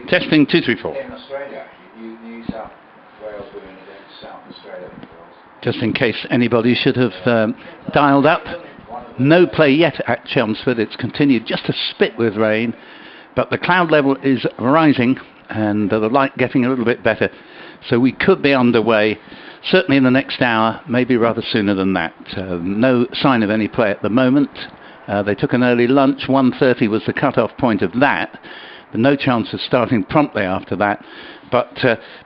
Testing 2, 3, 4. In Australia, actually, New South Wales were in against South Australia. Just in case anybody should have dialed up. No play yet at Chelmsford. It's continued just a spit with rain, but the cloud level is rising and the light getting a little bit better. So we could be underway, certainly in the next hour, maybe rather sooner than that. No sign of any play at the moment. They took an early lunch. 1:30 was the cut-off point of that. But no chance of starting promptly after that. But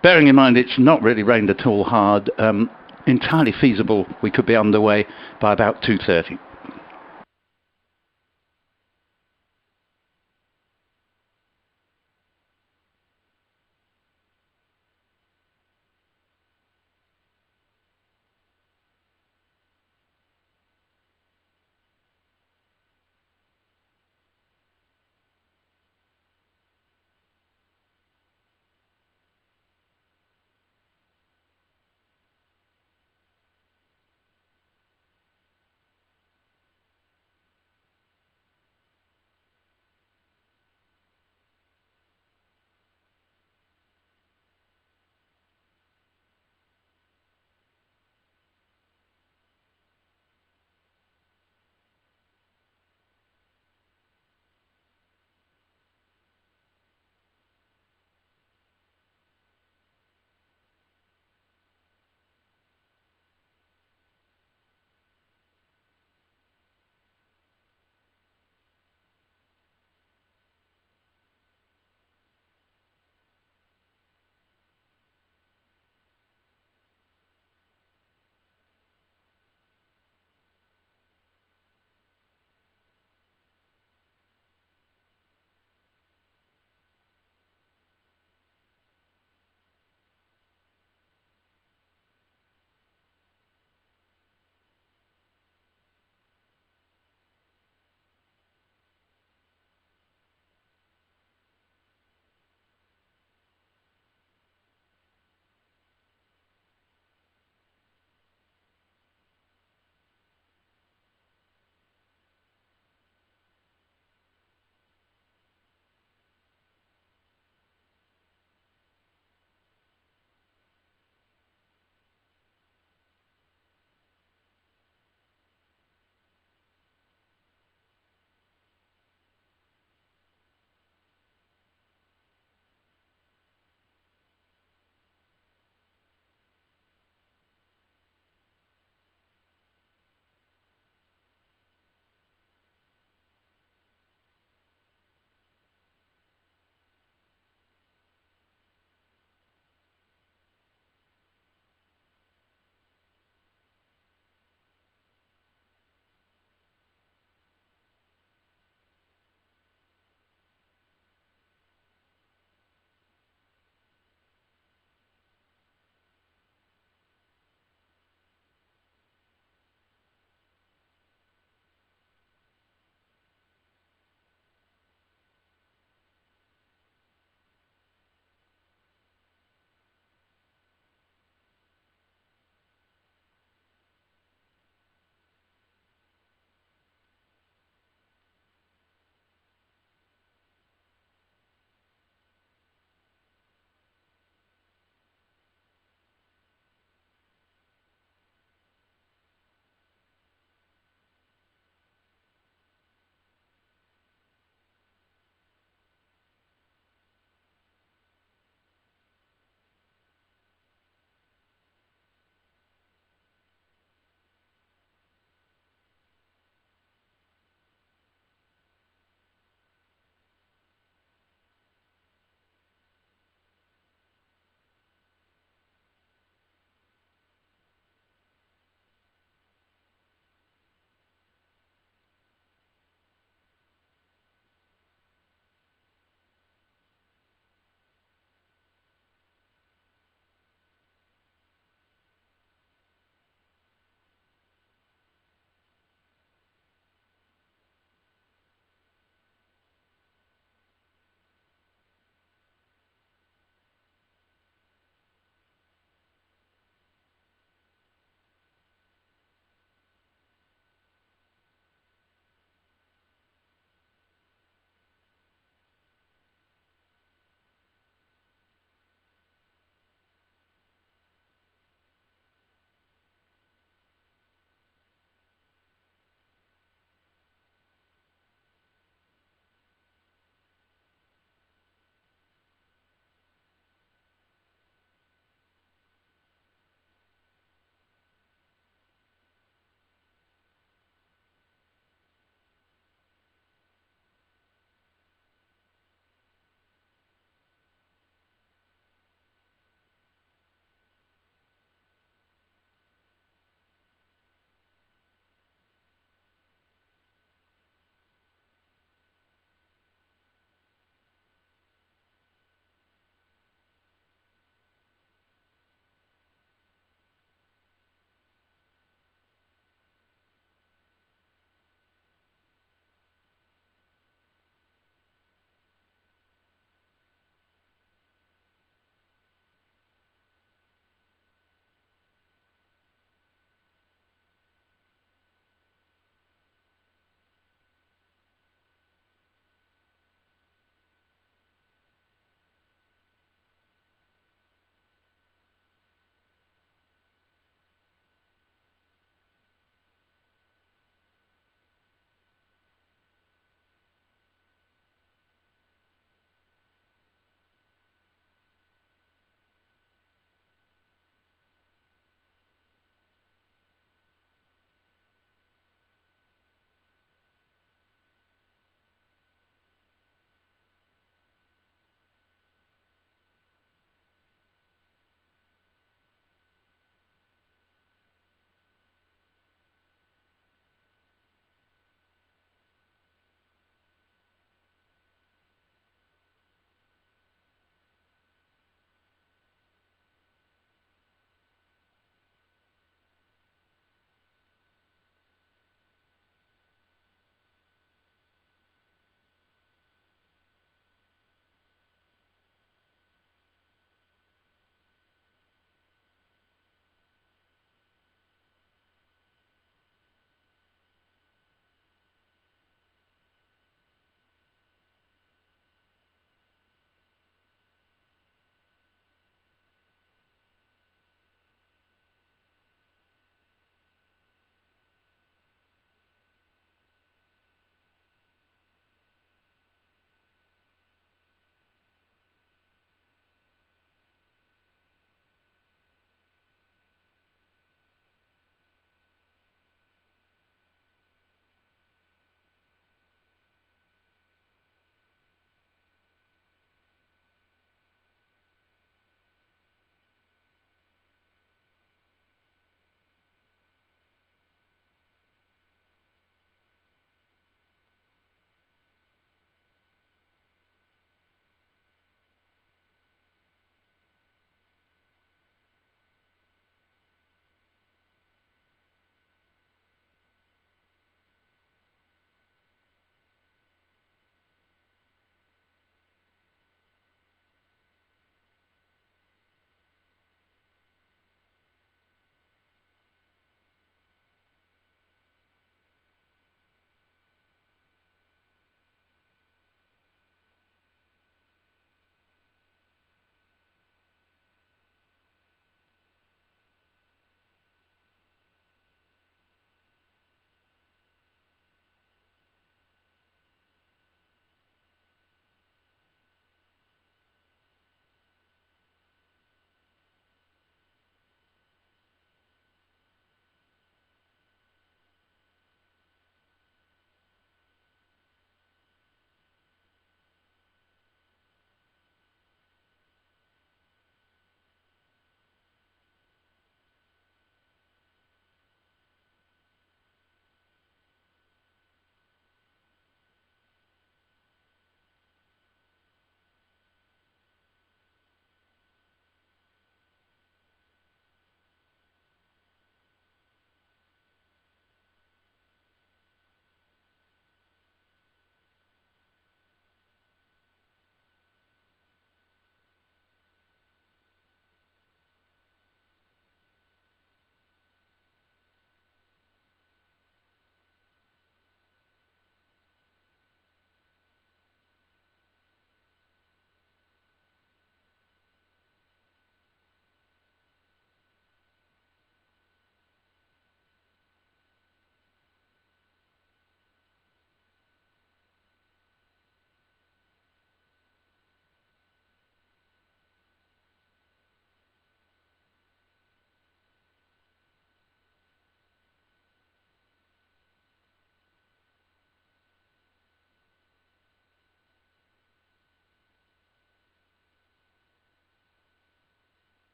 bearing in mind it's not really rained at all hard, entirely feasible we could be underway by about 2:30.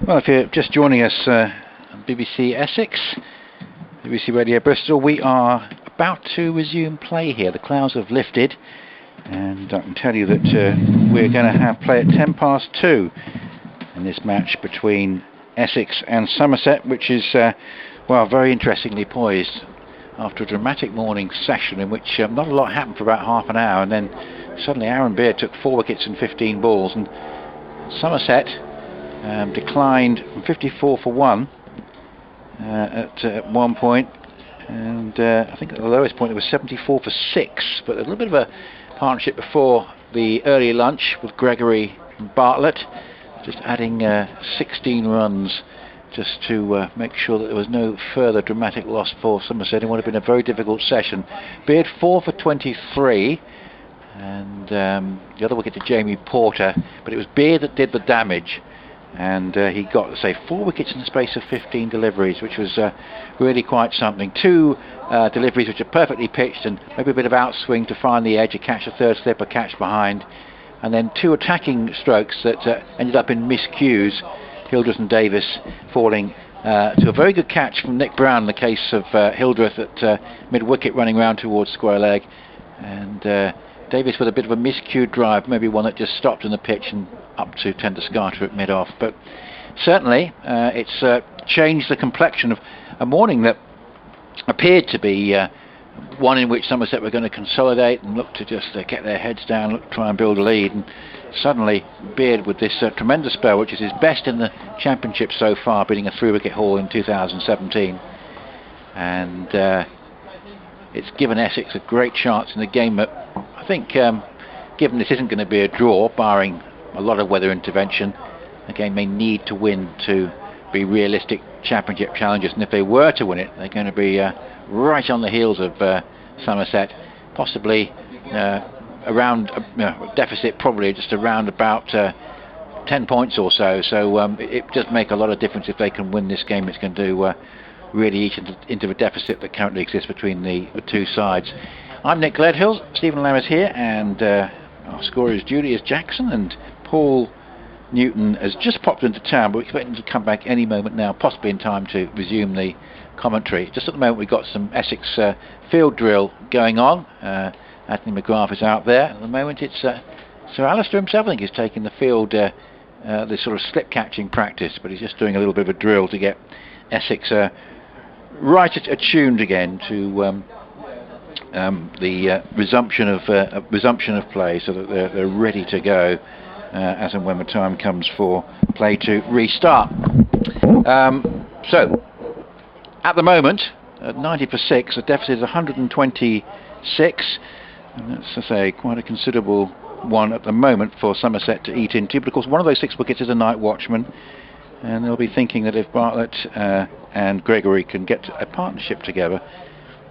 Well, if you're just joining us on BBC Essex, BBC Radio Bristol, we are about to resume play here. The clouds have lifted, and I can tell you that we're going to have play at 2:10 in this match between Essex and Somerset, which is, well, very interestingly poised after a dramatic morning session in which not a lot happened for about half an hour, and then suddenly Aaron Beard took 4 wickets and 15 balls, and Somerset declined from 54 for 1 at one point, and I think at the lowest point it was 74 for 6, but a little bit of a partnership before the early lunch with Gregory and Bartlett, just adding 16 runs just to make sure that there was no further dramatic loss for Somerset. It would have been a very difficult session. Beard 4 for 23, and the other wicket to Jamie Porter, but it was Beard that did the damage, and he got, say, 4 wickets in the space of 15 deliveries, which was really quite something. 2 deliveries which are perfectly pitched and maybe a bit of outswing to find the edge, a catch, a third slip, a catch behind, and then 2 attacking strokes that ended up in miscues. Hildreth and Davis falling to a very good catch from Nick Brown in the case of Hildreth at mid-wicket, running round towards square leg, and Davis with a bit of a miscued drive, maybe one that just stopped in the pitch and up to tender scatter at mid-off. But certainly it's changed the complexion of a morning that appeared to be one in which Somerset were going to consolidate and look to just get their heads down, look to try and build a lead, and suddenly Beard with this tremendous spell, which is his best in the Championship so far, beating a 3-wicket haul in 2017, and it's given Essex a great chance in the game that I think, given this isn't going to be a draw, barring a lot of weather intervention, the game may need to win to be realistic Championship challengers, and if they were to win it, they're going to be right on the heels of Somerset, possibly around a deficit, probably just around about 10 points or so. So it does make a lot of difference if they can win this game. It's going to really eat into the deficit that currently exists between the two sides. I'm Nick Gledhill, Stephen Lamb is here, and our scorer is Julius Jackson, and Paul Newton has just popped into town, but we expect him to come back any moment now, possibly in time to resume the commentary. Just at the moment we've got some Essex field drill going on. Anthony McGrath is out there. At the moment it's Sir Alistair himself, I think, is taking the field, this sort of slip catching practice, but he's just doing a little bit of a drill to get Essex right attuned again to the resumption of play, so that they're ready to go as and when the time comes for play to restart. So at the moment, at 90 for 6, the deficit is 126, and that's, to say, quite a considerable one at the moment for Somerset to eat into. But of course, one of those 6 wickets is a night watchman, and they'll be thinking that if Bartlett and Gregory can get a partnership together,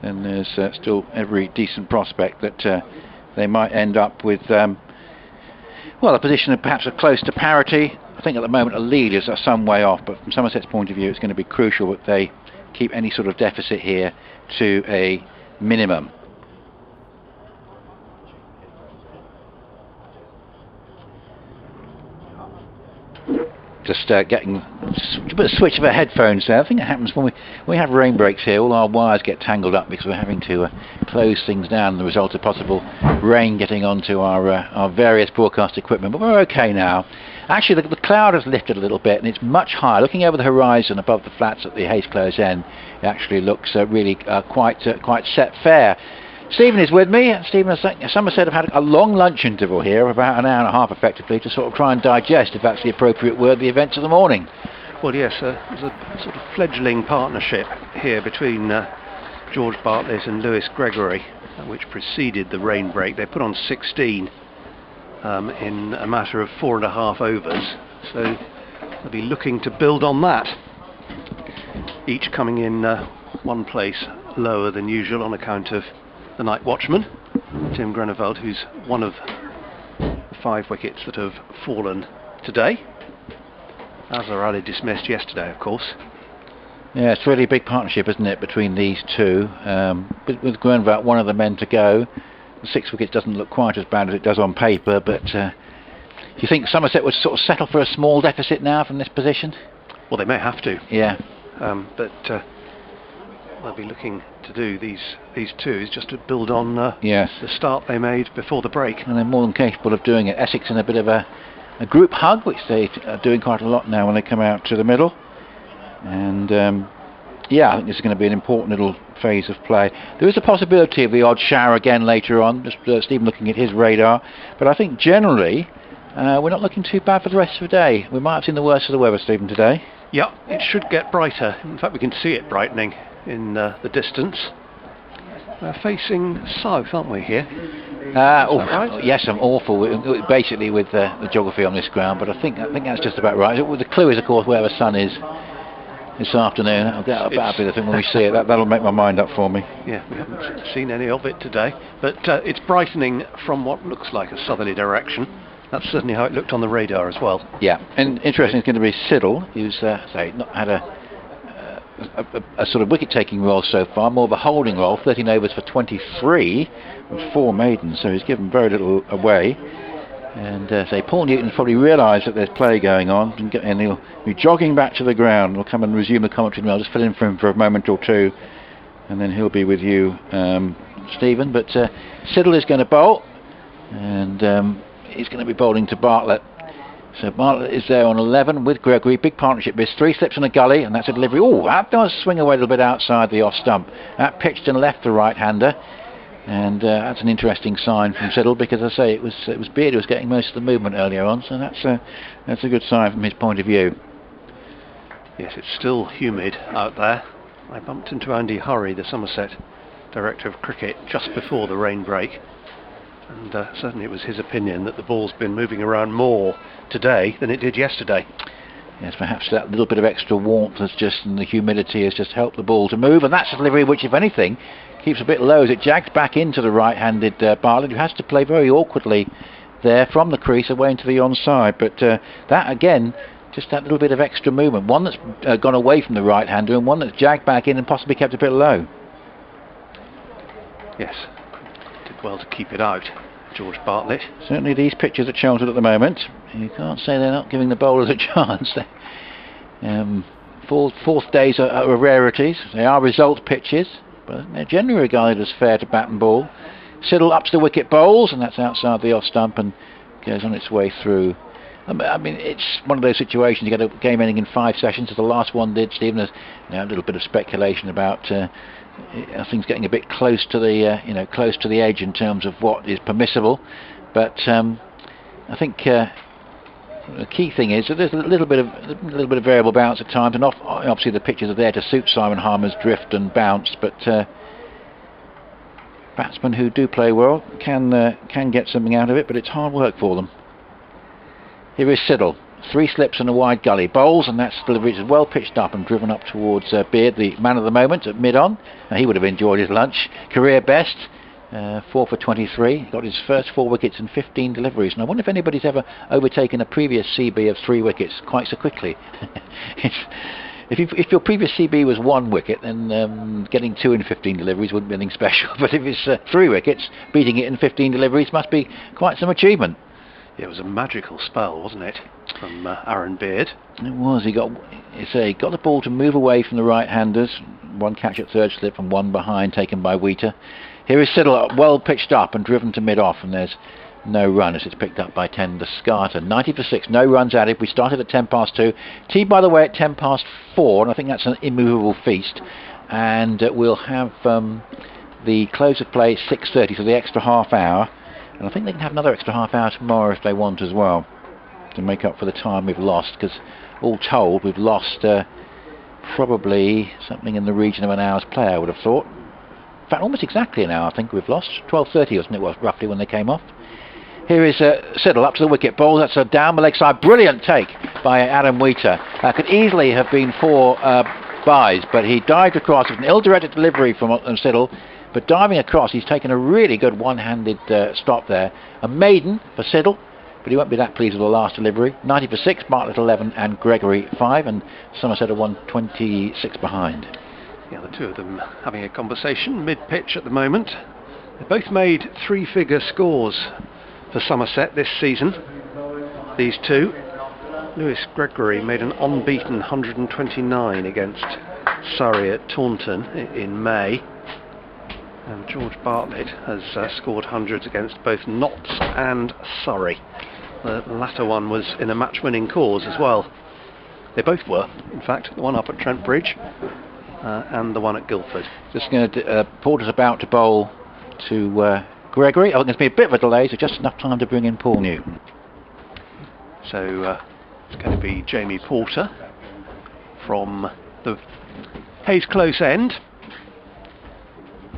then there's still every decent prospect that they might end up with, well, a position of perhaps close to parity. I think at the moment a lead is some way off, but from Somerset's point of view, it's going to be crucial that they keep any sort of deficit here to a minimum. Just getting a bit of switch of our headphones there. I think it happens when we have rain breaks here. All our wires get tangled up because we're having to close things down, the result of possible rain getting onto our various broadcast equipment. But we're okay now. Actually, the cloud has lifted a little bit, and it's much higher. Looking over the horizon above the flats at the Hayes Close end, it actually looks really quite set fair. Stephen is with me. Stephen, Somerset have had a long lunch interval here, about an hour and a half effectively, to sort of try and digest, if that's the appropriate word, the events of the morning. Well, yes, there's a sort of fledgling partnership here between George Bartlett and Lewis Gregory, which preceded the rain break. They put on 16 in a matter of 4.5 overs, so they'll be looking to build on that, each coming in one place lower than usual on account of the night watchman, Tim Greneveld, who's one of the 5 wickets that have fallen today. Azhar Ali dismissed yesterday, of course. Yeah, it's really a big partnership, isn't it, between these two. With Greneveld, one of the men to go, the 6 wickets doesn't look quite as bad as it does on paper, but do you think Somerset would sort of settle for a small deficit now from this position? Well, they may have to. Yeah. But they'll be looking to do these two is just to build on Yes. the start they made before the break. And they're more than capable of doing it. Essex in a bit of a group hug, which they are doing quite a lot now when they come out to the middle. And yeah, I think this is going to be an important little phase of play. There is a possibility of the odd shower again later on, just Stephen looking at his radar. But I think generally we're not looking too bad for the rest of the day. We might have seen the worst of the weather, Stephen, today. Yeah, it should get brighter. In fact, we can see it brightening in the distance. We're facing south, aren't we, here? Right? Yes, I'm awful basically with the geography on this ground, but I think that's just about right. The clue is, of course, where the sun is this afternoon. That'll be the thing when we see it. That'll make my mind up for me. Yeah, we haven't seen any of it today, but it's brightening from what looks like a southerly direction. That's certainly how it looked on the radar as well. Yeah, and interesting, it's going to be Siddle, who's not had a sort of wicket-taking role so far, more of a holding role, 13 overs for 23 with 4 maidens, so he's given very little away. And Paul Newton's probably realised that there's play going on, and he'll be jogging back to the ground. We'll come and resume the commentary, and I'll just fill in for him for a moment or two, and then he'll be with you, Stephen. But Siddle is going to bowl, and he's going to be bowling to Bartlett. So Bartlett is there on 11 with Gregory. Big partnership. There's 3 slips in a gully, and that's a delivery. Oh, that does swing away a little bit outside the off stump. That pitched and left the right-hander, and that's an interesting sign from Siddle, because as I say, it was Beard who was getting most of the movement earlier on. So that's a good sign from his point of view. Yes, it's still humid out there. I bumped into Andy Hurry, the Somerset director of cricket, just before the rain break. And certainly it was his opinion that the ball's been moving around more today than it did yesterday. Yes, perhaps that little bit of extra warmth and the humidity has just helped the ball to move, and that's a delivery which, if anything, keeps a bit low as it jags back into the right-handed Bartlett, who has to play very awkwardly there from the crease away into the onside. But that again, just that little bit of extra movement, one that's gone away from the right-hander and one that's jagged back in and possibly kept a bit low. Yes. Well, to keep it out, George Bartlett. Certainly these pitches at Chelmsford at the moment, you can't say they're not giving the bowlers a chance. Fourth days are rarities. They are result pitches, but they're generally regarded as fair to bat and ball. Siddle ups the wicket, bowls, and that's outside the off stump and goes on its way through. I mean, it's one of those situations. You get a game ending in 5 sessions, as the last one did. Stephen, there's a little bit of speculation about things getting a bit close to the edge in terms of what is permissible. But I think the key thing is that there's a little bit of variable bounce at times, and obviously the pitches are there to suit Simon Harmer's drift and bounce. But batsmen who do play well can get something out of it, but it's hard work for them. Here is Siddle, 3 slips and a wide gully, bowls, and that's delivery is well pitched up and driven up towards Beard, the man of the moment at mid-on. He would have enjoyed his lunch. Career best, 4 for 23. Got his first 4 wickets and 15 deliveries. And I wonder if anybody's ever overtaken a previous CB of 3 wickets quite so quickly. If your previous CB was 1 wicket, then getting 2 in 15 deliveries wouldn't be anything special. But if it's 3 wickets, beating it in 15 deliveries must be quite some achievement. Yeah, it was a magical spell, wasn't it, from Aaron Beard? It was. He got the ball to move away from the right-handers. 1 catch at third slip and 1 behind, taken by Wheater. Here is Siddle, well pitched up and driven to mid-off, and there's no run as it's picked up by 10 Descarter. 90 for 6, no runs added. We started at 10 past 2. Tea, by the way, at 10 past 4, and I think that's an immovable feast. And we'll have the close of play 6:30, so the extra half hour. And I think they can have another extra half hour tomorrow if they want as well, to make up for the time we've lost, because all told we've lost probably something in the region of an hour's play, I would have thought. In fact, almost exactly an hour I think we've lost. 12:30 wasn't it, roughly, when they came off. Here is Siddle up to the wicket, ball, that's a down the leg side, brilliant take by Adam Wheater. Could easily have been 4 byes, but he dived across with an ill-directed delivery from Siddle. But diving across, he's taken a really good one-handed stop there. A maiden for Siddle, but he won't be that pleased with the last delivery. 90 for 6, Bartlett 11 and Gregory 5, and Somerset are 126 behind. Yeah, the two of them having a conversation mid-pitch at the moment. They both made 3-figure scores for Somerset this season, these two. Lewis Gregory made an unbeaten 129 against Surrey at Taunton in May. And George Bartlett has scored hundreds against both Notts and Surrey. The latter one was in a match-winning cause as well. They both were, in fact, the one up at Trent Bridge and the one at Guildford. Just going to Porter's about to bowl to Gregory. Oh, there's going to be a bit of a delay, so just enough time to bring in Paul Newton. So it's going to be Jamie Porter from the Hayes Close end.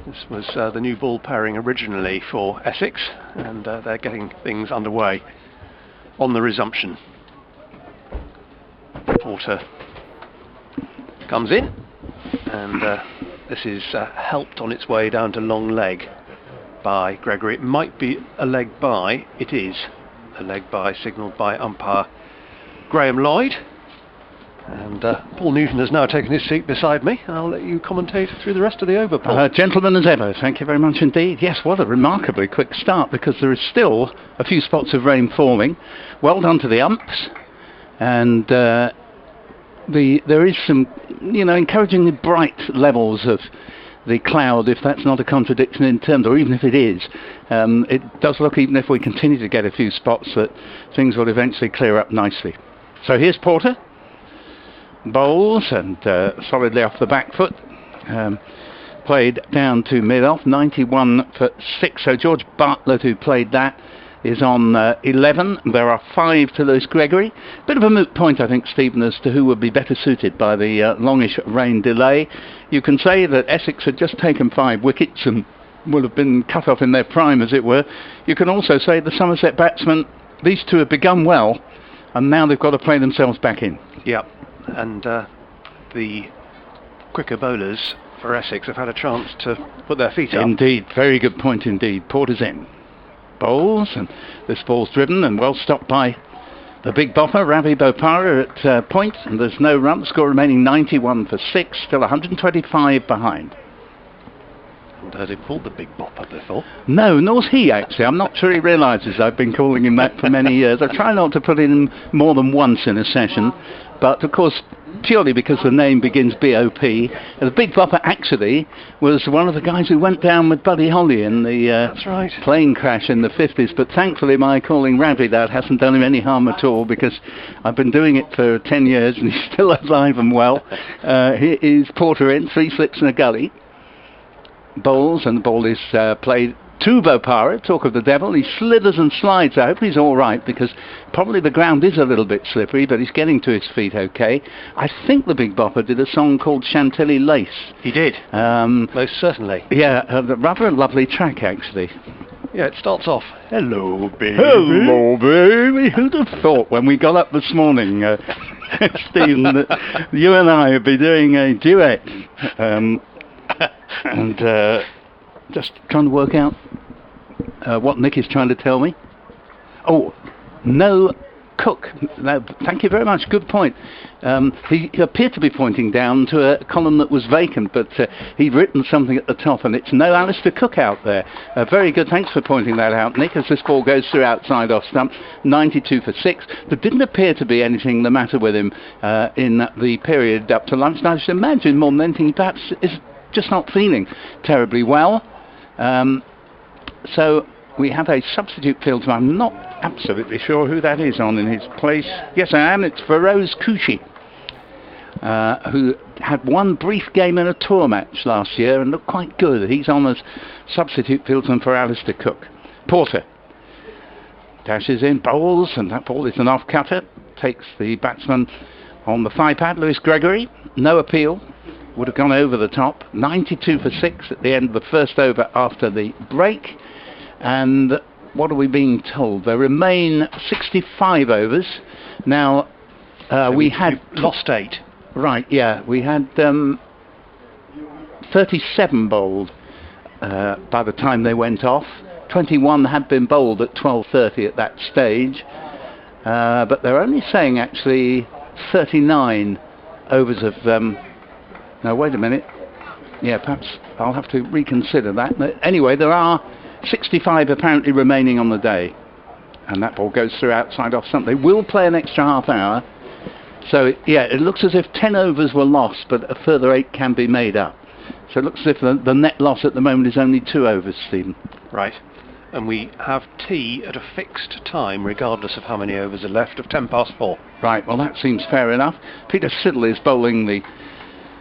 This was the new ball pairing originally for Essex, and they're getting things underway on the resumption. Porter comes in, and this is helped on its way down to long leg by Gregory. It might be a leg by, it is a leg by, signalled by umpire Graham Lloyd. And Paul Newton has now taken his seat beside me. I'll let you commentate through the rest of the over, Paul. Gentlemen as ever, thank you very much indeed. Yes, what a remarkably quick start, because there is still a few spots of rain falling. Well done to the umps. And there is some, encouragingly bright levels of the cloud, if that's not a contradiction in terms, or even if it is. It does look, even if we continue to get a few spots, that things will eventually clear up nicely. So here's Porter. Bowls and solidly off the back foot. Played down to mid-off, 91 for 6. So George Bartlett, who played that, is on 11. There are 5 to Lewis Gregory. Bit of a moot point, I think, Stephen, as to who would be better suited by the longish rain delay. You can say that Essex had just taken 5 wickets and will have been cut off in their prime, as it were. You can also say the Somerset batsmen, these two have begun well, and now they've got to play themselves back in. Yep. And the quicker bowlers for Essex have had a chance to put their feet up. Indeed, very good point indeed. Porter's in. Bowls, and this ball's driven and well stopped by the big bopper, Ravi Bopara at point, and there's no run. Score remaining 91 for 6, still 125 behind. Haven't heard him called the big bopper before. No, nor's he actually. I'm not sure he realises I've been calling him that for many years. I try not to put it in more than once in a session. But of course, purely because the name begins B-O-P, the Big Bopper actually was one of the guys who went down with Buddy Holly in the That's right. plane crash in the 50s. But thankfully, my calling Ravi that hasn't done him any harm at all, because I've been doing it for 10 years and he's still alive and well. Here is Porter in, 3 slips and a gully. Bowls, and the ball is played to Bopara. Talk of the devil, he slithers and slides. I hope he's all right, because probably the ground is a little bit slippery, but he's getting to his feet okay. I think the Big Bopper did a song called Chantilly Lace. He did, most certainly. Yeah, rather a lovely track actually. Yeah, it starts off, hello baby. Hello baby. Who'd have thought when we got up this morning, Stephen, that you and I would be doing a duet. And just trying to work out what Nick is trying to tell me. Oh, no Cook. No, thank you very much. Good point. He appeared to be pointing down to a column that was vacant, but he'd written something at the top, and it's no Alistair Cook out there. Very good. Thanks for pointing that out, Nick, as this ball goes through outside off stump. 92 for 6. There didn't appear to be anything the matter with him in the period up to lunch. Now, I should imagine more than anything, he perhaps is just not feeling terribly well. So we have a substitute fieldsman. I'm not absolutely sure who that is on in his place. Yes, I am. It's Feroz Kouchi, who had one brief game in a tour match last year and looked quite good. He's on as substitute fieldsman for Alistair Cook. Porter dashes in, bowls, and that ball is an off-cutter. Takes the batsman on the thigh pad, Lewis Gregory. No appeal. Would have gone over the top. 92 for 6 at the end of the first over after the break. And what are we being told? There remain 65 overs. Now, we had lost 8. Right, yeah. We had 37 bowled by the time they went off. 21 had been bowled at 12:30 at that stage. But they're only saying, actually, 39 overs of... Now, wait a minute. Yeah, perhaps I'll have to reconsider that. Anyway, there are 65 apparently remaining on the day. and that ball goes through outside off stump. They will play an extra half hour. So, yeah, it looks as if 10 overs were lost, but a further 8 can be made up. So it looks as if the net loss at the moment is only 2 overs, Stephen. Right. And we have tea at a fixed time, regardless of how many overs are left, of 4:10. Right, well, that seems fair enough. Peter Siddle is bowling the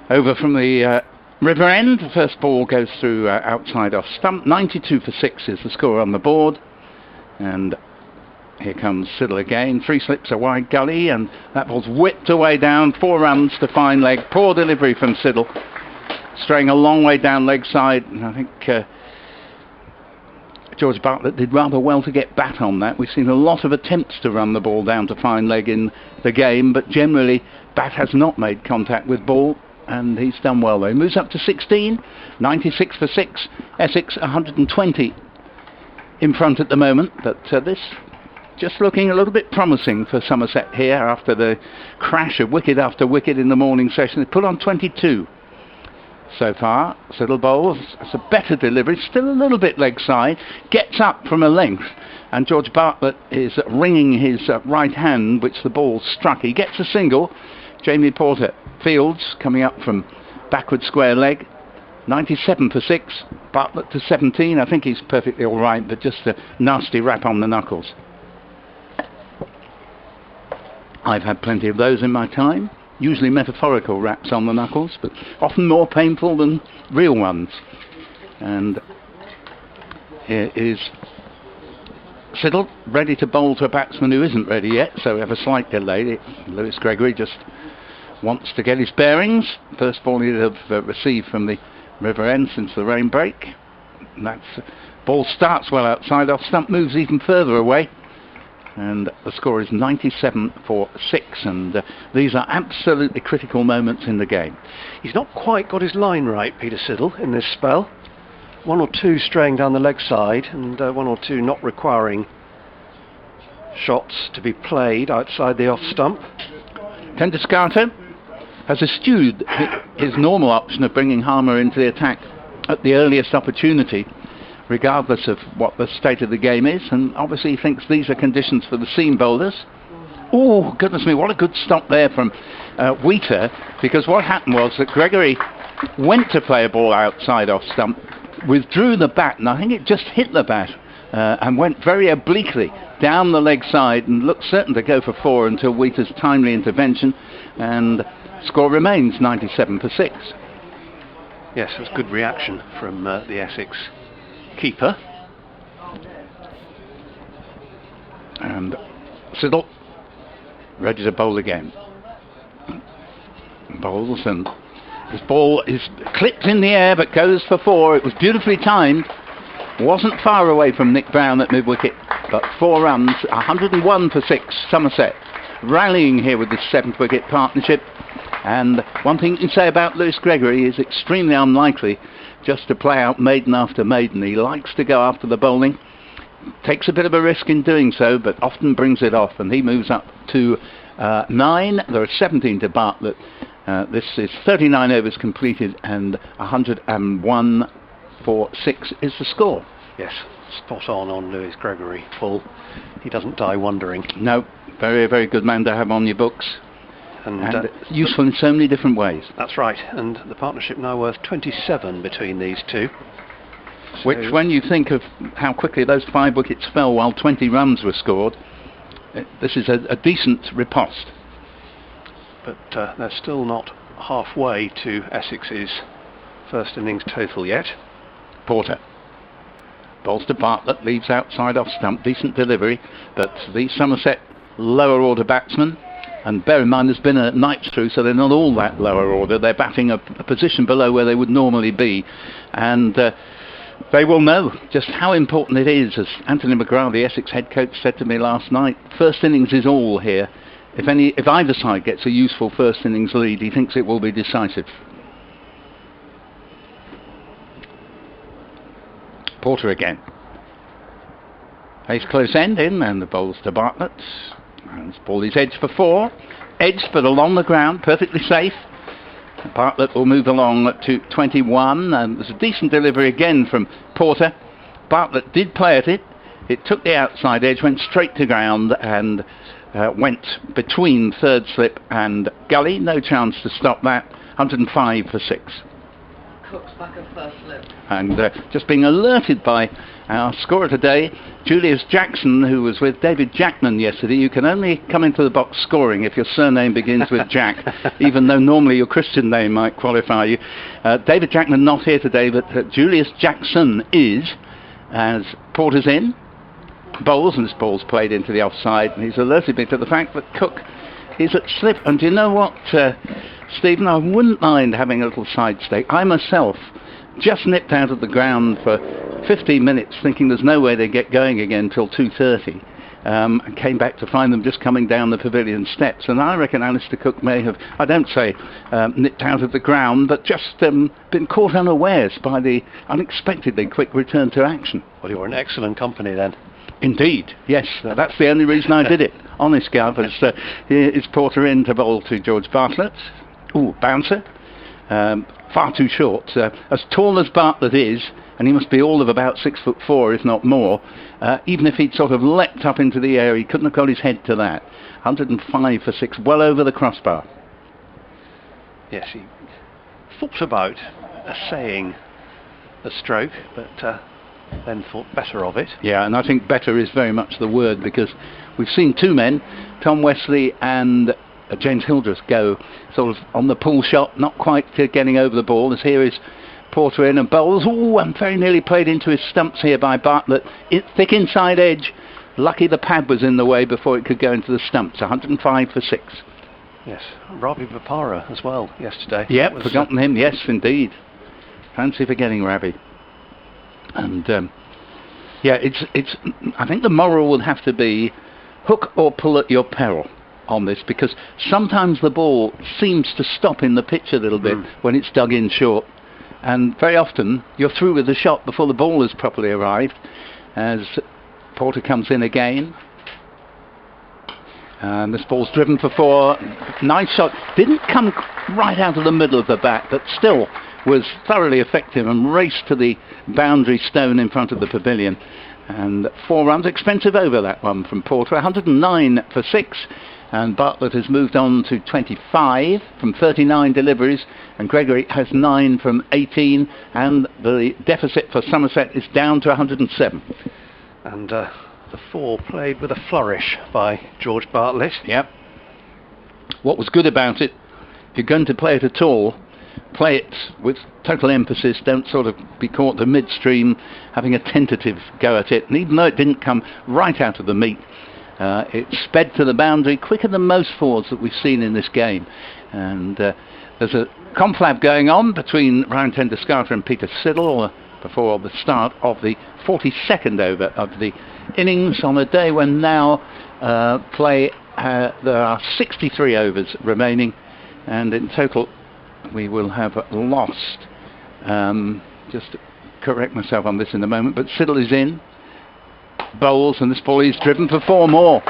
over from the River End. The first ball goes through outside off stump. 92 for 6 is the score on the board. And here comes Siddle again. 3 slips a wide gully, and that ball's whipped away down. 4 runs to fine leg. Poor delivery from Siddle. Straying a long way down leg side. And I think George Bartlett did rather well to get bat on that. We've seen a lot of attempts to run the ball down to fine leg in the game, but generally bat has not made contact with ball, and he's done well though. He moves up to 16, 96 for 6, Essex 120 in front at the moment, but this just looking a little bit promising for Somerset here after the crash of wicket after wicket in the morning session. They put on 22 so far. Siddle bowls, it's a better delivery, still a little bit leg side, gets up from a length, and George Bartlett is ringing his right hand, which the ball struck. He gets a single. Jamie Porter fields, coming up from backward square leg. 97 for 6, Bartlett to 17. I think he's perfectly alright, but just a nasty rap on the knuckles. I've had plenty of those in my time. Usually metaphorical raps on the knuckles, but often more painful than real ones. And here is Siddle, ready to bowl to a batsman who isn't ready yet, so we have a slight delay. Lewis Gregory just wants to get his bearings. First ball he'd have received from the River End since the rain break. Ball starts well outside off stump, moves even further away. And the score is 97 for 6, and these are absolutely critical moments in the game. He's not quite got his line right, Peter Siddle, in this spell. 1 or 2 straying down the leg side, and 1 or 2 not requiring shots to be played outside the off stump. Tenduscarter has eschewed his normal option of bringing Harmer into the attack at the earliest opportunity, regardless of what the state of the game is, and obviously he thinks these are conditions for the seam bowlers. Oh, goodness me, what a good stop there from Wheater, because what happened was that Gregory went to play a ball outside off stump, withdrew the bat, and I think it just hit the bat and went very obliquely down the leg side and looked certain to go for 4 until Wheater's timely intervention, and score remains 97 for 6. Yes, it was good reaction from the Essex keeper. And Siddle ready to bowl again. Bowls, and his ball is clipped in the air but goes for 4. It was beautifully timed. Wasn't far away from Nick Brown at mid-wicket, but 4 runs, 101 for 6. Somerset rallying here with this 7th wicket partnership. And one thing you can say about Lewis Gregory is extremely unlikely just to play out maiden after maiden. He likes to go after the bowling, takes a bit of a risk in doing so, but often brings it off, and he moves up to 9. There are 17 to Bartlett. This is 39 overs completed, and 101 for 6 is the score. Yes, spot on Lewis Gregory. Full. He doesn't die wondering. No, very, very good man to have on your books. And useful in so many different ways. That's right, and the partnership now worth 27 between these two. Which, when you think of how quickly those 5 wickets fell while 20 runs were scored, this is a decent riposte. But they're still not halfway to Essex's first innings total yet. Porter bowls to Bartlett, leaves outside off stump, decent delivery, but the Somerset lower order batsmen, and bear in mind there's been a night through, so they're not all that lower order. They're batting a position below where they would normally be, and they will know just how important it is. As Anthony McGrath, the Essex head coach, said to me last night, first innings is all here. If either side gets a useful first innings lead, he thinks it will be decisive. Porter again. Ace close end in, and the bowls to Bartlett. And this ball is edged for 4. Edged but along the ground, perfectly safe. Bartlett will move along to 21, and there's a decent delivery again from Porter. Bartlett did play at it, It took the outside edge, went straight to ground, and went between third slip and gully. No chance to stop that. 105 for 6. Cook's back at first slip. And just being alerted by our scorer today, Julius Jackson, who was with David Jackman yesterday. You can only come into the box scoring if your surname begins with Jack, even though normally your Christian name might qualify you. David Jackman not here today, but Julius Jackson is, as Porter's in, bowls, and this ball's played into the offside, and he's alerted me to the fact that Cook is at slip. And do you know what, Stephen, I wouldn't mind having a little side stake. I myself just nipped out of the ground for 15 minutes thinking there's no way they get going again till 2:30. And came back to find them just coming down the pavilion steps, and I reckon Alistair Cook may have, I don't say nipped out of the ground, but just been caught unawares by the unexpectedly quick return to action. Well, you're in excellent company then. Indeed, yes, that's the only reason I did it. Honest, Gav, here is Porter in to bowl to George Bartlett. Ooh, bouncer. Far too short. As tall as Bartlett is, and he must be all of about 6'4", if not more, even if he'd sort of leapt up into the air, he couldn't have got his head to that. 105 for 6, well over the crossbar. Yes, he thought about essaying a stroke, but then thought better of it. Yeah, and I think better is very much the word, because we've seen two men, Tom Wesley and James Hildreth, go sort of on the pull shot, not quite getting over the ball, as here is Porter in and bowls. Ooh, and very nearly played into his stumps here by Bartlett. Thick inside edge. Lucky the pad was in the way before it could go into the stumps. 105 for 6. Yes, Ravi Vipara as well yesterday. Yep, forgotten him. Yes, indeed. Fancy forgetting Ravi. And yeah, it's. I think the moral would have to be hook or pull at your peril on this, because sometimes the ball seems to stop in the pitch a little bit when it's dug in short, and very often you're through with the shot before the ball has properly arrived. As Porter comes in again, and this ball's driven for 4. Nice shot. Didn't come right out of the middle of the bat, but still was thoroughly effective and raced to the boundary stone in front of the pavilion. And 4 runs, expensive over that one from Porter. 109 for 6. And Bartlett has moved on to 25 from 39 deliveries, and Gregory has 9 from 18, and the deficit for Somerset is down to 107. And the 4 played with a flourish by George Bartlett. Yep. What was good about it, if you're going to play it at all, play it with total emphasis. Don't sort of be caught the midstream having a tentative go at it. And even though it didn't come right out of the meat, it sped to the boundary quicker than most 4s that we've seen in this game. And there's a conflab going on between Ryan Tenduscarter and Peter Siddle before the start of the 42nd over of the innings, on a day when now there are 63 overs remaining, and in total we will have lost, just to correct myself on this in a moment, but Siddle is in, bowls, and this ball is driven for 4 more.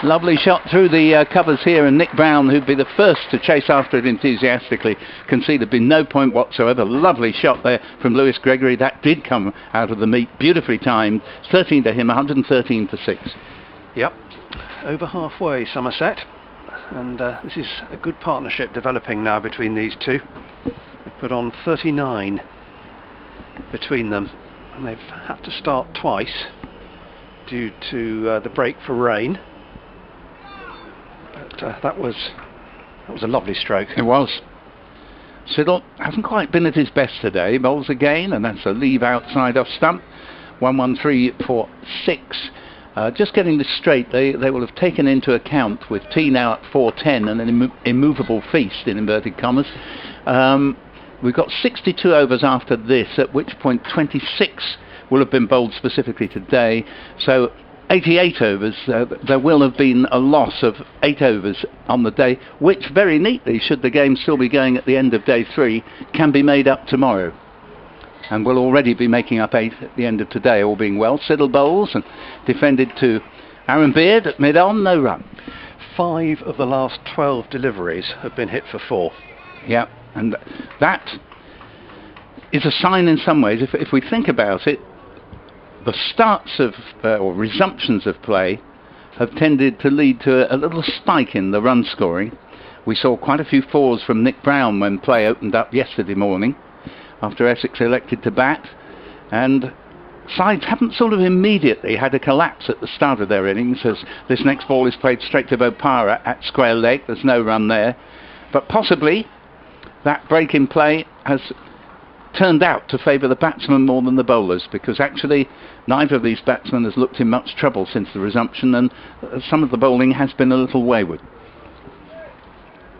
Lovely shot through the covers here, and Nick Brown, who'd be the first to chase after it enthusiastically, conceded be no point whatsoever. Lovely shot there from Lewis Gregory. That did come out of the meat, beautifully timed. 13 to him, 113 for 6. Yep, over halfway Somerset, and this is a good partnership developing now between these two. They put on 39 between them, and they've had to start twice due to the break for rain. But that was a lovely stroke. It was. Siddle hasn't quite been at his best today. Bowls again, and that's a leave outside off stump. 113 for 6. Just getting this straight, they will have taken into account, with T now at 410 and an immovable feast in inverted commas. We've got 62 overs after this, at which point 26 will have been bowled specifically today. So 88 overs, there will have been a loss of 8 overs on the day, which very neatly, should the game still be going at the end of day 3, can be made up tomorrow. And will already be making up 8 at the end of today, all being well. Siddle bowls and defended to Aaron Beard at mid-on, no run. 5 of the last 12 deliveries have been hit for 4. Yeah, and that is a sign in some ways, if we think about it. the starts of, or resumptions of play, have tended to lead to a little spike in the run scoring. We saw quite a few fours from Nick Brown when play opened up yesterday morning, after Essex elected to bat, and sides haven't sort of immediately had a collapse at the start of their innings, as this next ball is played straight to Bopara at square leg. There's no run there, but possibly that break in play has turned out to favour the batsmen more than the bowlers, because actually neither of these batsmen has looked in much trouble since the resumption, and some of the bowling has been a little wayward.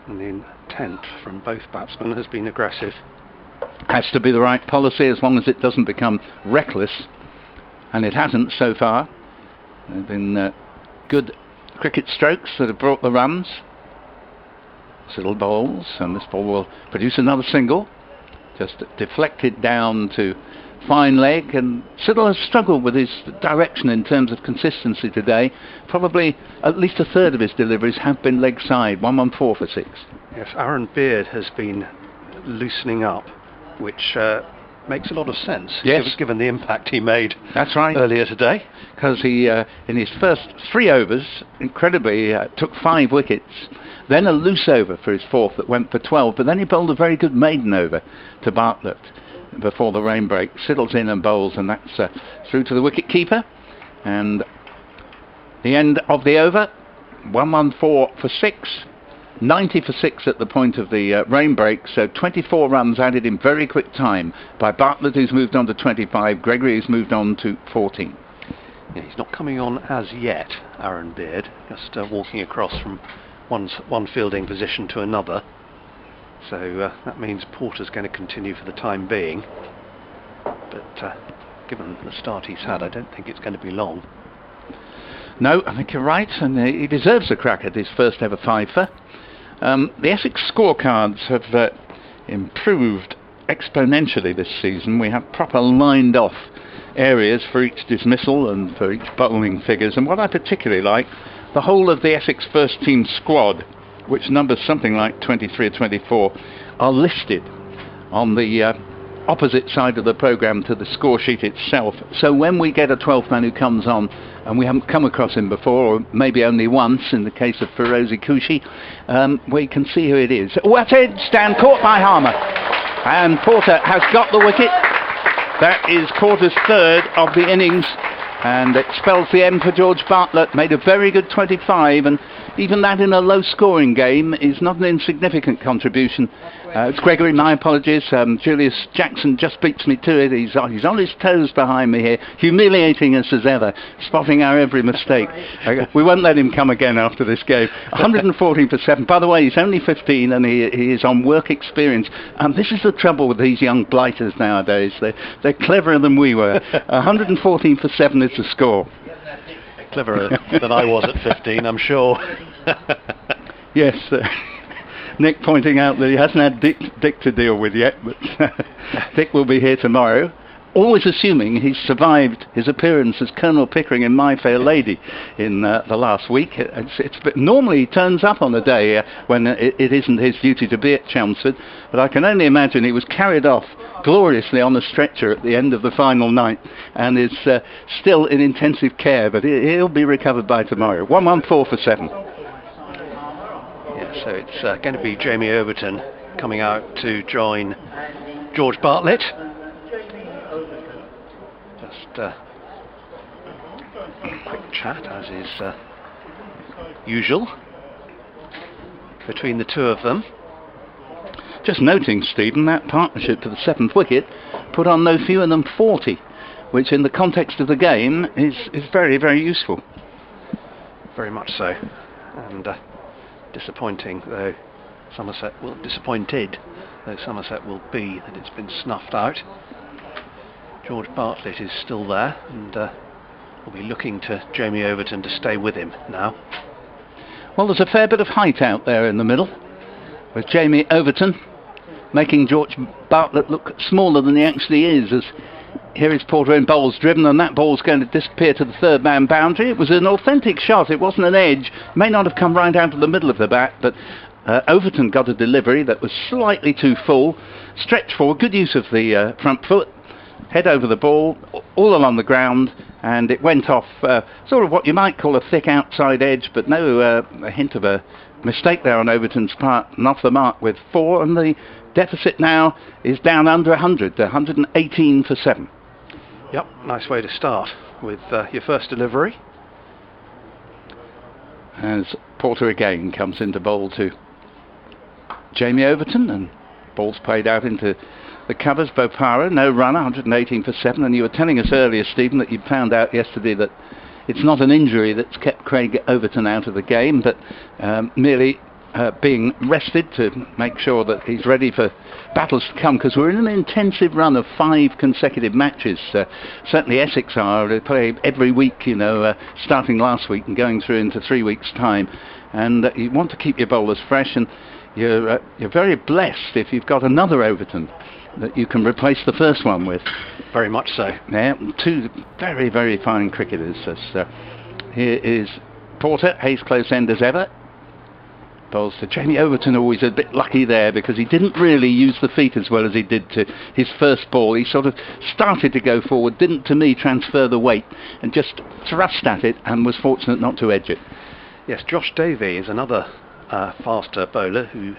And the intent from both batsmen has been aggressive. Has to be the right policy, as long as it doesn't become reckless, and it hasn't so far. There have been good cricket strokes that have brought the runs. Little bowls, and this ball will produce another single. Just deflected down to fine leg, and Siddle has struggled with his direction in terms of consistency today. Probably at least a third of his deliveries have been leg side. 114 for 6. Yes, Aaron Beard has been loosening up, which makes a lot of sense. Yes, given the impact he made. That's right. Earlier today, because he in his first 3 overs, incredibly, took 5 wickets. Then a loose over for his 4th that went for 12, but then he bowled a very good maiden over to Bartlett before the rain break. Siddle's in and bowls, and that's through to the wicket keeper. And the end of the over, 114 for 6, 90 for 6 at the point of the rain break, so 24 runs added in very quick time by Bartlett, who's moved on to 25, Gregory, who's moved on to 14. Yeah, he's not coming on as yet, Aaron Beard, just walking across from one fielding position to another, so that means Porter's going to continue for the time being, but given the start he's had, I don't think it's going to be long. No, I think you're right, and he deserves a crack at his first ever fifer. The Essex scorecards have improved exponentially this season. We have proper lined off areas for each dismissal and for each bowling figures, and what I particularly like, the whole of the Essex first team squad, which numbers something like 23 or 24, are listed on the opposite side of the programme to the score sheet itself. So when we get a 12th man who comes on, and we haven't come across him before, or maybe only once in the case of Ferozi Kushi, we can see who it is. What edge stand caught by Harmer, and Porter has got the wicket. That is Porter's 3rd of the innings, and it spells the end for George Bartlett. Made a very good 25, and even that in a low scoring game is not an insignificant contribution. It's Gregory, my apologies. Julius Jackson just beats me to it. He's on his toes behind me here, humiliating us as ever, spotting our every mistake. We won't let him come again after this game. 114 for 7. By the way, he's only 15 and he is on work experience. This is the trouble with these young blighters nowadays. They're cleverer than we were. 114 for 7 is the score. Cleverer than I was at 15, I'm sure. Yes. Nick pointing out that he hasn't had Dick to deal with yet, but Dick will be here tomorrow. Always assuming he's survived his appearance as Colonel Pickering in My Fair Lady in the last week. Normally he turns up on a day when it isn't his duty to be at Chelmsford, but I can only imagine he was carried off gloriously on a stretcher at the end of the final night and is still in intensive care, but he'll be recovered by tomorrow. 114 for 7. Yeah, so it's going to be Jamie Overton coming out to join George Bartlett. Just a quick chat, as is usual, between the two of them. Just noting, Stephen, that partnership to the 7th wicket put on no fewer than 40, which in the context of the game is very, very useful. Very much so. And disappointed though Somerset will be that it's been snuffed out. George Bartlett is still there, and will be looking to Jamie Overton to stay with him now. Well, there's a fair bit of height out there in the middle, with Jamie Overton making George Bartlett look smaller than he actually is, as here is Porter in bowls driven, and that ball's going to disappear to the 3rd man boundary. It was an authentic shot, it wasn't an edge, may not have come right out of the middle of the bat, but Overton got a delivery that was slightly too full, stretched forward, good use of the front foot, head over the ball, all along the ground, and it went off sort of what you might call a thick outside edge, but no a hint of a mistake there on Overton's part, and off the mark with 4, and the deficit now is down under 100, 118 for 7. Yep, nice way to start with your first delivery. As Porter again comes into bowl to Jamie Overton, and ball's played out into the covers. Bopara, no runner, 118 for 7. And you were telling us earlier, Stephen, that you found out yesterday that it's not an injury that's kept Craig Overton out of the game, but merely being rested to make sure that he's ready for battles to come, because we're in an intensive run of 5 consecutive matches. Certainly Essex are. They play every week, you know, starting last week and going through into 3 weeks' time. And you want to keep your bowlers fresh, and you're very blessed if you've got another Overton that you can replace the first one with. Very much so. Yeah, 2 very, very fine cricketers. Here is Porter, Hayes close end as ever. Bowls to Jamie Overton, always a bit lucky there because he didn't really use the feet as well as he did to his first ball. He sort of started to go forward, didn't to me transfer the weight, and just thrust at it and was fortunate not to edge it. Yes, Josh Davey is another faster bowler who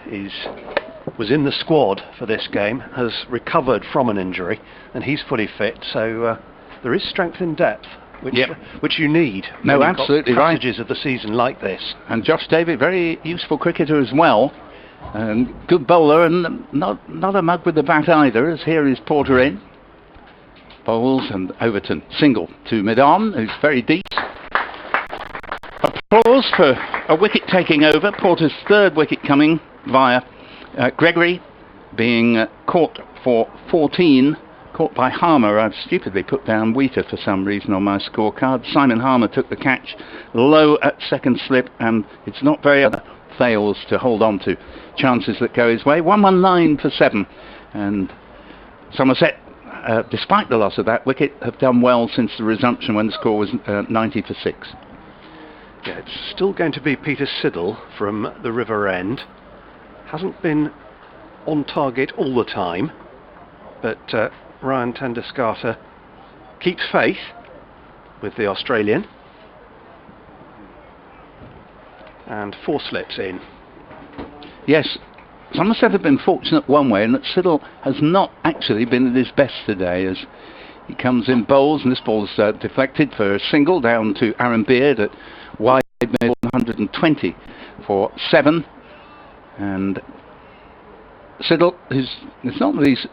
was in the squad for this game, has recovered from an injury, and he's fully fit, so there is strength in depth, which you need. No, when you've absolutely got right. passages of the season like this. And Josh Davey, very useful cricketer as well, and good bowler, and not a mug with the bat either, as here is Porter in. Bowls, and Overton single to mid-on, who's very deep. Applause for a wicket taking over, Porter's 3rd wicket coming via Gregory being caught for 14, caught by Harmer. I've stupidly put down Wheater for some reason on my scorecard. Simon Harmer took the catch low at second slip, and it's not very fails to hold on to chances that go his way. 119 for 7, and Somerset, despite the loss of that wicket, have done well since the resumption when the score was 90 for 6. Yeah, it's still going to be Peter Siddle from the River End. Hasn't been on target all the time, but Ryan Tenduscarter keeps faith with the Australian, and 4 slips in. Yes, Somerset have been fortunate one way, and that Siddle has not actually been at his best today, as he comes in bowls, and this ball's deflected for a single down to Aaron Beard at wide mid 120 for 7. And Siddle, it's not that he's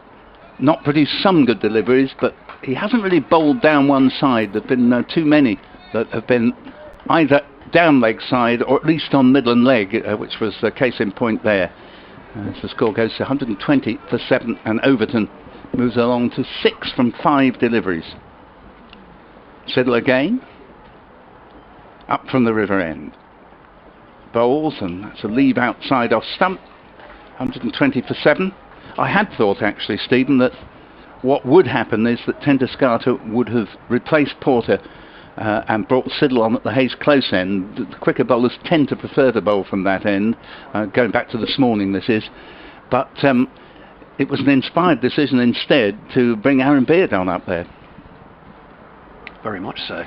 not produced some good deliveries, but he hasn't really bowled down one side. There have been too many that have been either down leg side or at least on middle and leg, which was the case in point there. So the score goes to 120 for 7, and Overton moves along to 6 from 5 deliveries. Siddle again, up from the River End. Bowls, and that's a leave outside off stump. 120 for 7. I had thought actually, Stephen, that what would happen is that Tenduscarter would have replaced Porter and brought Siddle on at the Hayes close end. The quicker bowlers tend to prefer to bowl from that end, going back to this morning this is, but it was an inspired decision instead to bring Aaron Beard on up there. Very much so.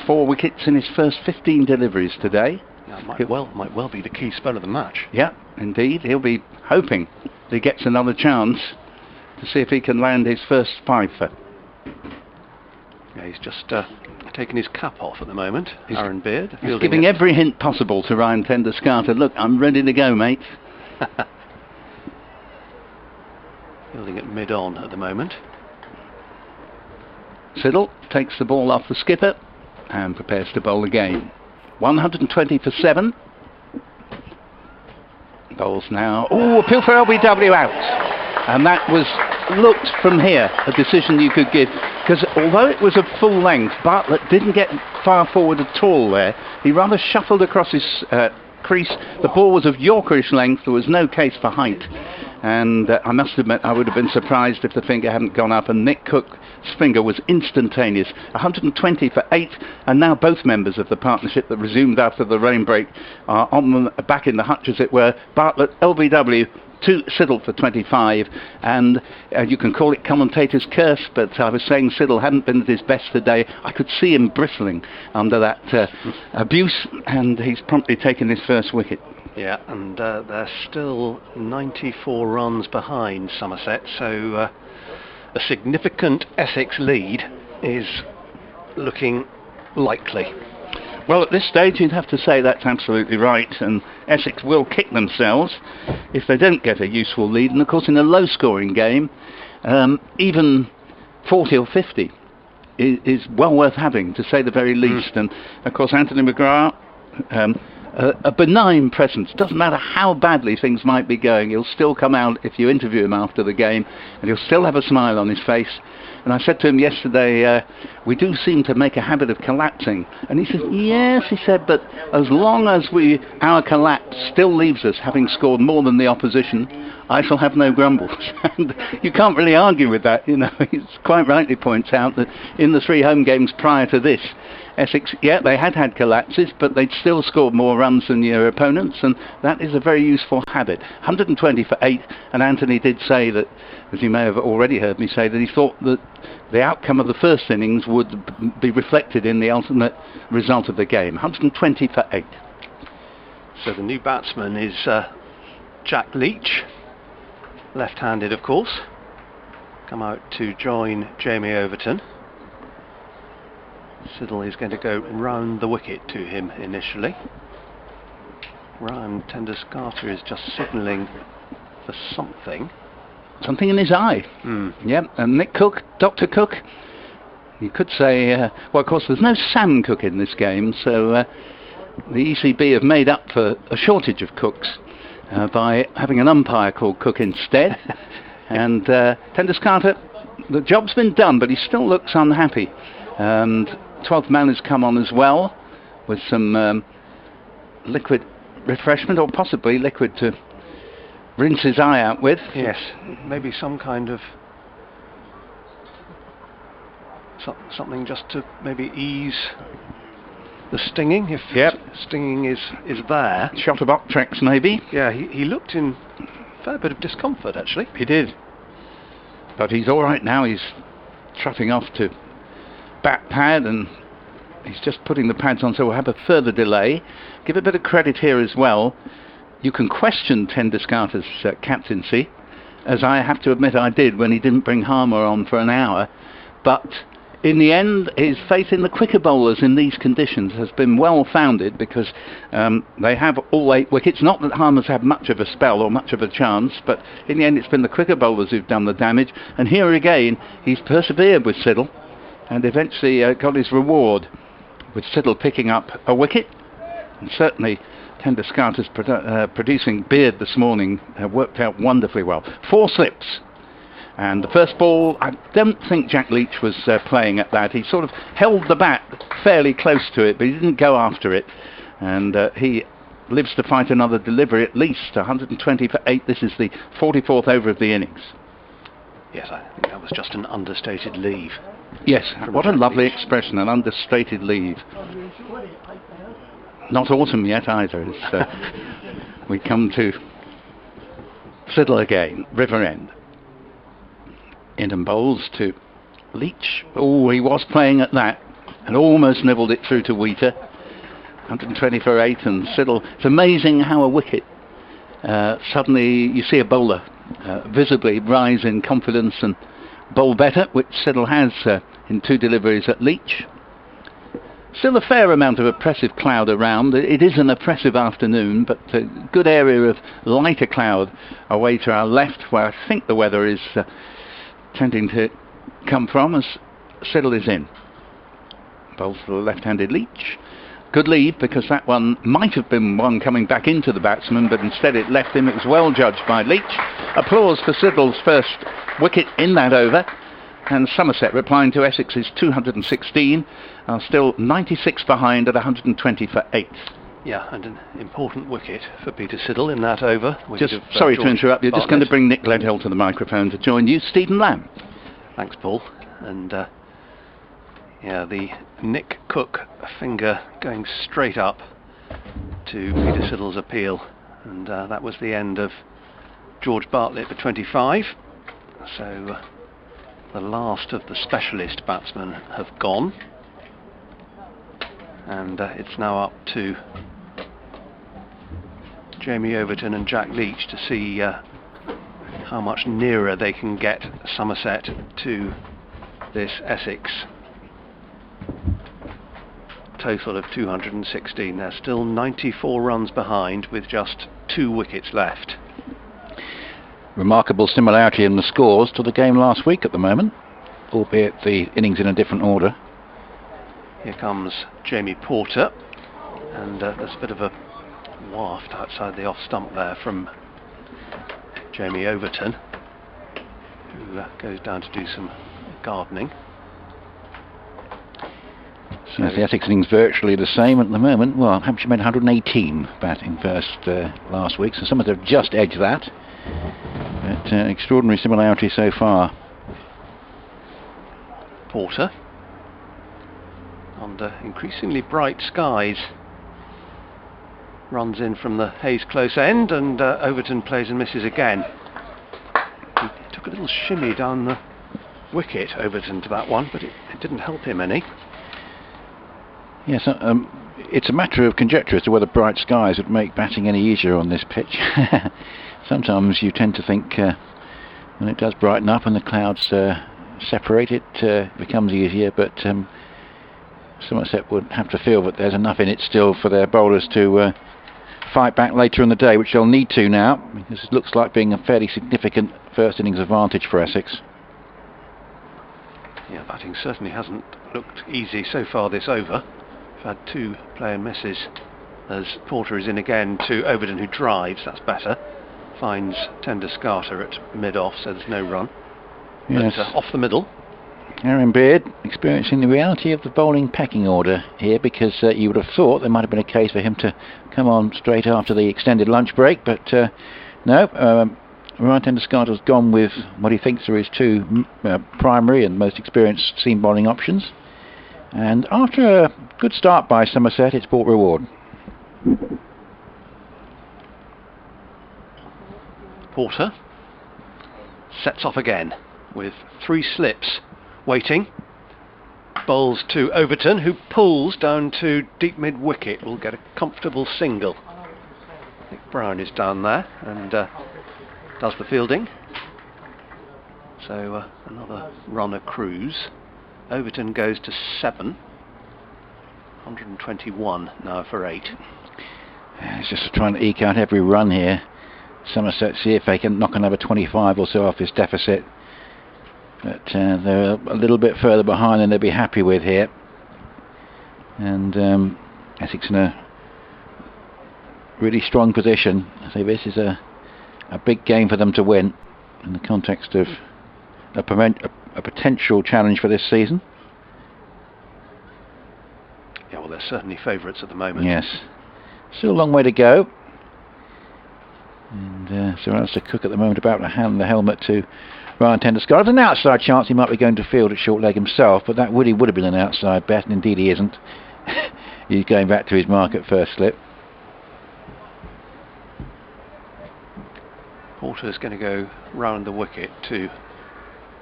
4 wickets in his first 15 deliveries today. Yeah, might well be the key spell of the match. Yeah, indeed. He'll be hoping that he gets another chance to see if he can land his first 5-fer. Yeah, he's just taking his cap off at the moment, Aaron Beard. He's giving every hint possible to Ryan Tenduscarter. Look, I'm ready to go, mate. Fielding at mid-on at the moment. Siddle takes the ball off the skipper and prepares to bowl again. 120 for 7. Bowls now. Oh, appeal for LBW out. And that was looked from here a decision you could give, because although it was of full length, Bartlett didn't get far forward at all there. He rather shuffled across his crease. The ball was of Yorkerish length. There was no case for height. And I must admit, I would have been surprised if the finger hadn't gone up, and Nick Cook's finger was instantaneous. 120 for 8, and now both members of the partnership that resumed after the rain break are on the back in the hutch, as it were. Bartlett, LBW, to Siddle for 25, and you can call it commentator's curse, but I was saying Siddle hadn't been at his best today. I could see him bristling under that abuse, and he's promptly taken his first wicket. Yeah, and they're still 94 runs behind Somerset, so a significant Essex lead is looking likely. Well, at this stage, you'd have to say that's absolutely right, and Essex will kick themselves if they don't get a useful lead. And of course, in a low-scoring game, even 40 or 50 is well worth having, to say the very least. And of course, Anthony McGrath, a benign presence. Doesn't matter how badly things might be going, he'll still come out if you interview him after the game, and he'll still have a smile on his face. And I said to him yesterday, we do seem to make a habit of collapsing. And he said, yes, he said, but as long as our collapse still leaves us having scored more than the opposition, I shall have no grumbles. And you can't really argue with that, you know. He quite rightly points out that in the 3 home games prior to this, Essex, yeah, they had collapses, but they'd still scored more runs than your opponents, and that is a very useful habit. 120 for 8, and Anthony did say that, as you may have already heard me say, that he thought that the outcome of the first innings would be reflected in the ultimate result of the game. 120 for 8. So the new batsman is Jack Leach, left-handed of course, come out to join Jamie Overton. Siddle is going to go round the wicket to him initially. Ryan Tenduscarter is just signalling for something. Something in his eye. Yep, and Nick Cook, Dr. Cook, you could say, well, of course, there's no Sam Cook in this game, so the ECB have made up for a shortage of cooks by having an umpire called Cook instead. And Tenduscarter, the job's been done, but he still looks unhappy. And 12th man has come on as well with some liquid refreshment, or possibly liquid to rinse his eye out with. Yes, maybe some kind of something just to maybe ease the stinging, if stinging is there. Shot of Optrex maybe. Yeah, he looked in a fair bit of discomfort actually. He did, but he's all right now. He's trotting off to bat pad, and he's just putting the pads on, so we'll have a further delay. Give a bit of credit here as well. You can question Tenduscarter's captaincy, as I have to admit I did when he didn't bring Harmer on for an hour, but in the end his faith in the quicker bowlers in these conditions has been well founded, because they have all 8 wickets. Not that Harmer's had much of a spell or much of a chance, but in the end it's been the quicker bowlers who've done the damage, and here again he's persevered with Siddle and eventually got his reward with Siddle picking up a wicket. And certainly Tenduscarter's producing beard this morning worked out wonderfully well. 4 slips, and the first ball, I don't think Jack Leach was playing at that. He sort of held the bat fairly close to it, but he didn't go after it, and he lives to fight another delivery, at least. 120 for 8. This is the 44th over of the innings. Yes, I think that was just an understated leave. Yes, what a lovely expression, an understated leave. Not autumn yet either. We come to Siddle again, River End. Ingham bowls to Leach. Oh, he was playing at that and almost nibbled it through to Wheater. 120 for 8, and Siddle. It's amazing how a wicket, suddenly you see a bowler visibly rise in confidence and bowl better, which Siddle has in 2 deliveries at Leach. Still a fair amount of oppressive cloud around. It is an oppressive afternoon, but a good area of lighter cloud away to our left, where I think the weather is tending to come from, as Siddle is in. Bowls to the left-handed Leach. Good lead, because that one might have been one coming back into the batsman, but instead it left him. It was well judged by Leach. Applause for Siddle's first wicket in that over, and Somerset, replying to Essex's 216, are still 96 behind at 120 for 8. Yeah, and an important wicket for Peter Siddle in that over. Sorry to interrupt you, just going to bring Nick Ledhill to the microphone to join you. Stephen Lamb. Thanks, Paul. And yeah, the Nick Cook finger going straight up to Peter Siddle's appeal, and that was the end of George Bartlett for 25. So the last of the specialist batsmen have gone. And it's now up to Jamie Overton and Jack Leach to see how much nearer they can get Somerset to this Essex total of 216. They're still 94 runs behind with just 2 wickets left. Remarkable similarity in the scores to the game last week at the moment, albeit the innings in a different order. Here comes Jamie Porter, and there's a bit of a waft outside the off stump there from Jamie Overton, who goes down to do some gardening. So the Essex innings virtually the same at the moment. Well, Hampshire made 118 batting first last week, so some of them have just edged that. But extraordinary similarity so far. Porter, under increasingly bright skies, runs in from the Hayes close end, and Overton plays and misses again. He took a little shimmy down the wicket, Overton, to that one, but it didn't help him any. Yes, it's a matter of conjecture as to whether bright skies would make batting any easier on this pitch. Sometimes you tend to think when it does brighten up and the clouds separate, it becomes easier, but Somerset would have to feel that there's enough in it still for their bowlers to fight back later in the day, which they'll need to now, because it looks like being a fairly significant first innings advantage for Essex. Yeah, batting certainly hasn't looked easy so far this over. We've had 2 play and misses as Porter is in again to Overton, who drives. That's better. Finds tender scatter at mid-off, so there's no run. Yes. But off the middle. Aaron Beard experiencing the reality of the bowling pecking order here, because you would have thought there might have been a case for him to come on straight after the extended lunch break, but no. Ryan Tender-Scarter's gone with what he thinks are his 2 primary and most experienced seam bowling options, and after a good start by Somerset, it's brought reward. Porter sets off again with 3 slips waiting, bowls to Overton, who pulls down to deep mid wicket. Will get a comfortable single. Nick Brown is down there and does the fielding, so another run accrues. Overton goes to 7, 121 now for 8. It's just trying to eke out every run here. Somerset see if they can knock another 25 or so off this deficit, but they're a little bit further behind than they'd be happy with here, and Essex in a really strong position. So this is a big game for them to win in the context of a potential challenge for this season. Yeah, well, they're certainly favourites at the moment. Yes, still a long way to go. And Sir Alistair Cook at the moment about to hand the helmet to Ryan Tender-Scarter. There's an outside chance he might be going to field at short leg himself, but that would have been an outside bet, and indeed he isn't. He's going back to his mark at first slip. Porter's going to go round the wicket to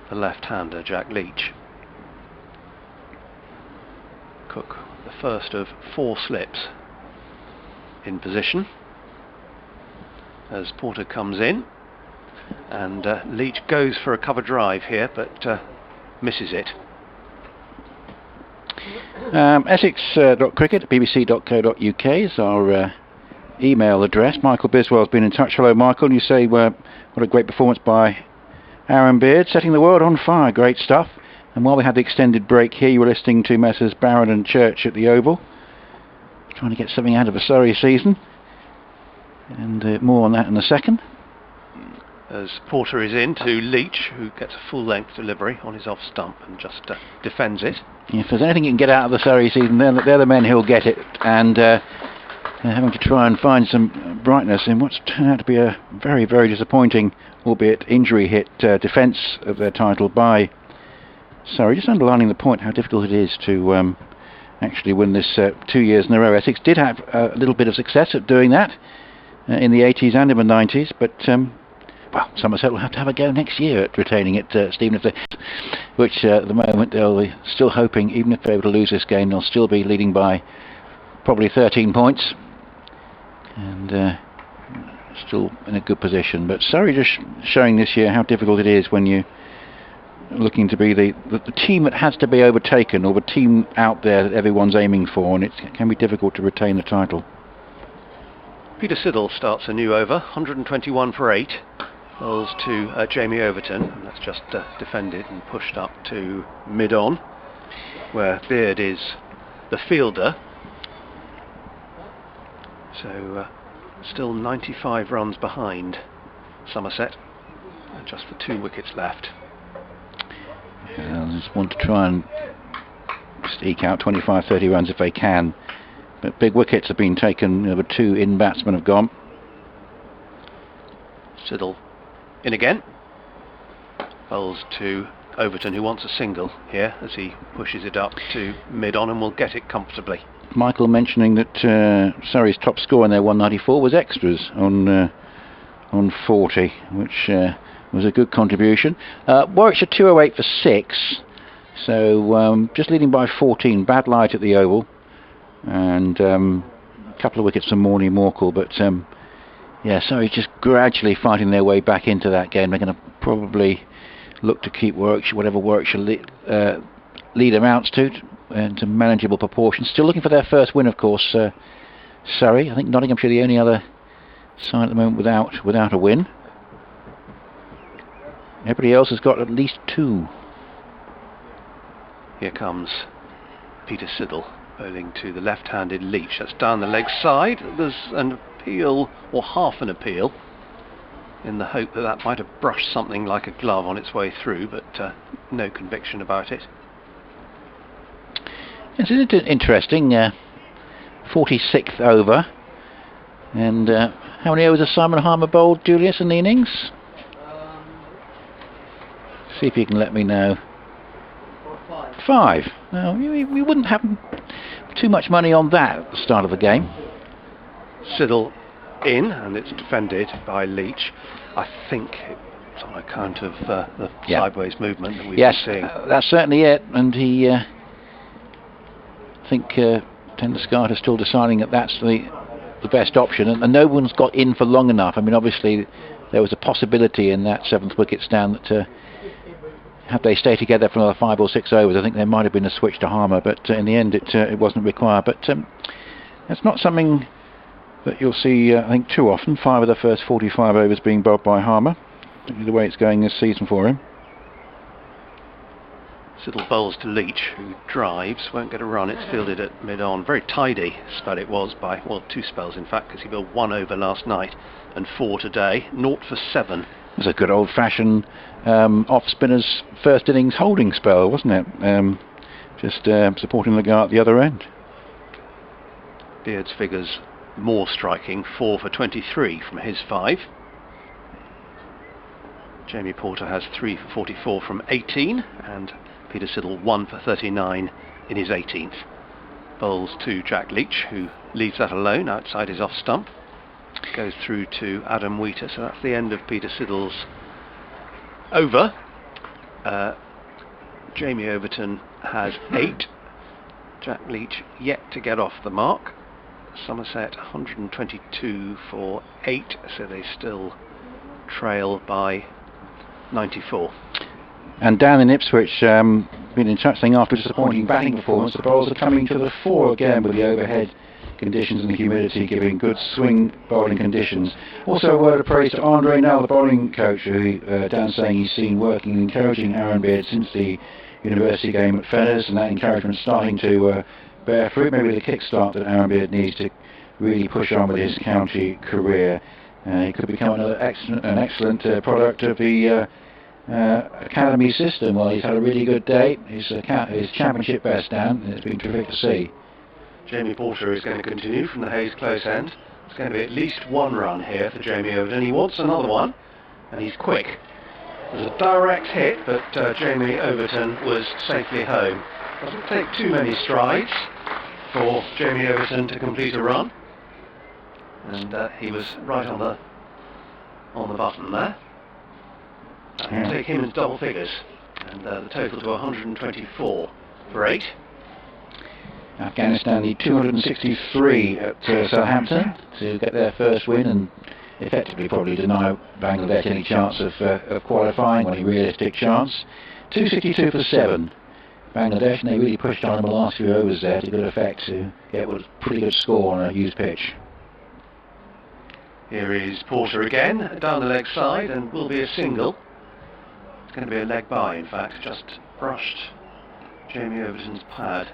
the left-hander, Jack Leach. Cook, the first of 4 slips in position as Porter comes in, and Leach goes for a cover drive here, but misses it. Essex.cricket, bbc.co.uk is our email address. Michael Biswell's been in touch. Hello, Michael. You say what a great performance by Aaron Beard, setting the world on fire. Great stuff. And while we had the extended break here, you were listening to Messrs Barron and Church at the Oval, trying to get something out of a Surrey season, and more on that in a second. As Porter is in to Leach, who gets a full-length delivery on his off stump and just defends it. If there's anything you can get out of the Surrey season, they're the men who'll get it, and having to try and find some brightness in what's turned out to be a very, very disappointing, albeit injury-hit defence of their title by Surrey. Just underlining the point how difficult it is to actually win this 2 years in a row. Essex did have a little bit of success at doing that in the 80s and in the 90s, but well, Somerset will have to have a go next year at retaining it, Stephen, which at the moment they'll be still hoping, even if they're able to lose this game, they'll still be leading by probably 13 points, and still in a good position. But Surrey just showing this year how difficult it is when you looking to be the team that has to be overtaken, or the team out there that everyone's aiming for, and it can be difficult to retain the title. Peter Siddle starts a new over, 121 for 8. Bowls to Jamie Overton, and that's just defended and pushed up to mid-on, where Beard is the fielder. So still 95 runs behind Somerset, and just the 2 wickets left. I just want to try and just eke out 25-30 runs if they can. But big wickets have been taken. The 2 in batsmen have gone. Siddle in again. Bowls to Overton, who wants a single here as he pushes it up to mid-on and will get it comfortably. Michael mentioning that Surrey's top score in their 194 was extras on 40, which was a good contribution. Warwickshire 208 for 6, so just leading by 14. Bad light at the Oval, and a couple of wickets from Morney Morkel, but yeah, Surrey just gradually fighting their way back into that game. They're going to probably look to keep Warwickshire, whatever Warwickshire lead amounts to, into manageable proportions. Still looking for their first win, of course. Surrey, I think Nottinghamshire the only other side at the moment without a win. Everybody else has got at least 2. Here comes Peter Siddle bowling to the left-handed Leach. That's down the leg side. There's an appeal, or half an appeal, in the hope that that might have brushed something like a glove on its way through, but no conviction about it. It's interesting. 46th over, and how many overs has Simon Harmer bowled, Julius, in the innings? See if you can let me know. 5. No, we wouldn't have too much money on that at the start of the game. Siddle in, and it's defended by Leach. I think it's on account of the sideways movement that we've been seeing. That's certainly it, and he I think Tenderskart is still deciding that that's the best option, and no one's got in for long enough. I mean, obviously there was a possibility in that 7th wicket stand that had they stayed together for another 5 or 6 overs, I think there might have been a switch to Harmer, but in the end it wasn't required. But it's not something that you'll see, I think, too often. 5 of the first 45 overs being bowled by Harmer, the way it's going this season for him. Siddle bowls to Leach, who drives, won't get a run. It's fielded at mid-on. Very tidy spell it was by, well, 2 spells in fact, because he bowled 1 over last night and 4 today. 0 for 7. It was a good old-fashioned off-spinner's first innings holding spell, wasn't it? Just supporting the guy at the other end. Beard's figures more striking. 4 for 23 from his 5. Jamie Porter has 3 for 44 from 18, and Peter Siddle 1 for 39 in his 18th. Bowls to Jack Leach, who leaves that alone outside his off stump. Goes through to Adam Wheater, so that's the end of Peter Siddle's over. Jamie Overton has 8. Jack Leach yet to get off the mark. Somerset 122 for 8, so they still trail by 94. And down in Ipswich, been in touch saying after a disappointing batting performance, the bowlers are coming to the fore again with the overhead conditions and the humidity giving good swing bowling conditions. Also a word of praise to Andre Nell, the bowling coach, who Dan saying he's seen working and encouraging Aaron Beard since the university game at Fenners, and that encouragement starting to bear fruit. Maybe the kickstart that Aaron Beard needs to really push on with his county career. He could become an excellent product of the academy system. Well, he's had a really good day. His championship best, Dan, and it's been terrific to see. Jamie Porter is going to continue from the Hayes close end. It's going to be at least 1 run here for Jamie Overton. He wants another one, and he's quick. There's a direct hit, but Jamie Overton was safely home. Doesn't take too many strides for Jamie Overton to complete a run, and he was right on the button there. and take him into double figures, and the total to 124 for 8. Afghanistan need 263 at Southampton to get their first win and effectively probably deny Bangladesh any chance of qualifying, or any realistic chance. 262 for 7. Bangladesh, and they really pushed on in the last few overs there to good effect to get a pretty good score on a used pitch. Here is Porter again, down the leg side, and will be a single. It's going to be a leg by, in fact, just brushed Jamie Overton's pad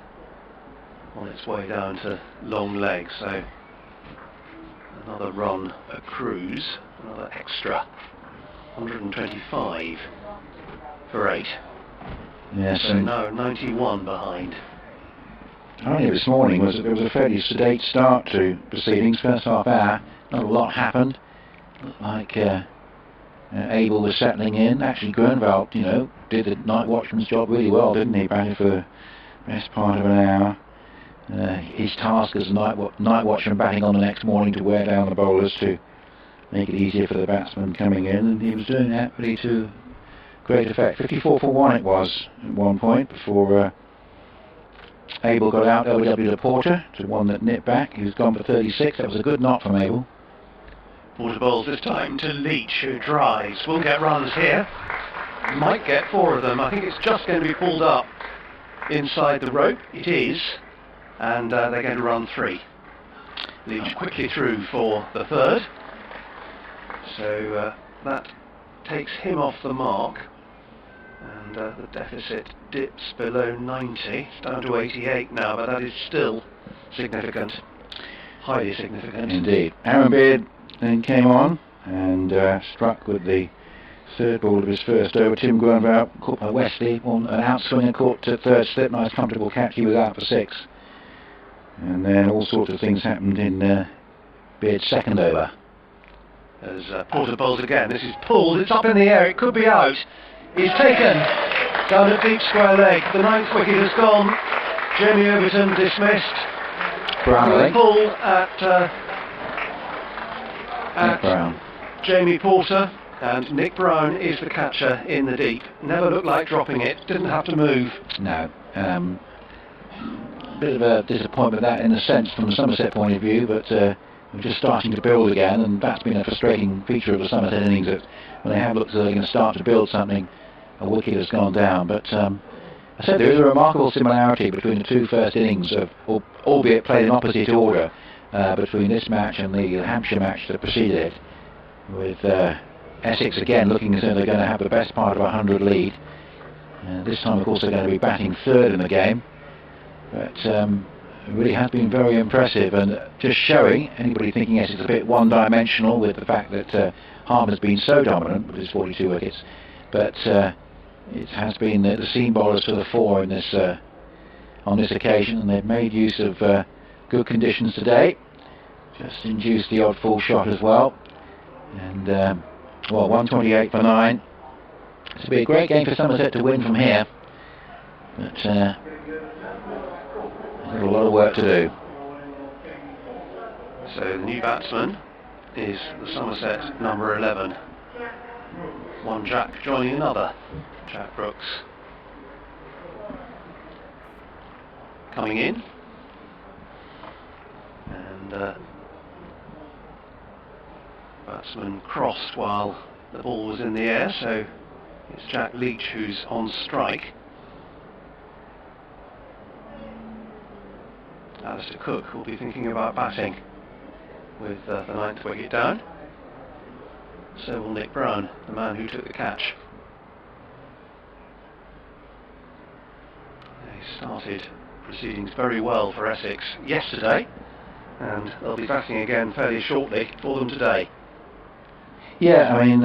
on its way down to long leg, so another run accrues, another extra 125 for 8. Yes, so now 91 behind. Only this morning was a fairly sedate start to proceedings. First half hour, not a lot happened. Looked like Abel was settling in. Actually, Grunwald, did the night watchman's job really well, didn't he? Batted for the best part of an hour. His task as a night watchman, batting on the next morning to wear down the bowlers to make it easier for the batsman coming in, and he was doing that really to great effect. 54 for 1 it was at one point before Abel got out. LBW to Porter to one that nipped back. He was gone for 36. That was a good knock from Abel. Porter bowls this time to Leach, who drives. Will get runs here. Might get 4 of them. I think it's just going to be pulled up inside the rope. It is. And they're going to run 3. Leach quickly through for the 3rd. So that takes him off the mark. And the deficit dips below 90. It's down to 88 now, but that is still significant. Highly significant. Indeed. Aaron Beard then came on and struck with the 3rd ball of his first over. Tim Grunwald caught by Wesley on an outswinger, caught to 3rd slip. Nice comfortable catch. He was out for 6. And then all sorts of things happened in Beard's 2nd over. As Porter bowls again, this is pulled, it's up in the air, it could be out. It's taken down at deep square leg. The 9th wicket has gone. Jamie Overton dismissed. Brown Pull at Brown. Jamie Porter, and Nick Brown is the catcher in the deep. Never looked like dropping it, didn't have to move. No. Bit of a disappointment that in a sense from the Somerset point of view, but we're just starting to build again, and that's been a frustrating feature of the Somerset innings, that when they have looked as though they're going to start to build something, a wicket has gone down. But I said there is a remarkable similarity between the 2 first innings, albeit played in opposite order, between this match and the Hampshire match that preceded it, with Essex again looking as though they're going to have the best part of a 100 lead. This time of course they're going to be batting 3rd in the game, but it really has been very impressive, and just showing anybody thinking Essex is a bit one-dimensional with the fact that Harman's been so dominant with his 42 wickets, but it has been the seam bowlers for the 4 in this on this occasion, and they've made use of good conditions today. Just induced the odd full shot as well, and 128 for 9. This will be a great game for Somerset to win from here, but there's a lot of work to do. So the new batsman is the Somerset number 11. One Jack joining another. Jack Brooks coming in, and batsman crossed while the ball was in the air, so it's Jack Leach who's on strike. Alistair Cook will be thinking about batting with the 9th wicket down. So will Nick Brown, the man who took the catch. They started proceedings very well for Essex yesterday, and they'll be batting again fairly shortly for them today. Yeah, I mean,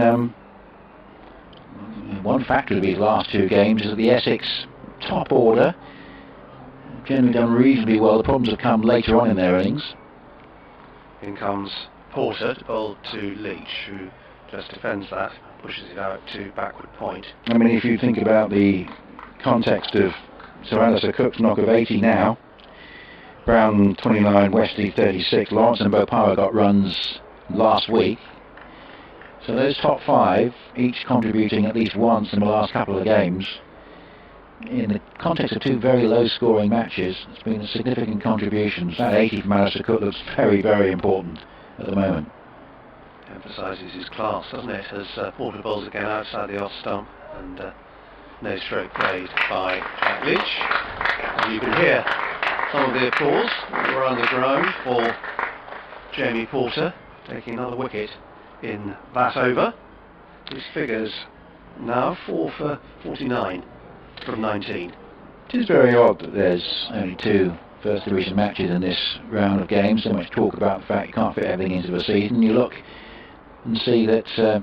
one factor of these last 2 games is that the Essex top order generally done reasonably well. The problems have come later on in their innings. In comes Porter to bowl to Leach, who just defends that, pushes it out to backward point. I mean, if you think about the context of Sir Alistair Cook's knock of 80 now, Brown 29, Wesley 36, Lawrence and Bopara got runs last week, So those top 5, each contributing at least once in the last couple of games, in the context of 2 very low-scoring matches, it's been a significant contribution. That 80 from Alistair Cook looks very, very important at the moment. Emphasises his class, doesn't it, as Porter bowls again outside the off stump, and no stroke played by Jack Leach. And you can hear some of the applause all around the ground for Jamie Porter taking another wicket in that over. His figures now 4 for 49 from 19. It is very odd that there's only 2 First Division matches in this round of games. So much talk about the fact you can't fit everything into a season. You look and see that there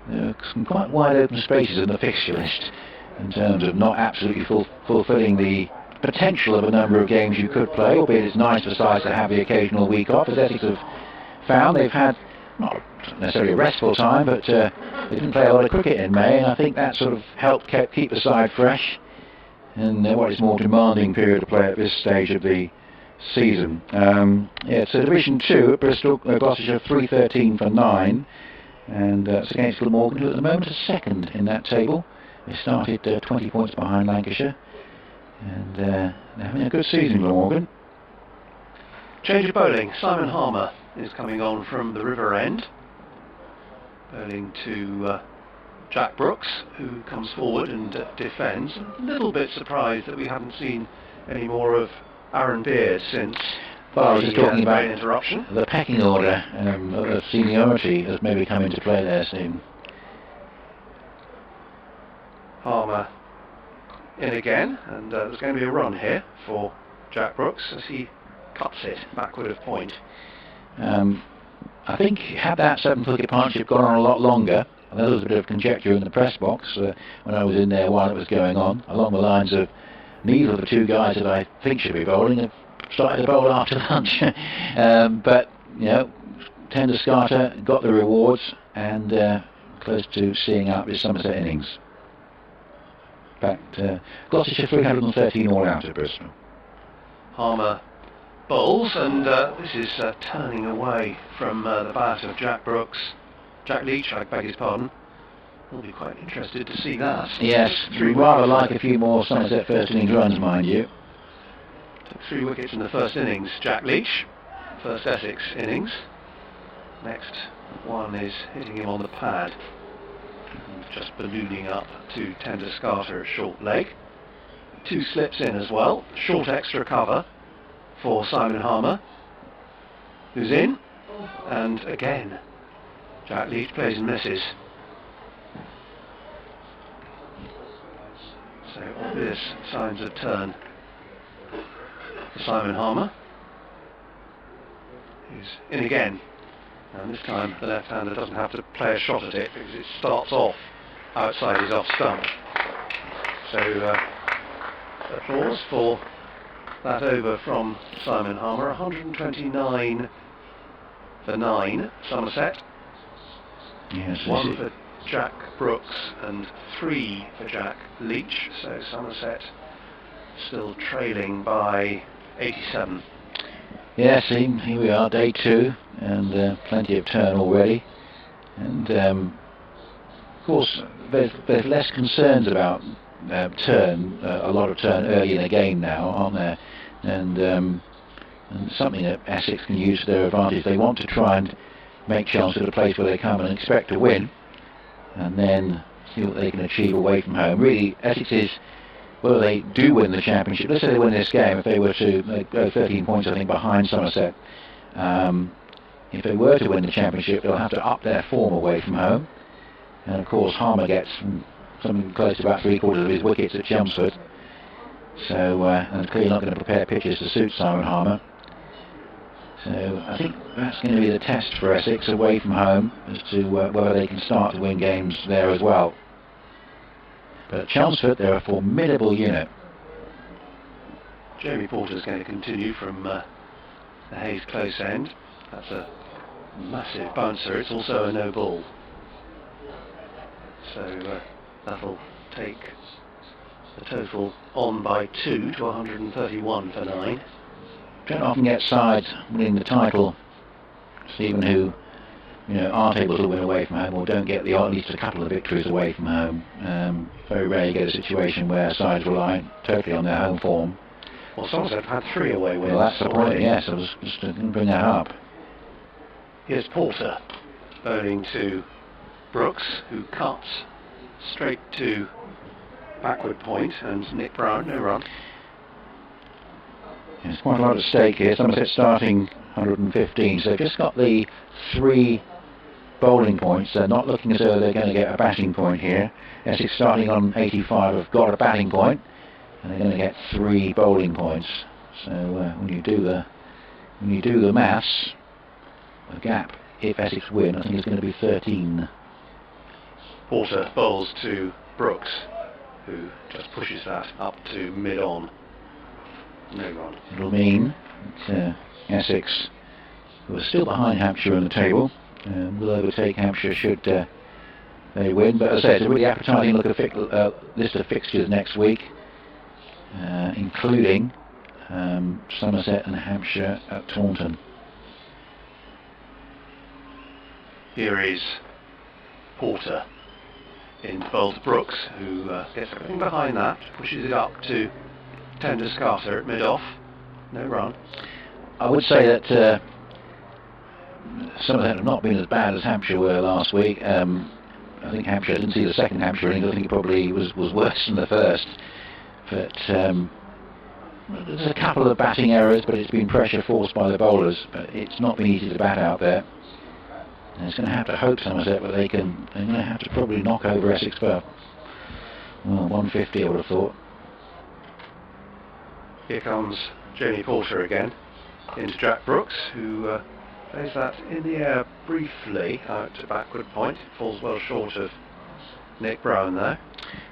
are some quite wide open spaces in the fixture list in terms of not absolutely fulfilling the potential of a number of games you could play, albeit it's nice for sides to have the occasional week off, as Essex have found. They've had not necessarily a restful time, but they didn't play a lot of cricket in May, and I think that sort of helped keep the side fresh in what is a more demanding period to play at this stage of the season. So Division 2 at Bristol, Gloucestershire 313 for 9, and it's against Glamorgan, who at the moment is second in that table. They started 20 points behind Lancashire, and they're having a good season, Glamorgan. Change of bowling. Simon Harmer is coming on from the river end, bowling to Jack Brooks, who comes forward and defends. A little bit surprised that we haven't seen any more of Aaron Beard since I was just talking about rain interruption. The pecking order of seniority has maybe come into play there soon. Harmer in again, and there's going to be a run here for Jack Brooks as he cuts it backward of point. I think had that 7-wicket partnership gone on a lot longer, and there was a bit of conjecture in the press box when I was in there while it was going on, along the lines of neither of the 2 guys that I think should be bowling have started to bowl after lunch. But, you know, Tender Scarter got the rewards and close to seeing out his Somerset innings. In fact, Gloucestershire 313 all out at Bristol. Harmer bowls, and this is turning away from the bat of Jack Leach, I beg his pardon. We'll be quite interested to see that. Yes, we'd rather like a few more Somerset first innings runs, mind you. Took 3 wickets in the first innings, Jack Leach. First Essex innings. Next one is hitting him on the pad. And just ballooning up to Tender Scarter, short leg. 2 slips in as well. Short extra cover for Simon Harmer, who's in. And again, Jack Leach plays and misses. So obvious signs of turn for Simon Harmer, who's in again, and this time the left-hander doesn't have to play a shot at it because it starts off outside his off stump. So applause for that over from Simon Harmer. 129 for 9, Somerset. Yes, 1 for Jack Brooks and 3 for Jack Leach, so Somerset still trailing by 87. Yes, here we are, day 2, and plenty of turn already. And of course, there's less concerns about turn, a lot of turn early in the game now, aren't there? And something that Essex can use to their advantage. They want to try and make Chelmsford a place where they come and expect to win, and then see what they can achieve away from home. Really, Essex is, whether they do win the championship, let's say they win this game, if they were to go 13 points I think behind Somerset, if they were to win the championship they'll have to up their form away from home, and of course Harmer gets something close to about 3/4 of his wickets at Chelmsford, so and clearly not going to prepare pitches to suit Simon Harmer. So I think that's going to be the test for Essex away from home, as to whether they can start to win games there as well. But at Chelmsford, they're a formidable unit. Jamie Porter's going to continue from the Hayes close end. That's a massive bouncer. It's also a no ball. So that'll take the total on by 2 to 131 for 9. Don't often get sides winning the title, Stephen, who aren't able to win away from home, or don't get at least a couple of victories away from home. Very rarely get a situation where sides rely totally on their home form. Well, Somerset have had 3 away wins. Well, that's the point. Yes, I was just going to bring that up. Here's Porter bowling to Brooks, who cuts straight to backward point, and Nick Brown, no run. There's quite a lot at stake here. Somerset starting 115, so they've just got the 3 bowling points. They're not looking as though they're going to get a batting point here. Essex starting on 85 have got a batting point, and they're going to get 3 bowling points. So when you do the maths, the gap, if Essex win, I think it's going to be 13. Porter bowls to Brooks, who just pushes that up to mid-on. No run. It'll mean that Essex, who are still behind Hampshire on the table, will overtake Hampshire should they win. But as I said, it's a really appetising look at list of fixtures next week, including Somerset and Hampshire at Taunton. Here is Porter in to bowl to Brooks, who gets everything behind that, pushes it up to tender scatter at mid-off. No run. I would say that Somerset have not been as bad as Hampshire were last week. I think Hampshire, I didn't see the second Hampshire innings, I think it probably was worse than the first. But there's a couple of batting errors, but it's been pressure forced by the bowlers. But it's not been easy to bat out there. And it's going to have to hope Somerset, but they're going to have to probably knock over Essex for 150, I would have thought. Here comes Jamie Porter again into Jack Brooks, who plays that in the air briefly out to backward point. It falls well short of Nick Brown there.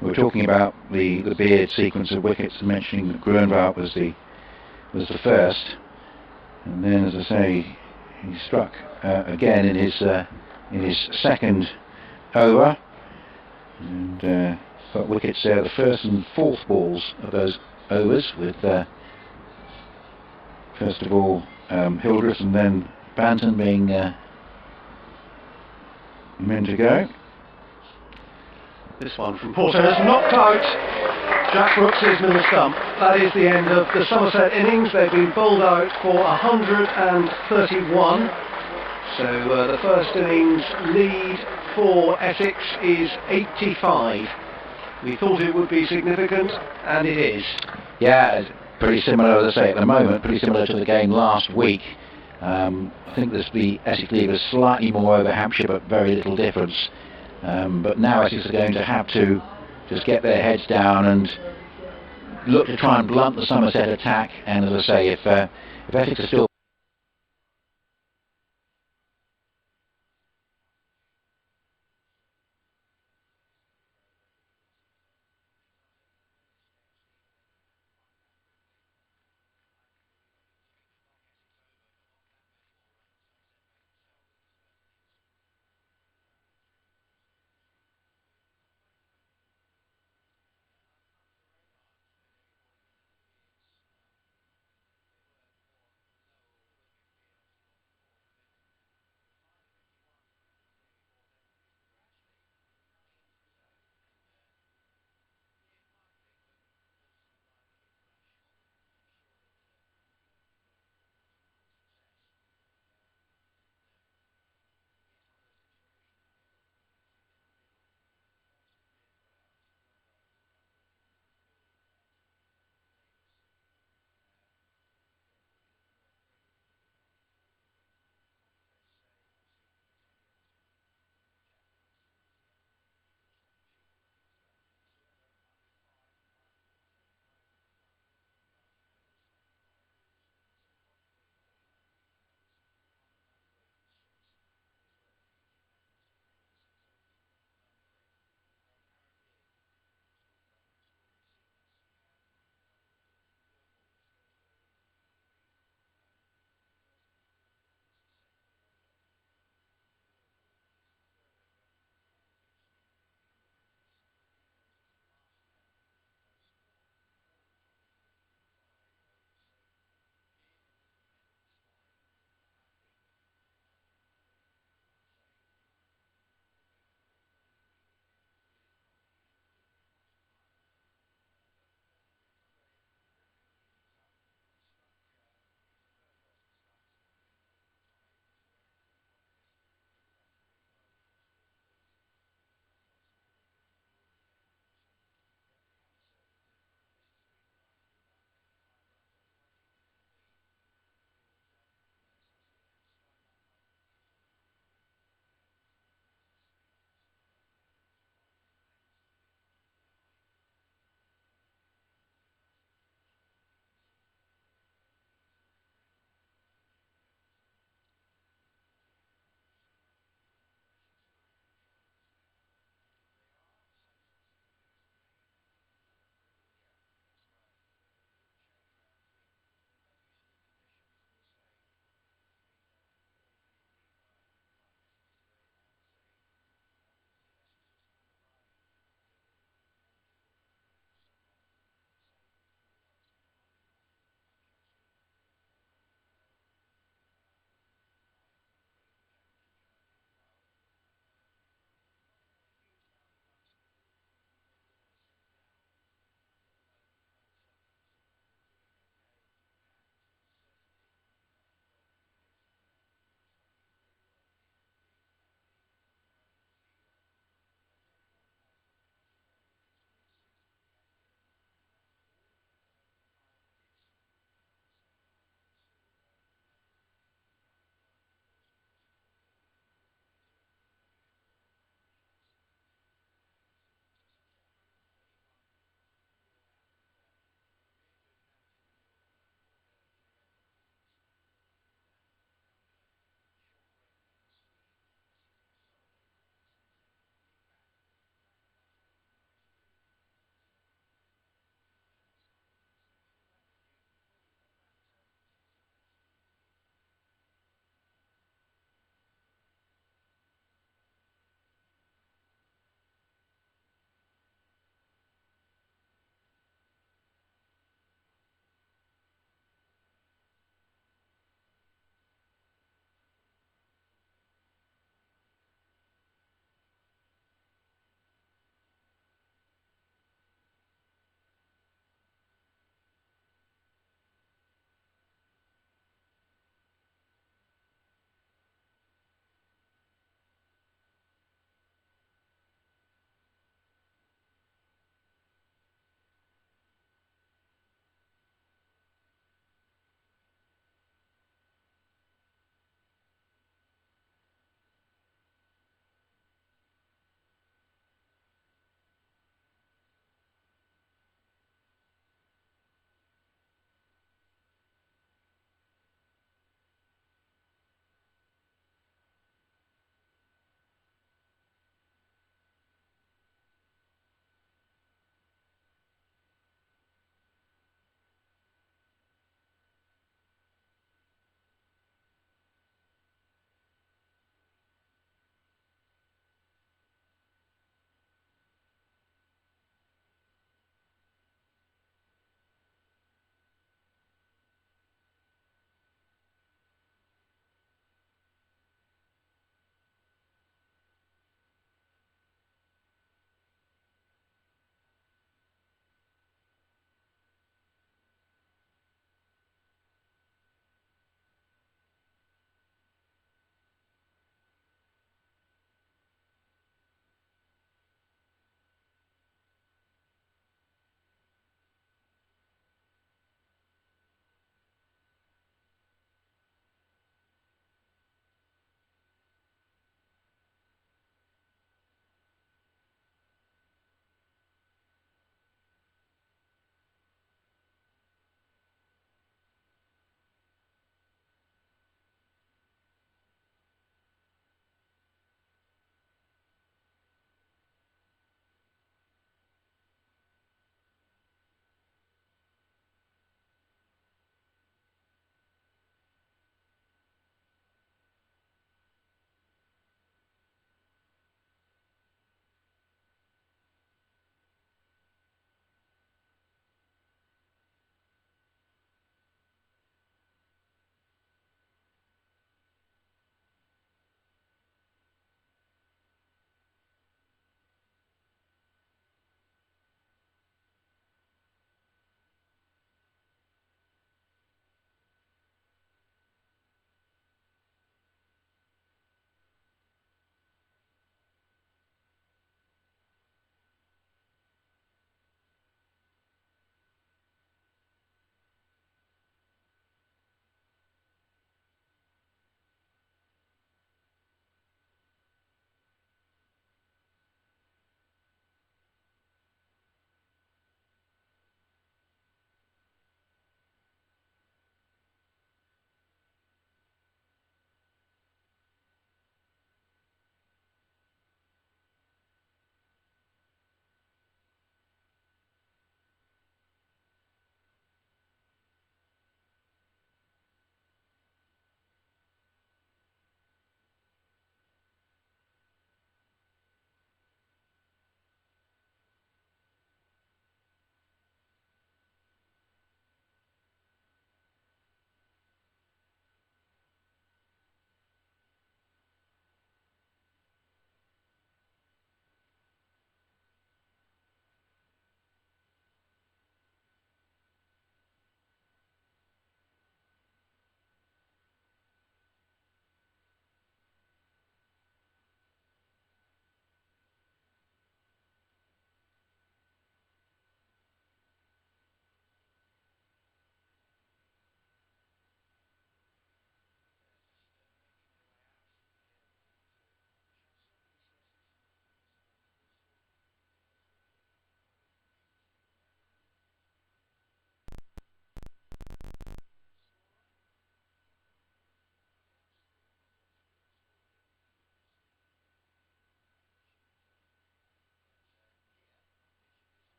We were talking about the Beard sequence of wickets and mentioning that Grunwald was the first, and then, as I say, he struck again in his second over, and got wickets there, the first and fourth balls of those overs, with first of all Hildreth and then Banton being men to go. This one from Porter has knocked out Jack Brooks's middle stump. That is the end of the Somerset innings. They've been bowled out for 131. So the first innings lead for Essex is 85. We thought it would be significant, and it is. Yeah, it's pretty similar, as I say, at the moment, pretty similar to the game last week. I think the Essex lead was slightly more over Hampshire, but very little difference. But now Essex are going to have to just get their heads down and look to try and blunt the Somerset attack. And as I say, if Essex are still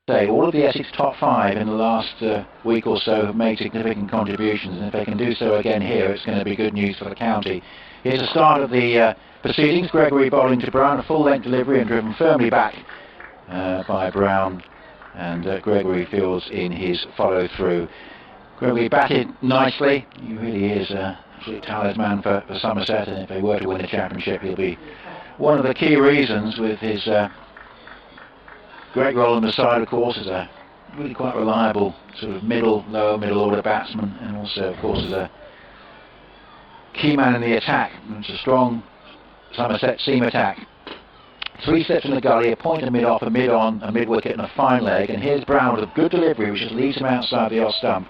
say, all of the Essex top 5 in the last week or so have made significant contributions, and if they can do so again here, it's going to be good news for the county. Here's the start of the proceedings. Gregory bowling to Brown, a full-length delivery and driven firmly back by Brown, and Gregory fields in his follow-through. Gregory batted nicely. He really is a absolute talisman for Somerset, and if they were to win the championship, he'll be one of the key reasons, with his great role on the side, of course, as a really quite reliable sort of lower middle order batsman, and also, of course, as a key man in the attack. It's a strong Somerset seam attack. 3 steps in the gully, a point, a mid-off, a mid-on, a mid-wicket and a fine leg, and here's Brown with a good delivery which just leaves him outside the off stump,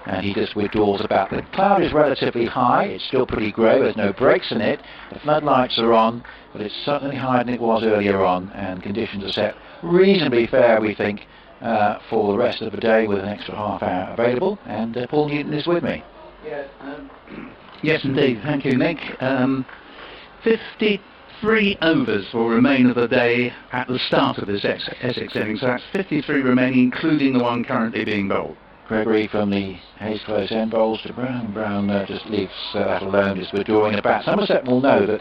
and he just withdraws the bat. The cloud is relatively high, it's still pretty grey, there's no breaks in it, the floodlights are on, but it's certainly higher than it was earlier on, and conditions are set reasonably fair, we think, for the rest of the day, with an extra half hour available. And Paul Newton is with me. Yes, indeed. Thank you, Nick. 53 overs will remain of the day at the start of this Essex innings. So that's 53 remaining, including the one currently being bowled. Gregory from the Hayes close end bowls to Brown. Brown just leaves that alone, just withdrawing the bat. Somerset will know that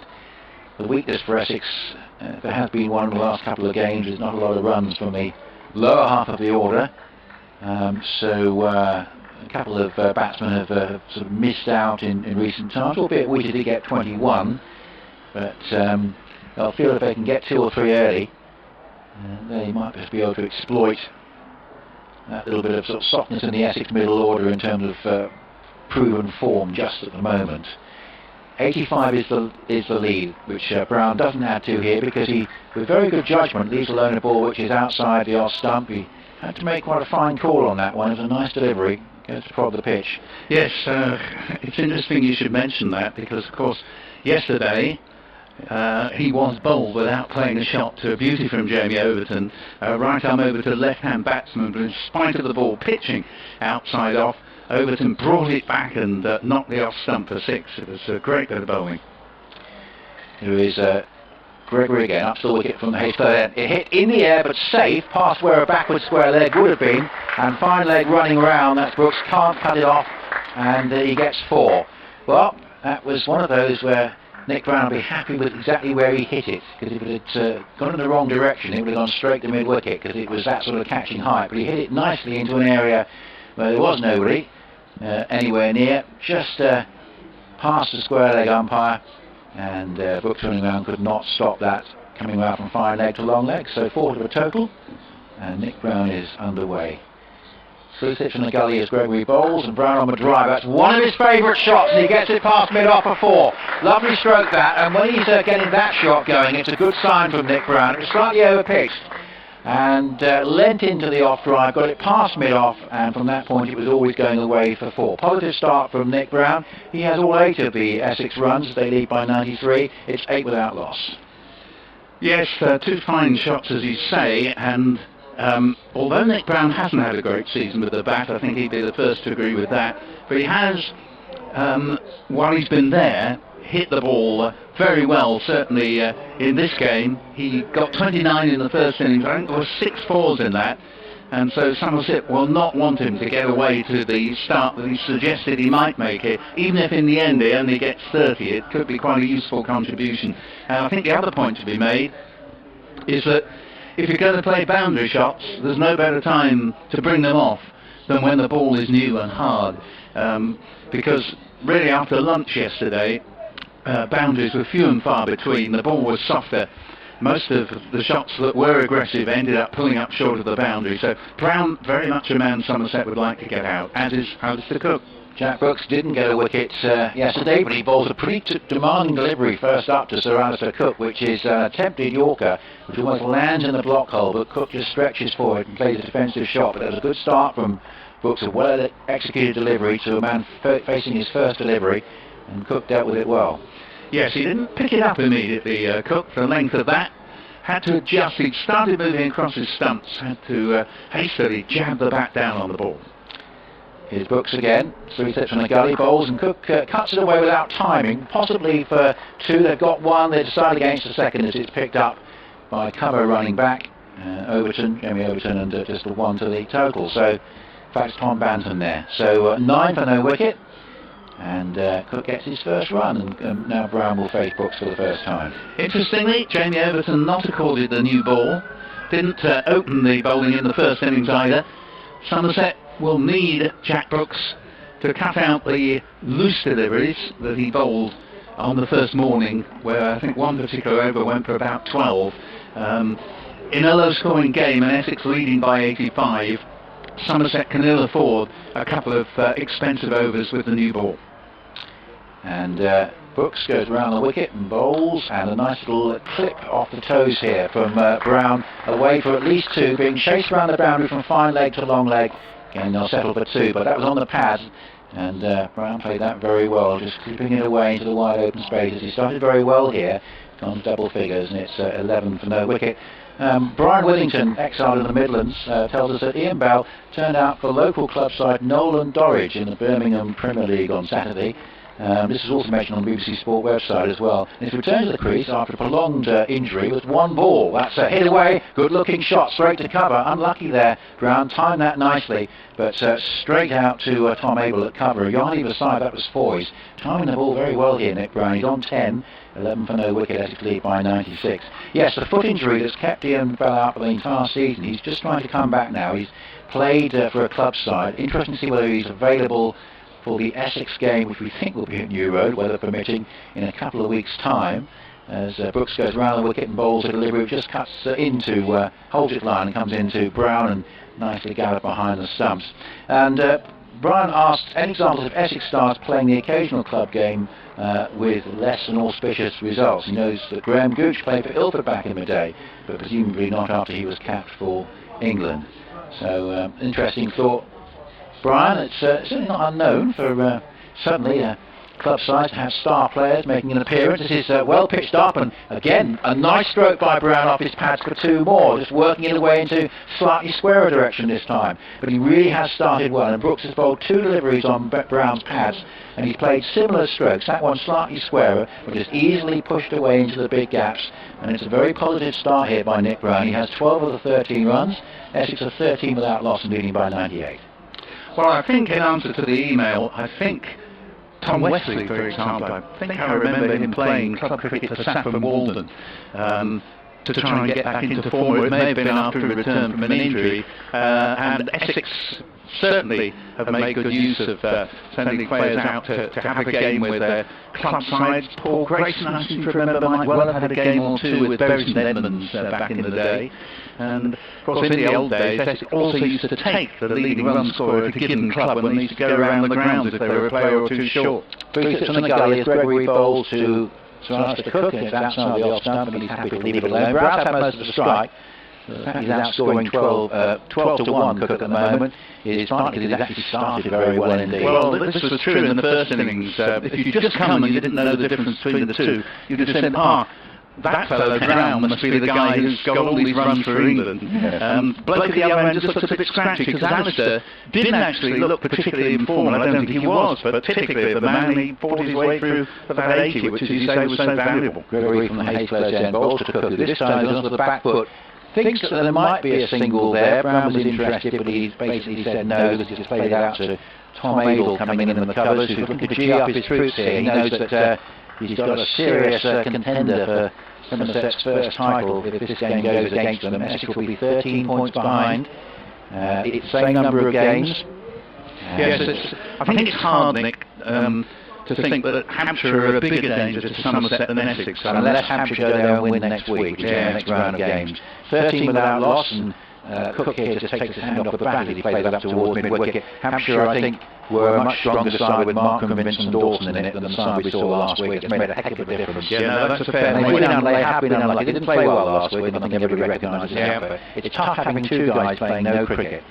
the weakness for Essex, there has been one in the last couple of games. There's not a lot of runs from the lower half of the order. So a couple of batsmen have sort of missed out in recent times, albeit we did get 21. But they'll feel if they can get 2 or 3 early, they might just be able to exploit that little bit of sort of softness in the Essex middle order in terms of proven form just at the moment. 85 is the lead, which Brown doesn't add to here, because he, with very good judgment, leaves alone a ball which is outside the off stump. He had to make quite a fine call on that one. It was a nice delivery. Goes to prod the pitch. Yes, it's interesting you should mention that, because of course yesterday he was bowled without playing a shot to a beauty from Jamie Overton, right arm over to the left-hand batsman, but in spite of the ball pitching outside off, Overton brought it back and knocked the off stump for 6. It was a great bit of bowling. Here is Gregory again, up to the wicket from the Hayes third end. It hit in the air but safe, past where a backward square leg would have been, and fine leg running round. That's Brooks, can't cut it off, and he gets 4. Well, that was one of those where Nick Brown will be happy with exactly where he hit it, because if it had gone in the wrong direction, it would have gone straight to mid-wicket, because it was that sort of catching height. But he hit it nicely into an area where there was nobody anywhere near, just past the square leg umpire, and Brooks running around could not stop that coming out from fine leg to long leg. So 4 to a total, and Nick Brown is underway. 3 steps in the gully as Gregory bowls, and Brown on the drive. That's one of his favourite shots, and he gets it past mid-off for 4. Lovely stroke that, and when he's getting that shot going, it's a good sign from Nick Brown. It was slightly over-pitched, and lent into the off drive, got it past mid-off, and from that point it was always going away for 4. Positive start from Nick Brown. He has all 8 of the Essex runs. They lead by 93. It's 8 without loss. Yes, 2 fine shots, as you say, and although Nick Brown hasn't had a great season with the bat, I think he'd be the first to agree with that, but he has, while he's been there, hit the ball very well. Certainly in this game he got 29 in the first innings. I think there were 6 fours in that, and so Somerset will not want him to get away to the start that he suggested he might make it. Even if in the end he only gets 30, it could be quite a useful contribution. And I think the other point to be made is that if you're going to play boundary shots, there's no better time to bring them off than when the ball is new and hard, because really after lunch yesterday boundaries were few and far between. The ball was softer. Most of the shots that were aggressive ended up pulling up short of the boundary. So Brown, very much a man Somerset would like to get out, as is Alistair Cook. Jack Brooks didn't get a wicket yesterday, but he bowls a pretty demanding delivery first up to Sir Alistair Cook, which is an attempted Yorker, which almost lands in the block hole, but Cook just stretches for it and plays a defensive shot. But it was a good start from Brooks, a well-executed delivery to a man facing his first delivery, and Cook dealt with it well. Yes, he didn't pick it up immediately, Cook, the length of that. Had to adjust. He'd started moving across his stumps, had to hastily jab the bat down on the ball. Here's Brooks again, 3 steps from the gully, bowls, and Cook cuts it away without timing, possibly for 2. They've got 1, they decide against the second as it's picked up by cover running back, Jamie Overton, and just a 1 to the total. So, in fact, it's Tom Banton there. So 9 for no wicket, and Cook gets his first run, and now Brown will face Brooks for the first time. Interestingly, Jamie Overton not accorded the new ball, didn't open the bowling in the first innings either. Somerset will need Jack Brooks to cut out the loose deliveries that he bowled on the first morning, where I think one particular over went for about 12. In a low-scoring game, and Essex leading by 85, Somerset can ill afford a couple of expensive overs with the new ball. And Brooks goes around the wicket and bowls, and a nice little clip off the toes here from Brown, away for at least 2, being chased around the boundary from fine leg to long leg. Again, they'll settle for 2, but that was on the pads, and Brown played that very well, just clipping it away into the wide open spaces. He started very well here, gone double figures, and it's 11 for no wicket. Brian Withington, exiled in the Midlands, tells us that Ian Bell turned out for local club side Nolan Dorridge in the Birmingham Premier League on Saturday. This is also mentioned on the BBC Sport website as well. And his return to the crease after a prolonged injury was 1 ball. That's a hit away, good looking shot, straight to cover. Unlucky there. Brown timed that nicely, but straight out to Tom Abel at cover. On either side, that was 4. He's timing the ball very well here, Nick Brown. He's on 10. 11 for no wicket, Essex lead by 96. Yes, the foot injury that's kept Ian Bell out for the entire season. He's just trying to come back now. He's played for a club side. Interesting to see whether he's available for the Essex game, which we think will be at New Road, weather permitting, in a couple of weeks' time, as Brooks goes around the wicket and bowls a delivery which just cuts into Holt's line and comes into Brown and nicely gathered behind the stumps. And Brian asked any examples of Essex stars playing the occasional club game with less than auspicious results. He knows that Graham Gooch played for Ilford back in the day, but presumably not after he was capped for England. So, interesting thought, Brian. It's certainly not unknown for certainly club sides to have star players making an appearance. This is well pitched up, and again a nice stroke by Brown off his pads for 2 more, just working his way into slightly squarer direction this time. But he really has started well, and Brooks has bowled 2 deliveries on Brown's pads, and he's played similar strokes, that one slightly squarer, but just easily pushed away into the big gaps. And it's a very positive start here by Nick Brown. He has 12 of the 13 runs. Essex are 13 without loss and leading by 98. Well, I think in answer to the email, I think Tom Wesley, for example, I think I remember him playing club cricket for Saffron Walden to try and get back into form, or it may have been after he returned from an injury, and Essex certainly have made good use of sending players out to have a game with their club sides. Paul Grayson, I seem to remember, might well have had a game or 2 with Bury St Edmunds back in the day. And of course, in the old days, Essex also used to take the leading run scorer at a given club when they used to go around the grounds if they were a player or 2 short. 3 sits on the gully as Gregory bowls to Alistair Cook, and it's outside the off stump, and he's happy to leave it alone. Brown's had most of the strike. The fact he's outscoring 12 to 1 Cook at the moment is partly because he's actually started very well indeed. Well, this was true in the first innings. If you'd just come and you didn't know the difference between the two, you'd have said, that fellow Brown must be the guy who's got all these runs for England. Bloke at the other end just looks a bit scratchy, because Alistair didn't actually look particularly in form, and I don't think he was, but typically of the man, he fought his way through for that 80, which, as you say, was so valuable. Gregory from the Hayes-Pledge end bowls to Cook, who this time goes onto the back foot. Thinks that there might be a single there. Brown was interested, but he basically said no, because he's played it out to Tom Abel coming in the covers, who's looking to G up his troops here. He knows that he's got a serious contender for Somerset's first title if this game goes against them. Essex will be 13 points behind. It's the same number of games. Yes, I think it's hard, Nick, to think that Hampshire are a bigger danger to Somerset than Essex. Unless Hampshire go there and win next week, which is the next round of games. 13 without loss, and Cook here just takes his hand off the bat as he plays that up towards mid-wicket. Hampshire, I think, were a much stronger side with Markham, Vincent Dawson in it than the side we saw last week. It's made a heck of a difference. Yeah, no, that's a fair point. They have been unlucky. They didn't play well last week, and I think everybody recognises that. But it's tough having 2 guys playing no cricket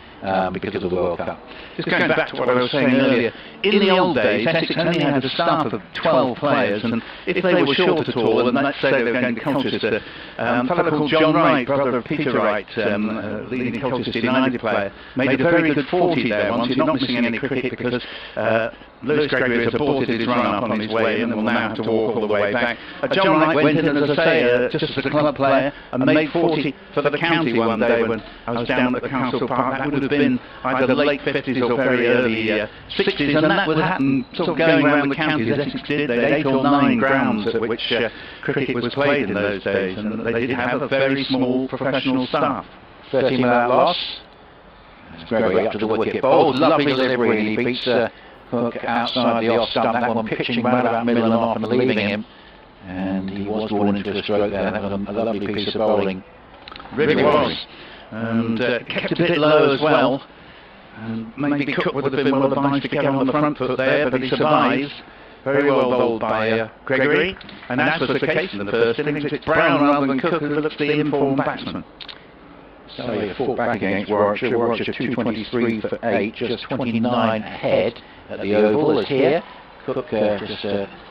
because of the World Cup. Just going back to what I was saying earlier, in the old days, Essex only had a staff of 12 players, and if they were short at all, and let's say they were going to Colchester, a fellow called John Wright, brother of Peter Wright, leading Colchester United player, made a very good 40 there once. He's not missing any cricket because Lewis Gregory has aborted his run-up on his way in and will now have to walk all the way back. John Wright went in, as I say, just as a club player and made 40 for the county one day when I was down at the Castle Park. That would have been either late 50s or very early 60s, and that would happen sort of going around the county as Essex did. They had 8 or 9 grounds at which cricket was played in those days, and they did have a very small professional staff. 13 without loss. Gregory up to the wicket. Bowls, lovely delivery. He beats Hook outside the off stump. That one pitching right about middle and off and leaving him. And he was drawn into a stroke there. That was a lovely piece of bowling. Really was. And kept a bit low as well. And maybe Cook would have been well advised to get on the front foot there, but he survives. Very well bowled by Gregory. And as was the case in the first innings, it's Brown rather than Cook who looks the informed batsman. Surrey fought back against Warwickshire. Warwickshire 223 for 8, just 29 ahead at the Oval. As here, Cook just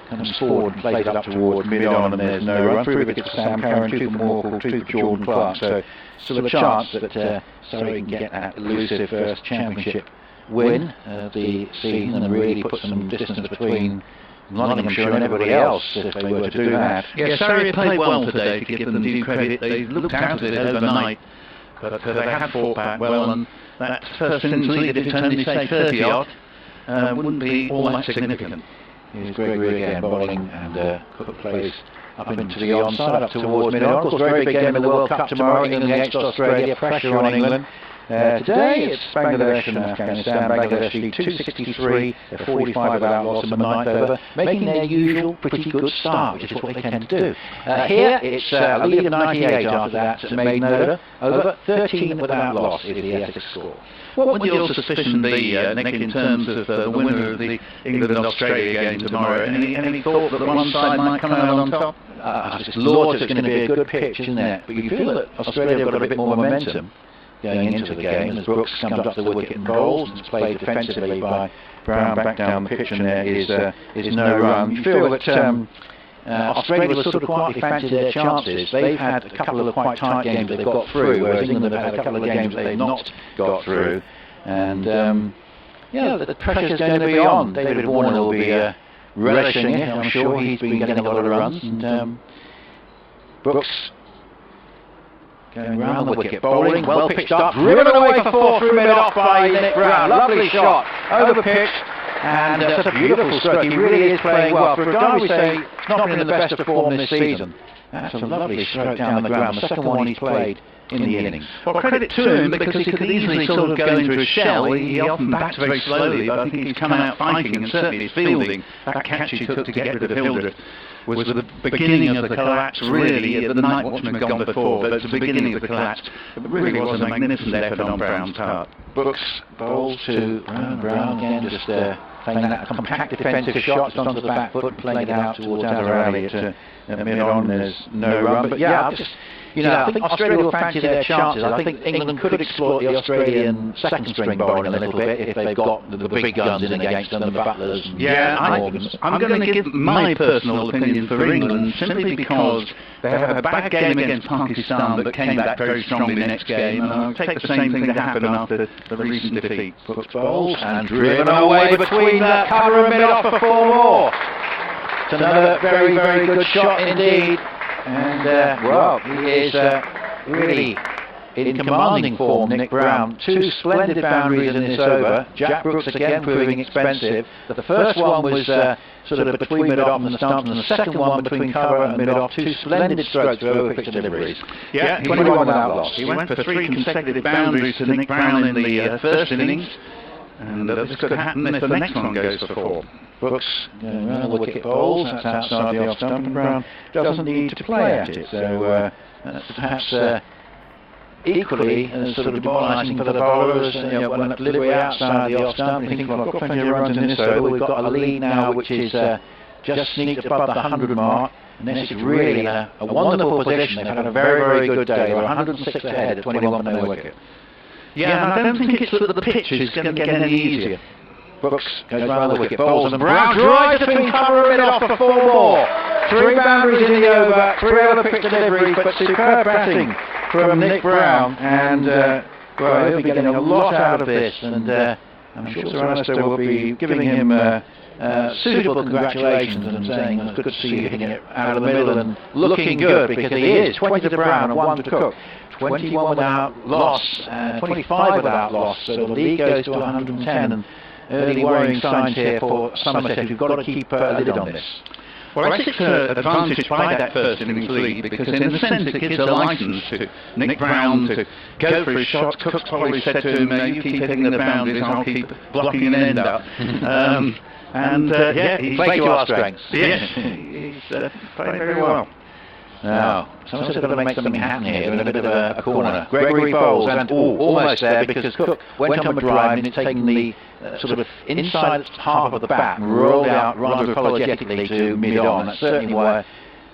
comes forward and plays it up towards mid-on, and there's no run. 3 wickets for Sam Curran, 2 for Morkel, 2 for Jordan Clark. So still a chance that Surrey can get that elusive first championship win of the season and really put some distance between Nottinghamshire and everybody else if they were to do that. Yeah, Surrey played well today, to give them due credit. They looked out of it overnight, but they had fought back well, and that first innings lead, if it's only say 30 odd, wouldn't be all that significant. Here's Gregory again bowling, and Cook plays up into the onside, up towards mid-on. Of course, very big game in the World Cup tomorrow, England against Australia, pressure on England. Today it's Bangladesh and Afghanistan. Bangladesh lead 263, they're 45 without loss in the 9th over, making their usual pretty good start, which is what they tend to do. Here it's a lead of 98 after that maiden over, 13 without loss is the Essex score. What would your suspicion be, Nick, in terms of the winner of the England-Australia game tomorrow? Any thought that one side might come out on top? Lords is going to be a good pitch, isn't it? But you feel that Australia have got a bit more momentum going into the game, as Brooks comes up to the wicket and bowls, and it's played defensively by Brown back down the pitch, and there is no run. You feel that Australia was sort of quietly fancied their chances. They've had a couple of quite tight games they've got through, whereas England have had a couple of games they've not got through. And the pressure's going to be on. David Warner will be relishing it, I'm sure. He's been getting a lot of runs. And Brooks going round the wicket, bowling, well pitched up, driven away for 4 through mid-off by Nick Brown. Lovely shot, over pitch, and it's a beautiful stroke. He really is playing well. For a guy we say he's not been in the best of form this season, that's a lovely stroke down the ground. The second one he's played in the innings. Well, credit to him, because he could easily sort of go into a shell. He often bats very slowly, but I think he's come out fighting, and certainly his fielding, that catch he took to get rid of Hildreth, was the beginning of the collapse, really. The night watchman had gone before, but it was the beginning of the collapse. It really was a magnificent effort on Brown's part. Brooks bowls to Brown again, just playing that compact defensive shot just onto the back foot, playing it out towards outer alley at mid-on. There's no run, but yeah, I think Australia will fancy their chances. I think England could exploit the Australian second string bowling a little bit if they've got the big guns in against them, the Butlers and Morgans. I'm going to give my personal opinion for England simply because they have a bad game against Pakistan but came back very strongly the next game, and I'll take the same thing to happen after the recent defeat. Brooks bowls and driven away between cover and mid-off for 4 more. It's another very, very good shot indeed. And, he is really in commanding form, Nick Brown. 2 splendid boundaries in this over. Jack Brooks again proving expensive. The first one was sort of between mid-off and the stumps, and the second one between cover and mid-off. 2 splendid strokes for over-pitch deliveries. Yeah, 21 without loss. He went for 3 consecutive boundaries to Nick Brown in the first innings, and this could happen if the next one goes for 4. Brooks going around the wicket bowls, that's outside the off stump, and Brown doesn't need to play at it. So that's perhaps equally sort of demoralising for the bowlers. When a delivery outside the off stump, you think, well, I've got plenty of runs in this over. We've got a lead now which is just sneaked above the 100 mark. And this is really a wonderful position. They've had a very, very good day. They're 106 ahead at 21 for no wicket. Yeah, and I don't think it's that the pitch is going to get any easier. Brooks goes round the wicket, bowls, and Brown drives between cover and mid-off for 4 more. 3 boundaries in the over, 3 over-pitch deliveries, but superb batting from Nick Brown, and well, he'll be getting a lot out of this, and I'm sure Sir Alistair will be giving him suitable congratulations and saying it's good to see you hitting it out of the middle and looking good, because he is 20 to Brown and 1 to Cook. 21 without loss, 25 without loss, so the lead goes to 110, and early worrying signs here for Somerset, who've got to keep a lid on this. Well, Essex are advantaged by that first innings lead, because in a sense it gives a licence to Nick Brown to go for his shots. Cook's probably said to him, you keep hitting the boundaries, I'll keep blocking an end up. Yeah, he's played to our strengths. Yes, he's played very well. Now, Somerset's got to make something happen here. They're in a bit of a corner. Gregory bowls, and almost there, because Cook went on a drive and it's taken the sort of inside half of the bat and rolled out rather apologetically to mid-on. That's certainly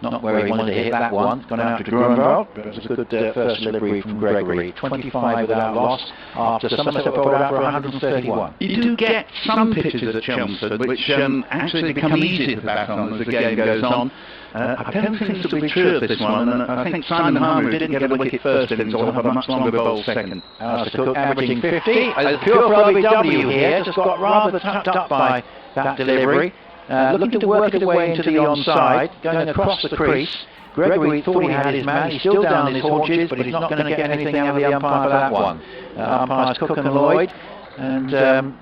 not where he wanted to hit that one. It's gone out to Grunwald, but it was a good first delivery from Gregory. 25 without loss after Somerset bowled out for 131. You do get some pitches at Chelmsford which actually become easier to bat on as the game goes on. I don't think this will be true of this one, and I think Simon Harmer didn't get a wicket first innings, or have a much longer bowl second. Alistair Cook averaging 50. A pure LBW here, just got rather tucked up by that delivery. Looking to work his way into the onside, going across the crease. Gregory thought he had his man, he's still down in his haunches, but he's not going to get anything out of the umpire for that one. Umpires Cook and Lloyd, and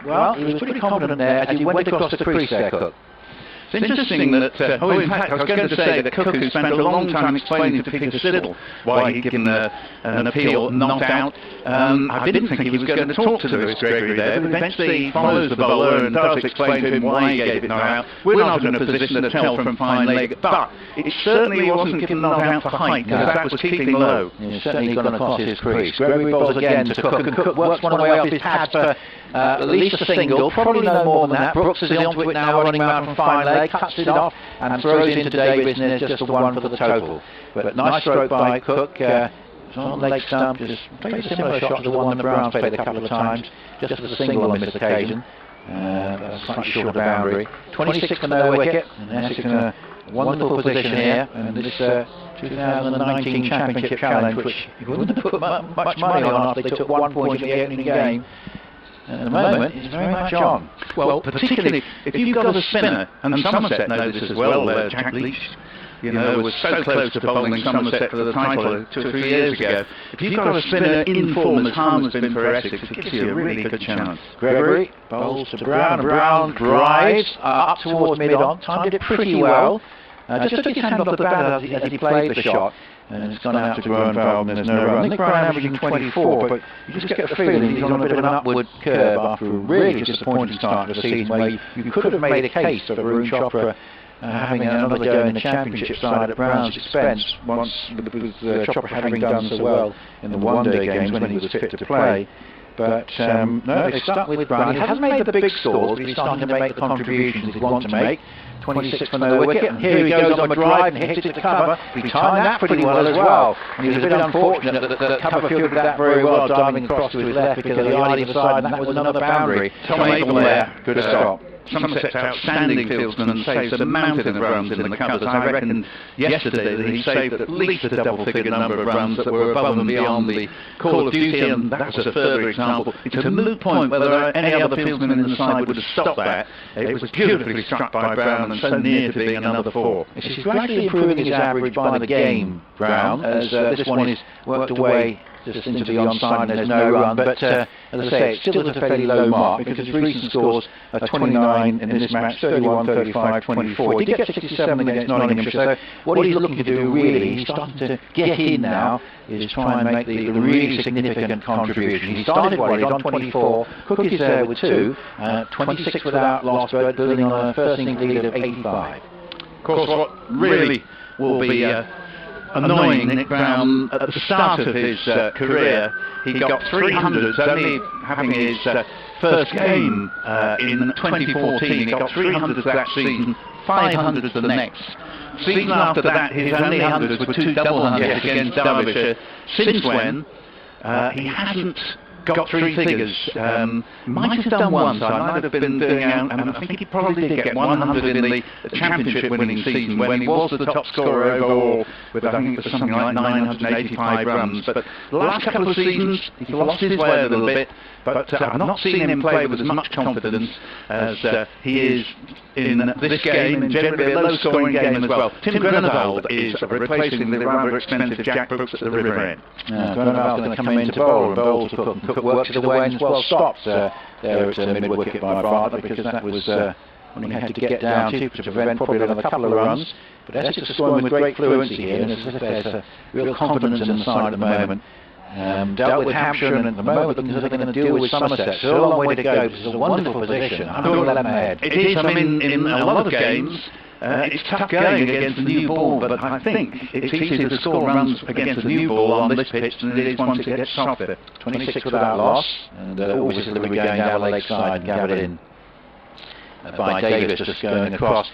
well, he was pretty confident there as he went across the crease there, Cook. It's interesting that, in fact, I was going to say that Cook, who spent a long time explaining to Peter Siddle why he'd given an appeal not out, I didn't think he was going to talk to Lewis Gregory there, but eventually he follows the bowler and does explain to him why he gave it not out. We're not in a position to tell from fine leg, but it certainly wasn't given not out for height, because that was keeping low. He's certainly gone across his crease. Gregory bowls again to Cook, and Cook works one way off his pads for at least a single, probably no more than that. Brooks is onto it now, running around from fine leg, cuts it off and throws into Davis, and there's just the one for the total. But nice stroke by Cook, on leg stump, just played a similar shot to the one that Brown's played a couple of times, just as a single on this occasion. Slightly short of the boundary. 26 for no wicket, and Essex in a wonderful position here, and this 2019 Championship Challenge, which you wouldn't have put much money on after they took 1 point in the opening game. At the moment, it's very much on. Well, particularly if you've got a spinner, and Somerset know this as well, Jack Leach, was so close to bowling Somerset for the title 2 or 3 years ago. If you've got a spinner in form as Harmer's been for Essex, it gives you a really good chance. Gregory bowls to Brown, and Brown drives up towards mid-on, timed it pretty well. Just took his hand off the bat as he played the shot, and it's gone out to Grunwald, and there's no run. Nick Brown averaging 24, but you just get the feeling he's on a bit of an upward curve after a really disappointing start to the season, where you could have made a case for Varun Chopra having another go in the Championship side at Brown's expense, once with Chopra having done so well in the one-day games when he was fit to play. But no, they stuck with Brown. He hasn't made the big scores, but he's starting to make the contributions he'd want to make. 26 for no wicket, and here he goes on the drive and hits it to cover. He timed that pretty well as well, and he was a bit unfortunate that cover fielded that very well, diving across to his left because of the either side, and that was another boundary. Tom Abel there, good stop. Somerset's outstanding fieldsman saves a mountain of runs in the covers. I reckon yesterday that he saved at least a double-figured number of runs that were above and beyond the call of duty, and that was a further example. It's a moot point whether any other fieldsman in the side would have stopped that. It was beautifully struck by Brown and so near to being another 4. He's gradually improving his average by the game, Brown, as this one is worked away just into the onside and there's no run, but as I say, it's still at a fairly low mark because his recent scores are 29 in this match, 31, 35, 24. He did get 67 against Nottinghamshire, so what he's looking to do really, he's starting to get in now, is try and make the really significant contribution. He started well, he's on 24, Cook is there with 2, 26 without loss, but building on a first innings lead of 85. Of course, what really will be annoying Nick Brown at the start of his career, he got 300s, only having his first game in 2014. He got 300s that season, 500s the next. Season after that, his only 100s were 2 double hundreds against Derbyshire, since when he hasn't got three figures. Might have done once. I might have been doing out, and I think he probably did get 100 in the championship winning season when he was the top scorer overall with, I think it was something like 985 runs. But the last couple of seasons, he's lost his way a little bit. But I've not seen him play with as much confidence as he is in this game, and generally a low-scoring game as well. Tim Grenevald is replacing the rather expensive Jack Brooks at the river end. Grenevald's going to come in to bowl, and bowl to Cook, and Cook worked to the way and well stopped there at mid-wicket by Bartlett, because that was when he had to get down to prevent probably another couple of runs. But Essex are scoring with great fluency here, and there's a real confidence in the side at the moment. Dealt with Hampshire, and at the moment they're going to deal with Somerset. Still a long way to go. This is a wonderful position. 111 ahead. It is. I mean, in a lot of games, it's tough going against the new ball, but I think it's easier to score runs against the new ball on this pitch than it is once it gets softer. 26 without loss, and always a delivery going down the leg side and gathered in by Davis, just going across.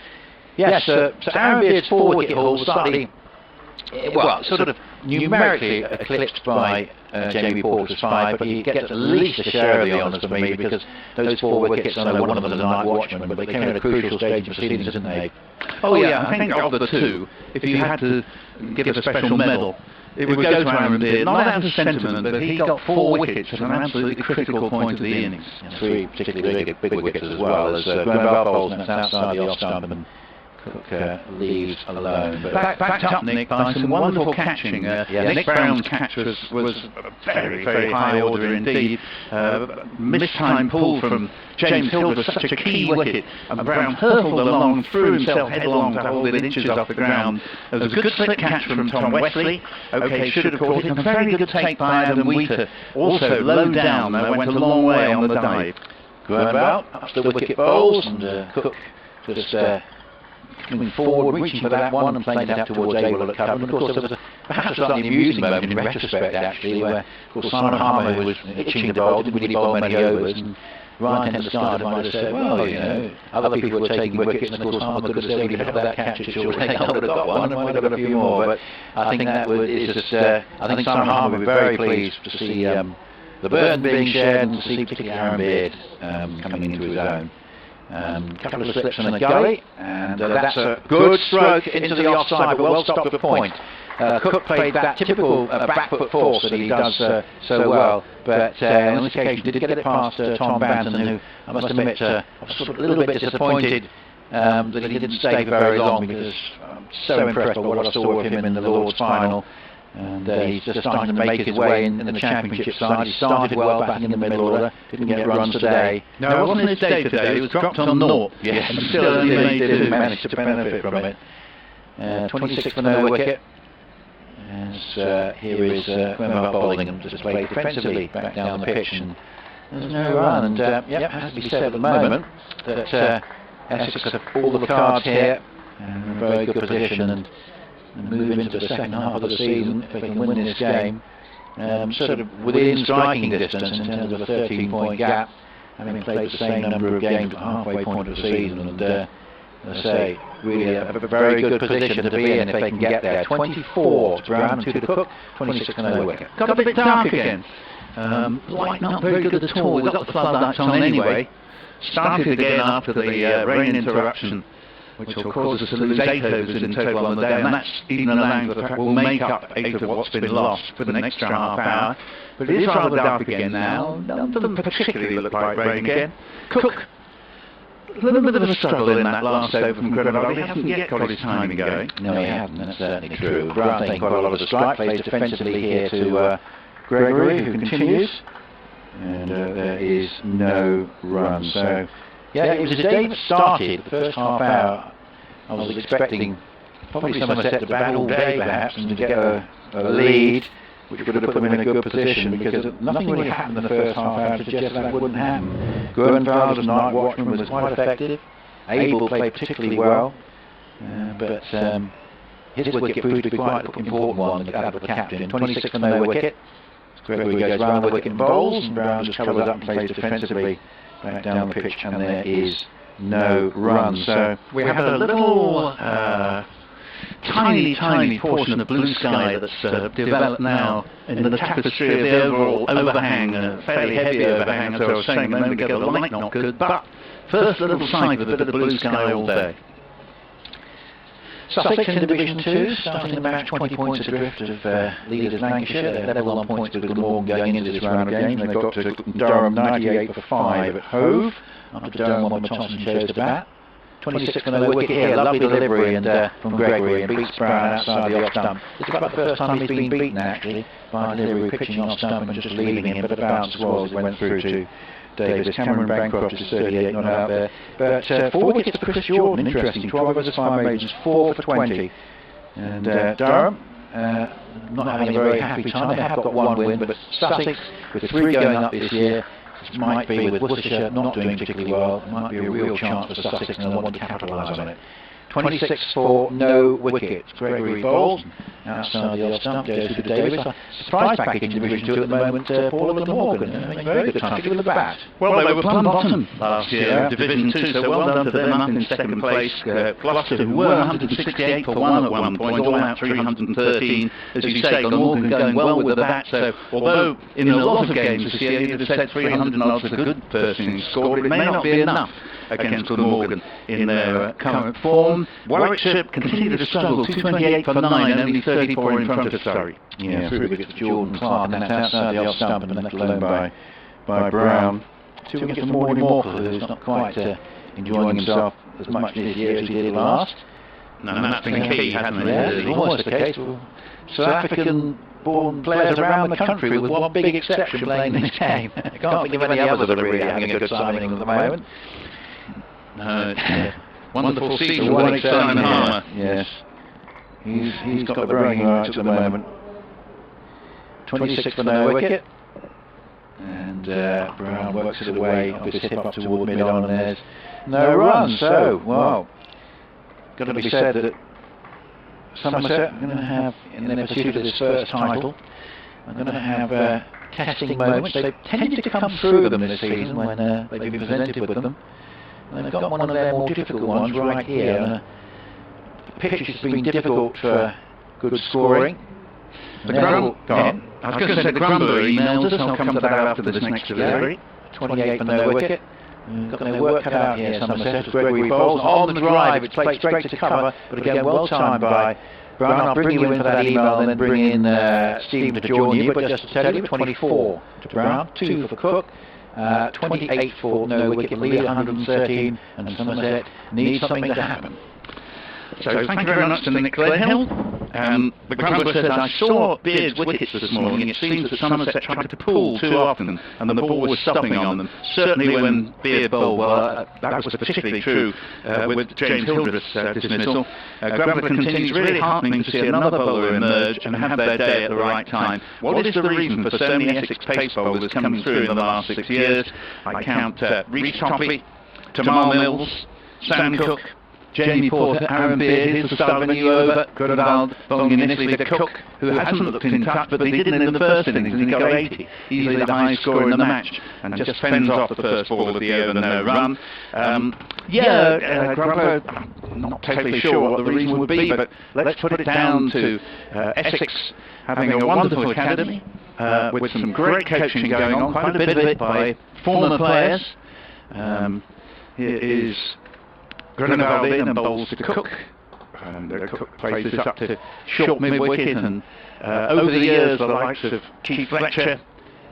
Yes, so Aaron Beard's 4-wicket haul slightly, well, sort of numerically eclipsed by Jamie Porter's 5, but he gets at least a share of the honours for me, because those 4 wickets, I know one of them is a night watchman, but they came at a crucial stage in proceedings, didn't they? Oh yeah, I think of the two, if you had to give a special medal, it would go to Aaron Beard, not out of sentiment, but he got 4 wickets at an absolutely critical point of the innings. 3 particularly big wickets as well, as Grenevald bowls outside the off stump, and Cook leaves alone. But backed up, Nick, by some wonderful catching. Nick Brown's catch was very, very high order indeed. Mistimed pull from James Hill was such a key wicket, and Brown hurtled along, threw himself headlong to hold it inches off the ground. There was a good slick catch from Tom Wesley. OK, should have caught it, and a very good take by Adam Wheater. Also low down, went a long way on the dive. Grenevald up to the wicket bowls, and Cook just coming forward, reaching for that one and playing it out towards Abel at cover. And of course there was perhaps a slightly amusing moment in retrospect actually, where of course Simon Harmer, who was itching the bowl, didn't really bowl many overs, and Ryan Henderson might have said, well, you know, other people were taking wickets, and of course Harmer could have said, if that catch at short leg, I would have got one, and might have got a few more. But I think that is just, I think Simon Harmer would be very pleased to see the burden being shared, and to see particularly Aaron Beard coming into his own. Couple of slips and a gully, and that's a good stroke into the offside, but well stopped at point. Cook played that typical back foot force that he does so well, but on this occasion did get it past Tom Banton, who I must admit I was sort of a little bit disappointed that he didn't stay for very long, because I'm so impressed by what I saw of him in the Lord's final. And he's just starting to make his way in the championship side. He started well batting in the middle order, didn't get runs today. No, it wasn't his day today, he was dropped on naught. Yes, and still only managed to benefit from it. 26 for no wicket. As here is Grenevald bowling, and just played defensively back down the pitch, and there's no run. And yep, has to be said at the moment that Essex have all the cards here, and in a very good position, and move into the second half of the season if they can win this game, sort of within striking distance in terms of a 13-point gap, having played the same number of games at the halfway point of the season. And as I say, really a very good position to be in if they can get there. 24 to Brown, 2 to Cook, 26 for no wicket. Got a bit dark again. Light not very good at all. We've got the floodlights on anyway. Started again after the rain interruption, which will cause us to lose 8 overs in total on the day, and that's even allowing the fact we'll make up 8 of what's been lost for the extra half hour. But it is rather dark again now. Doesn't particularly look like rain again. Cook, a little bit of a struggle in that last over from Grenevald. He hasn't yet got his timing going. No, he hasn't, that's certainly true. Brown taking quite a lot of the strike, plays defensively here to Gregory, who continues. And there is no run. So yeah, it was a day that started the first half hour. I was expecting probably Somerset to bat all day perhaps, and to get a lead, which would have put them in a good position, because nothing really happened in the first half hour to suggest that wouldn't happen. Grenevald as night watchman was quite effective. Abel played particularly well, but his wicket proved to be quite an important one out of the captain. 26 for no wicket. Gregory goes round the wicket and bowls, and Brown just covers up and plays defensively back down the pitch, and there is no run. So we have a little tiny portion of blue sky that's developed now in the tapestry of the overall overhang, a fairly heavy overhang, as I was saying a moment ago. The light not good, but first little sight of a bit of blue sky all day. Sussex in Division 2, starting the match 20 points adrift of leaders Lancashire. They're level on points with Glamorgan going into this round of games. They've got to Durham 98 for 5 at Hove, after Durham won the toss and chose to bat. 26 for no wicket here, lovely delivery and from Gregory, and beats Brown outside the off stump. It's about the first time he's been beaten actually by delivery, pitching off stump and just leaving him, but the bounce was, it went through to Davis. Cameron Bancroft is 38, not out there. But 4 wickets for Chris Jordan, interesting. 12 overs, 5 maidens, 4 for 20. And Durham, not having a very happy time. They have got 1 win, but Sussex, with 3 going up this year, this might be, with Worcestershire not doing particularly well, it might be a real chance for Sussex, and they want to capitalise on it. 26 for no wickets. Gregory bowls outside the off stump, goes to Davis. Surprise package in Division 2 at the moment, Paul and Morgan. Very good time, with the bat. Well, they were plumb bottom last year, Division 2, so well done to them, up in second place. Gloucester, who were 168 for 1 at one point, all out 313. As you say, Glamorgan going well with the bat, so although in a lot of games this year you'd have said 300 odds was a good first innings score, it may not be enough against Glamorgan in their current form. Warwickshire continued to struggle, 228 for 9, only 34 in front of Surrey. Yeah, 3 wickets for Jordan Clark, and that's outside the off stump and left alone by Brown. 2 wickets for Morley Morkel, who's not quite enjoying himself as much this year as he did last. No, and that's been key, hasn't it? Yeah, it's almost the case. South African-born players around the country, with one big exception playing this game. I can't think of any others that are really having a good signing at the moment. No, it's wonderful season for Simon Harmer. Yes. He's got the bragging rights at the moment. 26 for no wicket. And Brown works it away off his hip up toward mid-on, and there's no run. So, well, got to be said that Somerset are going to have, in their pursuit of this first title, are going to have testing moments. They've tended to come through them this season when they've been presented with them. And they've got one of their more difficult ones right here. The pitch has been difficult for good scoring. I was going to say the Grumbler emailed us. I'll come to that after this next delivery. 28 for no wicket. Got their work cut out here, Somerset. Gregory bowls on the drive. It's played straight to cover, but again well timed by Brown. I'll bring you in for that email and then bring in Stephen to join you. But just to tell you, 24 to Brown, 2 for Cook. 28 for no wicket lead, 113, and Somerset needs something to happen. So thank you very much to Nick Clayhill. The Grumbler says, I saw Beard's wickets this morning. It seems that Somerset tried to pull too often and the ball was stopping on them. Certainly when Beard bowled, well, that was particularly true with James Hildreth's dismissal. Grumbler continues, really heartening to see another bowler emerge and have their day at the right time. What is the reason for so many Essex pace bowlers coming through in the last 6 years? I count Reece Toffee, Tamar Mills, Sam Cook, Jamie Porter, Aaron Beard, here's the start of a new over. Grunewald bowling initially to Cook, who hasn't looked in touch, but he didn't in the first innings, and he got 80. Easily the highest score in the match, and just fends off the first ball of the over, no run. Grumpo, not totally sure what the reason would be, but let's put it down to Essex having a wonderful academy, with some great coaching going on, quite a bit of it by former players. Here is Grunewald in and bowls to Cook. Cook plays this up to short mid-wicket, and over the years the likes of Keith Fletcher,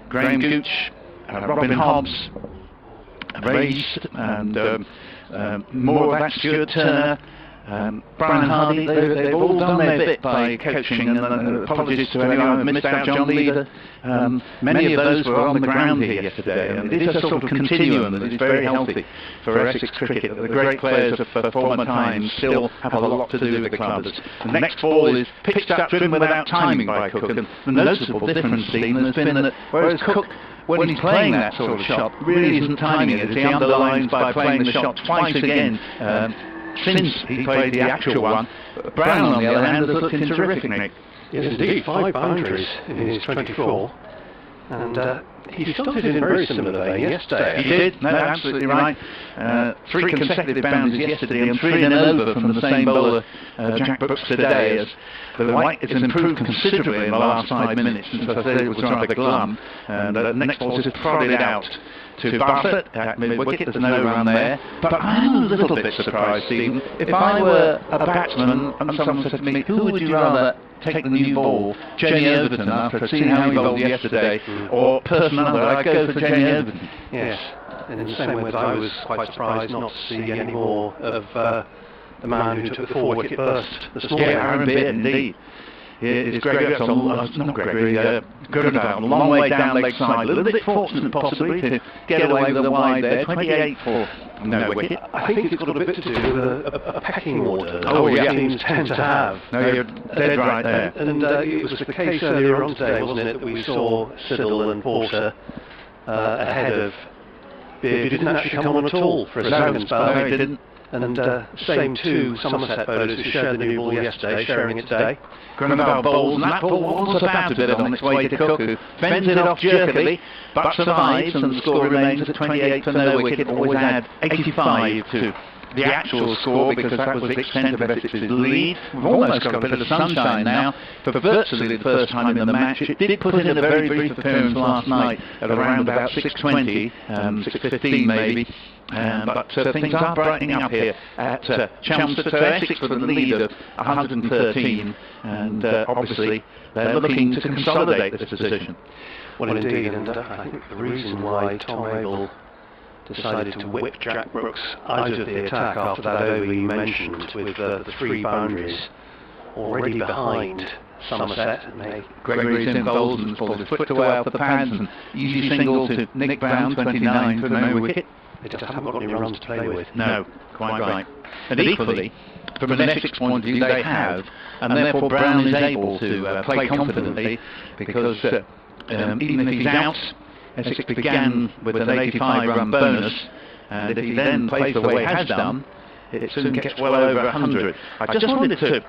Graham Gooch, Robin Hobbs, Ray's, and more of that, Stuart Turner, Brian Hardy, they've all done their bit by coaching, and apologies to anyone who missed out, John Leader. Many of those were on the ground here yesterday, and it is a sort of continuum that is very healthy for Essex cricket. The great players of former times still have a lot to do with the club. The next ball is pitched up, driven without timing by Cook, and the noticeable difference, Stephen, has been that whereas Cook, when he's playing that sort of shot, really isn't timing it, as he underlines by playing the shot twice again. Since he played the actual one, Brown, on the other hand, has looked in terrific nick. Yes, indeed, 5 boundaries in his 24. And he started in a very similar vein yesterday. He did, no, absolutely right. 3 consecutive boundaries yesterday and 3 in an over from the same bowler, Jack Brooks, today, as the white has improved considerably in the last 5 minutes, and so it was rather glum. And the next ball just prodded out to Bartlett at mid-wicket. There's no run there. But I'm a little bit surprised, Stephen. If I were a batsman and someone said to me, who would you rather take the new ball, Jamie Overton, after seeing how he bowled yesterday, or person other, I'd go for Jamie Overton. Yes, and in the same way that I was quite surprised not to see any more of the man who took the 4-wicket burst this morning. Yeah, Aaron Beard, indeed. It's Gregory, not Gregory, Gurudal, a long way down leg side, a little bit fortunate possibly to get away with a wide there, 28 for no wicket. I think it's got a bit to do with a pecking order that teams tend to have. No, you're dead right there. And it was the case earlier on today, wasn't it, that we saw Siddle and Porter ahead of Beard, who didn't actually come on at all for a second spell. No, he didn't. And same 2 Somerset bowlers who shared the new ball yesterday, sharing it today. Grenville bowls, and that ball was about a bit on its way to Cook, who fends it off jerkily, but survives, and the score remains at 28 for no wicket. Always add 85 to the actual score, because that was the extent of Essex's lead. We've almost got a bit of sunshine now for virtually the first time in the match. It did put in a very brief appearance last night at around about 6:20, 6:15 maybe. But things are brightening up here at Chelmsford. So Essex with a lead of 113, and obviously they're looking to consolidate this position. Well, indeed, and I think the reason why Tom Abel decided to whip Jack Brooks out of the attack after that over you mentioned, with the 3 boundaries already behind Somerset, and Gregory's in bowls and pulled his foot away off the pads, and easy single to Nick Brown, 29 for no wicket. They just haven't got any runs to play with. No, quite right. And equally, from an Essex point of view, they have, and therefore Brown is able to play confidently, because even if he's out, Essex began with an 85-run bonus, and if he then plays the way he has done, it soon gets well over 100. I just wanted to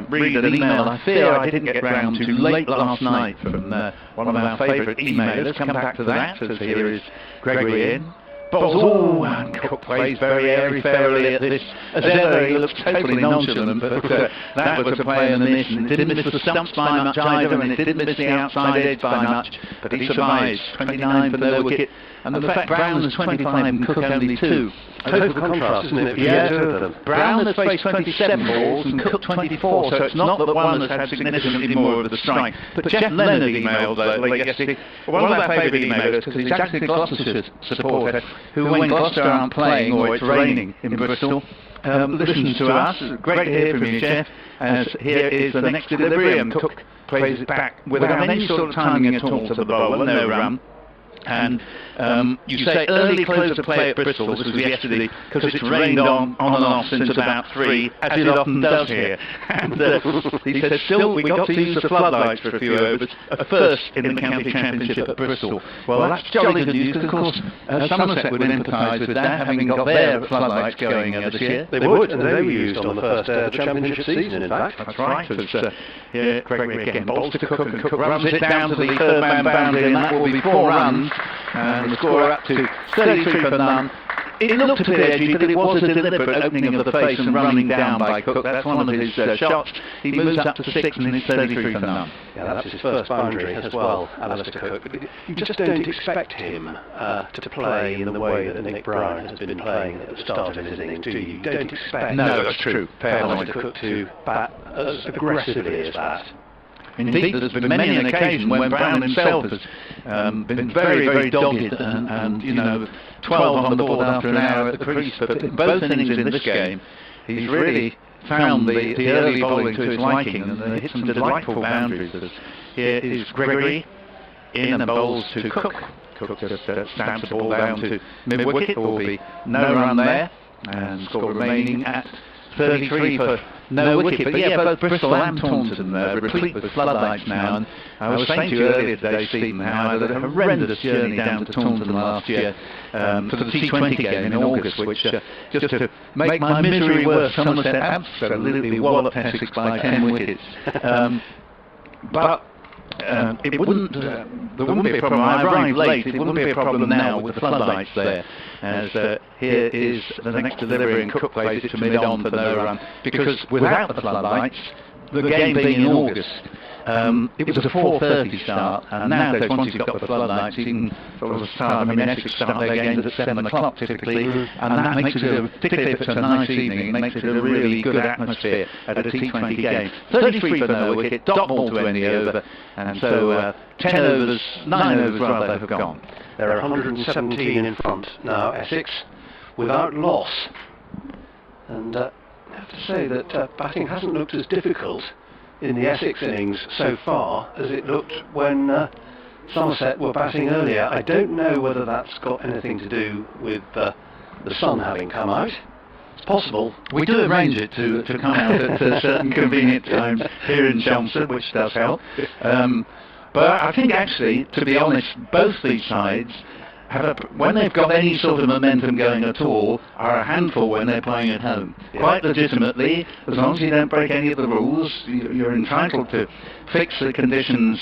read an email I fear I didn't get round to late last night from one of our favourite emailers. Come back to that, as here is Gregory in. Bowls, and Cook plays very airy-fairily at this. As ever, he looks totally nonchalant, but that was a play in the miss, and it didn't miss the stumps by much either, and it didn't miss the outside edge by much, but he survives, 29 for no wicket, and the fact Brown has 25 and Cook only 2. Total contrast, isn't it? Yeah, Brown has faced 27 balls and Cook 24, so it's not that one has had significantly more of the strike. But Jeff Leonard emailed late yesterday, one of our favourite emailers, because he's actually Gloucestershire supporter, who when Gloucester aren't playing or it's raining in Bristol, listens to us. Great to hear from you, Jeff, as here is the next delivery, and Cook plays it back without any sort of timing at all to the bowler, no run. And you say early close of play at Bristol, this was yesterday, because it's rained on and off since about 3, as it often does here. And he said, still, we got to use the floodlights for a few overs, first in the county championship at Bristol. Well, that's jolly good news, because of course Somerset would empathise with that, having got their floodlights going this year. They would, and they were used on the first day of the championship season, in fact. That's right. Here, Gregory again bowls to Cook, and Cook runs it down to the third man boundary, and that will be 4 runs. And the score up to 33 for none. It looked a bit edgy, but it was a deliberate opening of the face and running down by Cook. That's one of his shots. He moves up to 6 and it's 33 for none. Yeah, that's his first boundary as well, Alistair Cook. But you just don't expect him to play in the way that Nick Brown has been playing at the start of his innings, do you? You don't expect that's true. Alistair Cook to bat as aggressively as that. Indeed, there's been many an occasion when Brown himself has been very, very dogged and 12 on the board after an hour at the crease. But in both innings in this game, he's really found the early bowling to his liking and hit some delightful boundaries. Here is Gregory in and bowls to Cook. Cook just stamps the ball down to mid-wicket. There will be no run there, and score remaining at 33 for no wicket. But yeah, both Bristol and Taunton replete with floodlights now. And I was saying to you earlier today, Stephen, how I had a horrendous journey down to Taunton last year for the T20 game in August, which just to make my misery worse, Somerset absolutely walloped Essex by 10 wickets. But it wouldn't, there wouldn't be a problem. I arrived late, it wouldn't be a problem now with the floodlights there, as here is the next delivery and Cook plays it to mid-on for no run, because without the floodlights, the game being in August, it was a 4:30 start, and nowadays once you've got the floodlights you can sort of start, I mean Essex start their games at 7 o'clock typically, and that makes it, particularly if it's a nice evening, it makes it a really good atmosphere at a T20 game. 33 for no wicket, dot ball to end the over, and so 10 overs, 9 overs rather have gone. They're 117 in front now, Essex, without loss. And I have to say that batting hasn't looked as difficult in the Essex innings so far as it looked when Somerset were batting earlier. I don't know whether that's got anything to do with the sun having come out. It's possible. We do arrange it to come out at certain convenient times here in Chelmsford, which does help. But I think actually, to be honest, both these sides have when they've got any sort of momentum going at all, are a handful when they're playing at home. Yeah. Quite legitimately, as long as you don't break any of the rules, you're entitled to fix the conditions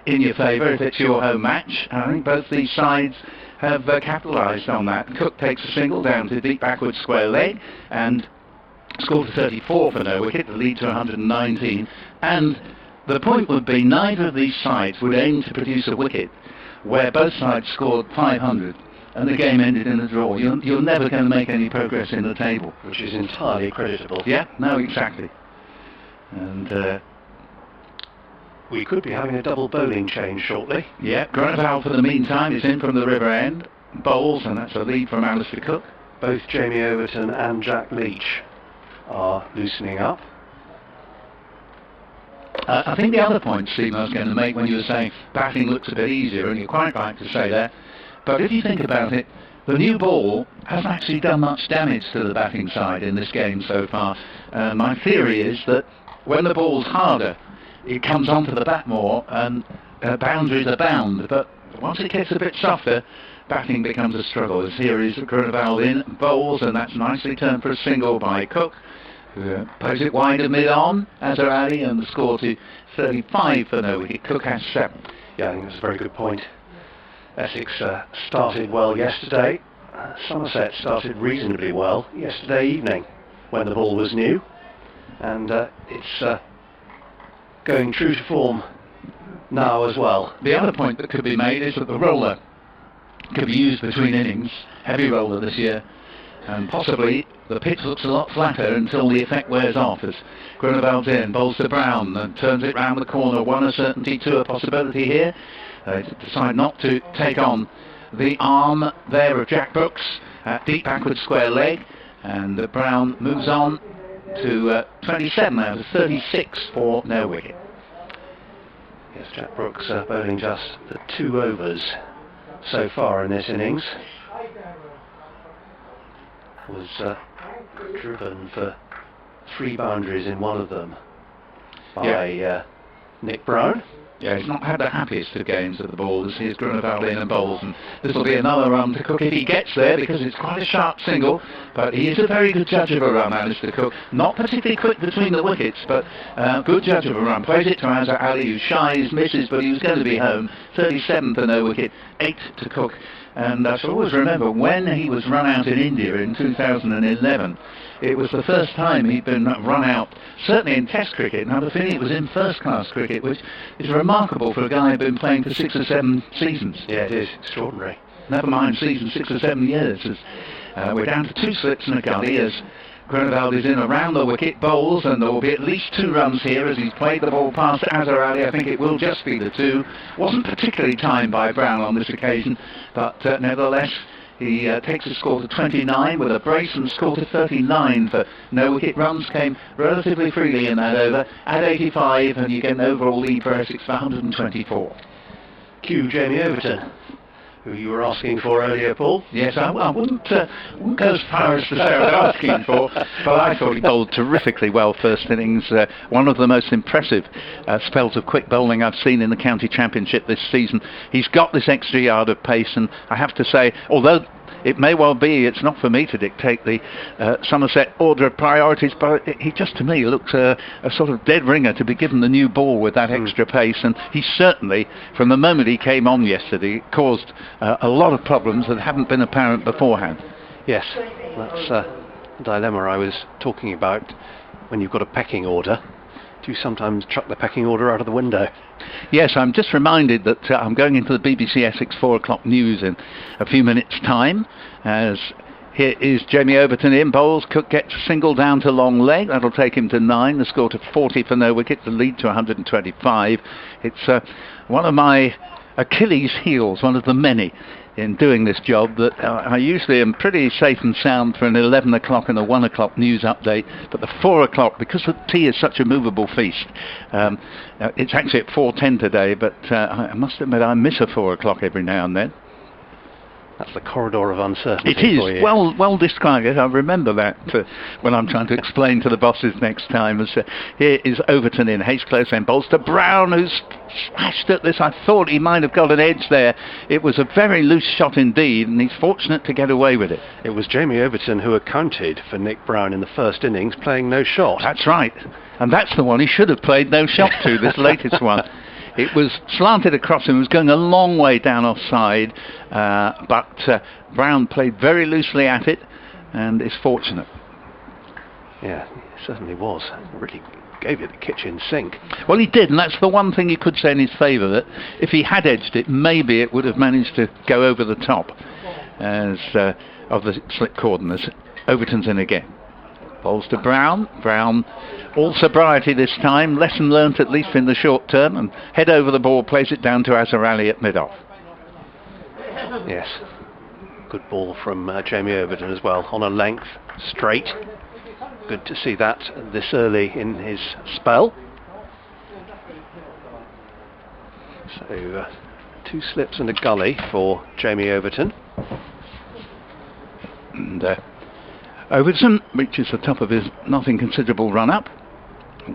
in your favour if it's your home match. I think both these sides have capitalised on that. Cook takes a single down to deep backward square leg and scored 34 for no wicket, the lead to 119. And the point would be neither of these sides would aim to produce a wicket where both sides scored 500 and the game ended in a draw. You're never going to make any progress in the table. Which is entirely creditable. Yeah, no, exactly. And we could be having a double bowling change shortly. Yeah, Gronoval for the meantime is in from the river end, bowls, and that's a lead from Alistair Cook. Both Jamie Overton and Jack Leach are loosening up. I think the other point, Stephen, I was going to make when you were saying batting looks a bit easier, and you're quite right to say that, but if you think about it, the new ball hasn't actually done much damage to the batting side in this game so far. My theory is that when the ball's harder, it comes onto the bat more, and boundaries are bound, but once it gets a bit softer, batting becomes a struggle. As here is Gronoval in, bowls, and that's nicely turned for a single by Cook. Plays it wide of mid-on, Azhar Ali, and the score to 35 for no wicket. Cook has 7. Yeah, I think that's a very good point. Essex started well yesterday. Somerset started reasonably well yesterday evening when the ball was new. And it's going true to form now as well. The other point that could be made is that the roller could be used between innings, heavy roller this year, and possibly the pitch looks a lot flatter until the effect wears off as Gronoval's in, bowls to Brown and turns it round the corner. 1 a certainty, 2 a possibility here. Decide not to take on the arm there of Jack Brooks at deep backward square leg, and Brown moves on to 27 out of 36 for no wicket. Yes, Jack Brooks bowling just the 2 overs so far in this innings. Was driven for 3 boundaries in one of them by Nick Brown. Yeah, he's not had the happiest of games at the ball as he's Gronoval in and bowls, and this will be another run to Cook if he gets there, because it's quite a sharp single, but he is a very good judge of a run, Alistair Cook. Not particularly quick between the wickets, but good judge of a run. Plays it to Azhar Ali, who shies, misses, but he was going to be home. 37 for no wicket, 8 to Cook. And I shall always remember when he was run out in India in 2011, it was the first time he'd been run out, certainly in Test cricket, and I have a feeling it was in first-class cricket, which is remarkable for a guy who'd been playing for 6 or 7 seasons. Yeah, it is. Extraordinary. Never mind season 6 or 7 years. We're down to 2 slips and a gully as Gronoval is in around the wicket, bowls, and there will be at least 2 runs here as he's played the ball past Azhar Ali. I think it will just be the 2. Wasn't particularly timed by Brown on this occasion, but nevertheless he takes the score to 29 with a brace and score to 39 for no wicket. Runs came relatively freely in that over at 85, and you get an overall lead for Essex for 124. Cue Jamie Overton, who you were asking for earlier, Paul. Yes, I wouldn't go as far as to say I was asking for, but I thought he bowled terrifically well first innings. One of the most impressive spells of quick bowling I've seen in the County Championship this season. He's got this extra yard of pace, and I have to say, although it may well be. It's not for me to dictate the Somerset order of priorities, but he just, to me, looks a sort of dead ringer to be given the new ball with that extra pace, and he certainly, from the moment he came on yesterday, caused a lot of problems that haven't been apparent beforehand. Yes, that's the dilemma I was talking about. When you've got a pecking order, do you sometimes chuck the pecking order out of the window? Yes, I'm just reminded that I'm going into the BBC Essex 4 o'clock news in a few minutes' time. As here is Jamie Overton in bowls. Cook gets a single down to long leg. That'll take him to 9. The score to 40 for no wicket. The lead to 125. It's one of my Achilles' heels, one of the many in doing this job, that I usually am pretty safe and sound for an 11 o'clock and a 1 o'clock news update, but the 4 o'clock, because the tea is such a movable feast, it's actually at 4:10 today, but I must admit I miss a 4 o'clock every now and then. That's the corridor of uncertainty. It is for you. well described. I remember that when I'm trying to explain to the bosses next time. As here is Overton in Hayes close and bowls to Brown, who's smashed at this. I thought he might have got an edge there. It was a very loose shot indeed, and he's fortunate to get away with it. It was Jamie Overton who accounted for Nick Brown in the first innings, playing no shot. That's right, and that's the one he should have played no shot to. This latest one. It was slanted across him. It was going a long way down offside, but Brown played very loosely at it and is fortunate. Yeah, it certainly was. Really gave it the kitchen sink. Well, he did, and that's the one thing you could say in his favour, that if he had edged it, maybe it would have managed to go over the top as of the slip cordon. As Overton's in again. Bowls to Brown. Brown, all sobriety this time. Lesson learnt at least in the short term, and head over the ball, plays it down to Azarali at mid-off. Yes, good ball from Jamie Overton as well, on a length, straight. Good to see that this early in his spell. So 2 slips and a gully for Jamie Overton. And Overton reaches the top of his not inconsiderable run-up,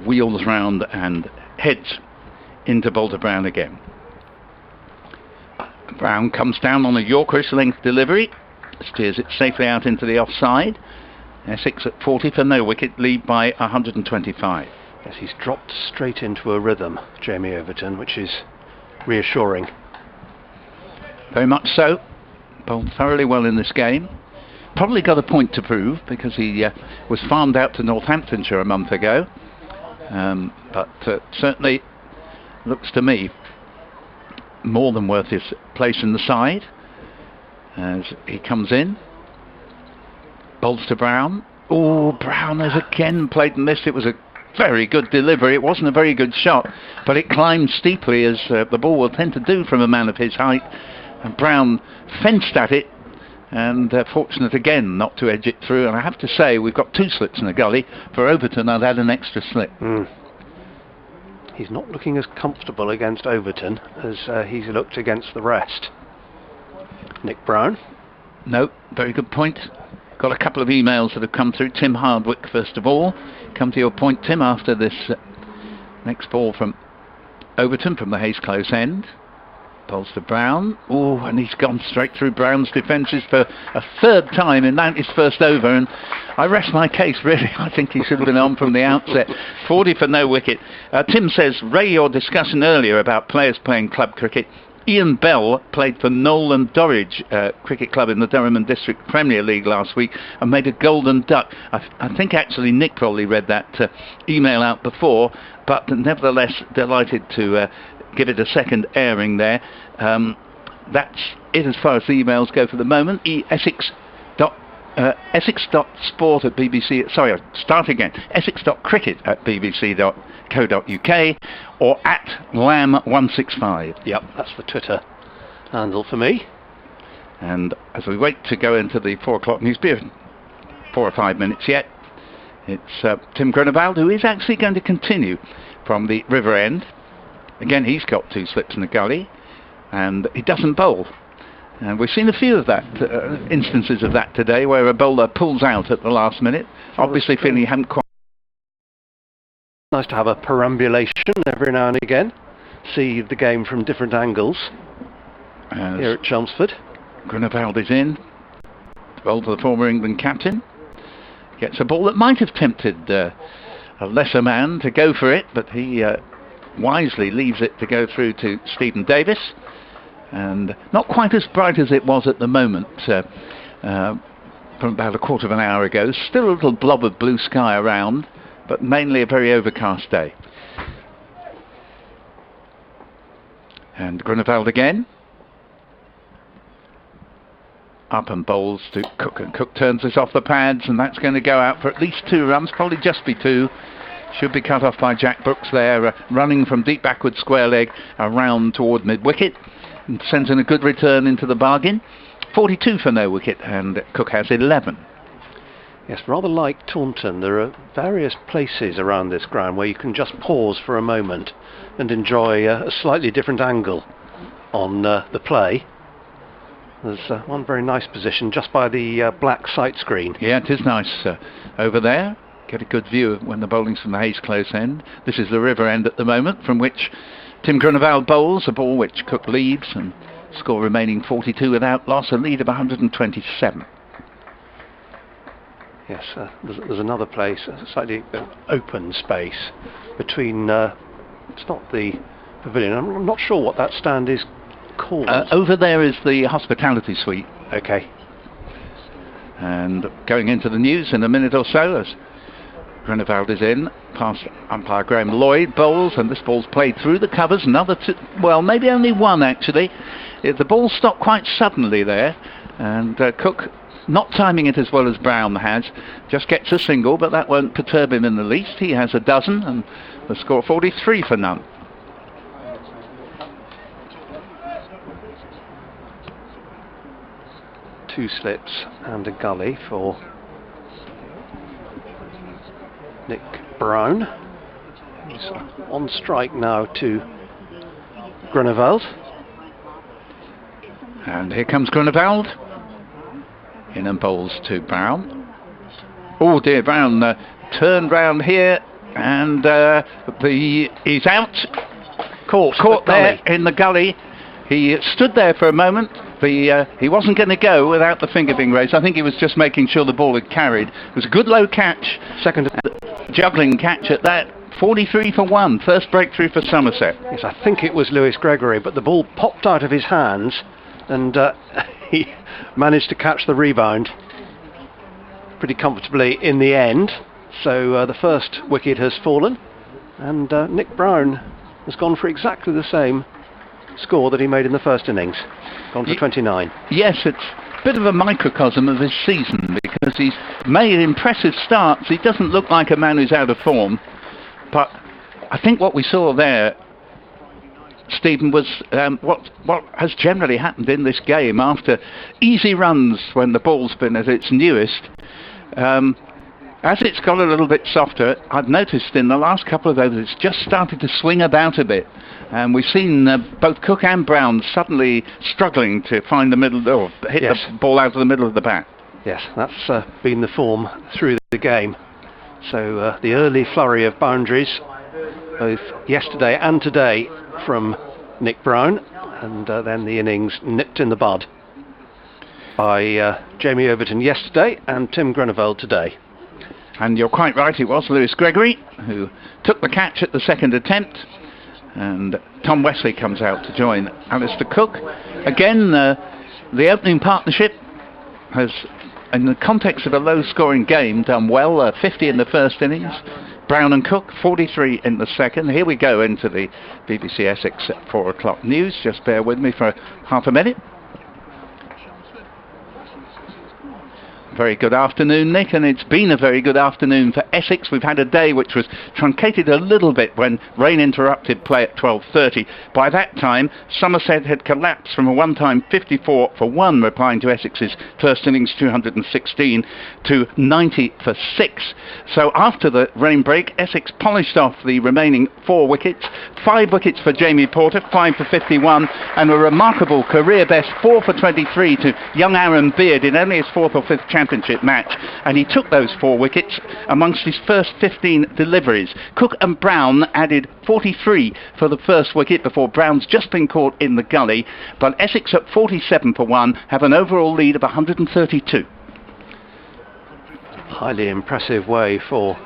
wheels round and heads into bowl to Brown again. Brown comes down on a Yorkish length delivery, steers it safely out into the offside. Essex at 40 for no wicket, lead by 125. Yes, he's dropped straight into a rhythm, Jamie Overton, which is reassuring. Very much so. Bowled thoroughly well in this game. Probably got a point to prove, because he was farmed out to Northamptonshire a month ago. But certainly looks to me more than worth his place in the side. As he comes in. Bowls to Brown. Oh, Brown has again played and missed. It was a very good delivery. It wasn't a very good shot, but it climbed steeply, as the ball will tend to do from a man of his height. And Brown fenced at it, and fortunate again not to edge it through. And I have to say, we've got 2 slips in a gully. For Overton, I'd add an extra slip. He's not looking as comfortable against Overton as he's looked against the rest. Nick Brown? No, very good point. Got a couple of emails that have come through. Tim Hardwick, first of all. Come to your point, Tim, after this next ball from Overton from the Hayes close end. Bowls to Brown. Oh, and he's gone straight through Brown's defences for a 3rd time in his first over, and I rest my case, really. I think he should have been on from the outset. 40 for no wicket. Tim says, Ray, your discussion earlier about players playing club cricket. Ian Bell played for Knowle and Dorridge Cricket Club in the Durham and District Premier League last week and made a golden duck. I think actually Nick probably read that email out before, but nevertheless delighted to give it a second airing there. That's it as far as the emails go for the moment. Essex.sport at BBC, sorry, I'll start again. Essex.cricket at bbc.co.uk or at lamb165. Yep, that's the Twitter handle for me. And as we wait to go into the 4 o'clock news, be 4 or 5 minutes yet, it's Tim Grunewald, who is actually going to continue from the river end. Again, he's got 2 slips in the gully, and he doesn't bowl. And we've seen a few of that instances of that today, where a bowler pulls out at the last minute, obviously feeling he hadn't quite. Nice to have a perambulation every now and again, see the game from different angles here at Chelmsford. Grunewald is in, Well, for the former England captain. Gets a ball that might have tempted a lesser man to go for it, but he wisely leaves it to go through to Stephen Davis. And not quite as bright as it was at the moment from about a quarter of an hour ago. Still a little blob of blue sky around, but mainly a very overcast day. And Grunewald again. Up and bowls to Cook, and Cook turns this off the pads, and that's going to go out for at least 2 runs, probably just be 2. Should be cut off by Jack Brooks there, running from deep backward square leg around toward mid-wicket, and sends in a good return into the bargain. 42 for no wicket, and Cook has 11. Yes, rather like Taunton, there are various places around this ground where you can just pause for a moment and enjoy a slightly different angle on the play. There's one very nice position just by the black sight screen. Yeah, it is nice over there. Get a good view of when the bowling's from the Hayes close end. This is the river end at the moment, from which Tim Grunewald bowls, a ball which Cook leads, and score remaining 42 without loss, a lead of 127. Yes, there's another place, a slightly open space between, it's not the pavilion, I'm not sure what that stand is called. Over there is the hospitality suite. Okay. And going into the news in a minute or so, as Grunewald is in, past umpire Graham Lloyd bowls, and this ball's played through the covers. Another two, well, maybe only one actually. The ball stopped quite suddenly there, and Cook, not timing it as well as Brown has, just gets a single, but that won't perturb him in the least. He has a dozen, and the score 43 for none. Two slips and a gully for Nick Brown. He's on strike now to Grunewald. And here comes Grunewald. In and bowls to Brown. Oh dear, Brown turned round here, and he's out. Caught there in the gully. He stood there for a moment. He wasn't going to go without the finger being raised. I think he was just making sure the ball had carried. It was a good low catch. Second juggling catch at that. 43 for 1. First breakthrough for Somerset. Yes, I think it was Lewis Gregory, but the ball popped out of his hands, and he managed to catch the rebound pretty comfortably in the end. So the first wicket has fallen, and Nick Brown has gone for exactly the same score that he made in the first innings. Gone for 29. Yes, it's a bit of a microcosm of his season, because he's made impressive starts. He doesn't look like a man who's out of form, but I think what we saw there, Stephen, was what has generally happened in this game after easy runs when the ball's been at its newest. As it's got a little bit softer, I've noticed in the last couple of overs it's just started to swing about a bit. And we've seen both Cook and Brown suddenly struggling to find the middle, or hit the ball out of the middle of the bat. Yes, that's been the form through the game. So the early flurry of boundaries, both yesterday and today, from Nick Brown, and then the innings nipped in the bud by Jamie Overton yesterday and Tim Grunewald today. And you're quite right, it was Lewis Gregory who took the catch at the second attempt, and Tom Wesley comes out to join Alistair Cook. Again, the opening partnership has, in the context of a low-scoring game, done well. 50 in the first innings. Brown and Cook, 43 in the second. Here we go into the BBC Essex at 4 o'clock news. Just bear with me for half a minute. Very good afternoon, Nick, and it's been a very good afternoon for Essex. We've had a day which was truncated a little bit when rain interrupted play at 12:30. By that time, Somerset had collapsed from a one-time 54 for 1, replying to Essex's first innings 216, to 90 for 6. So after the rain break, Essex polished off the remaining 4 wickets. 5 wickets for Jamie Porter, 5 for 51, and a remarkable career best 4 for 23 to young Aaron Beard in only his 4th or 5th championship match, and he took those 4 wickets amongst his first 15 deliveries. Cook and Brown added 43 for the first wicket before Brown's just been caught in the gully, but Essex at 47 for 1 have an overall lead of 132. highly impressive way for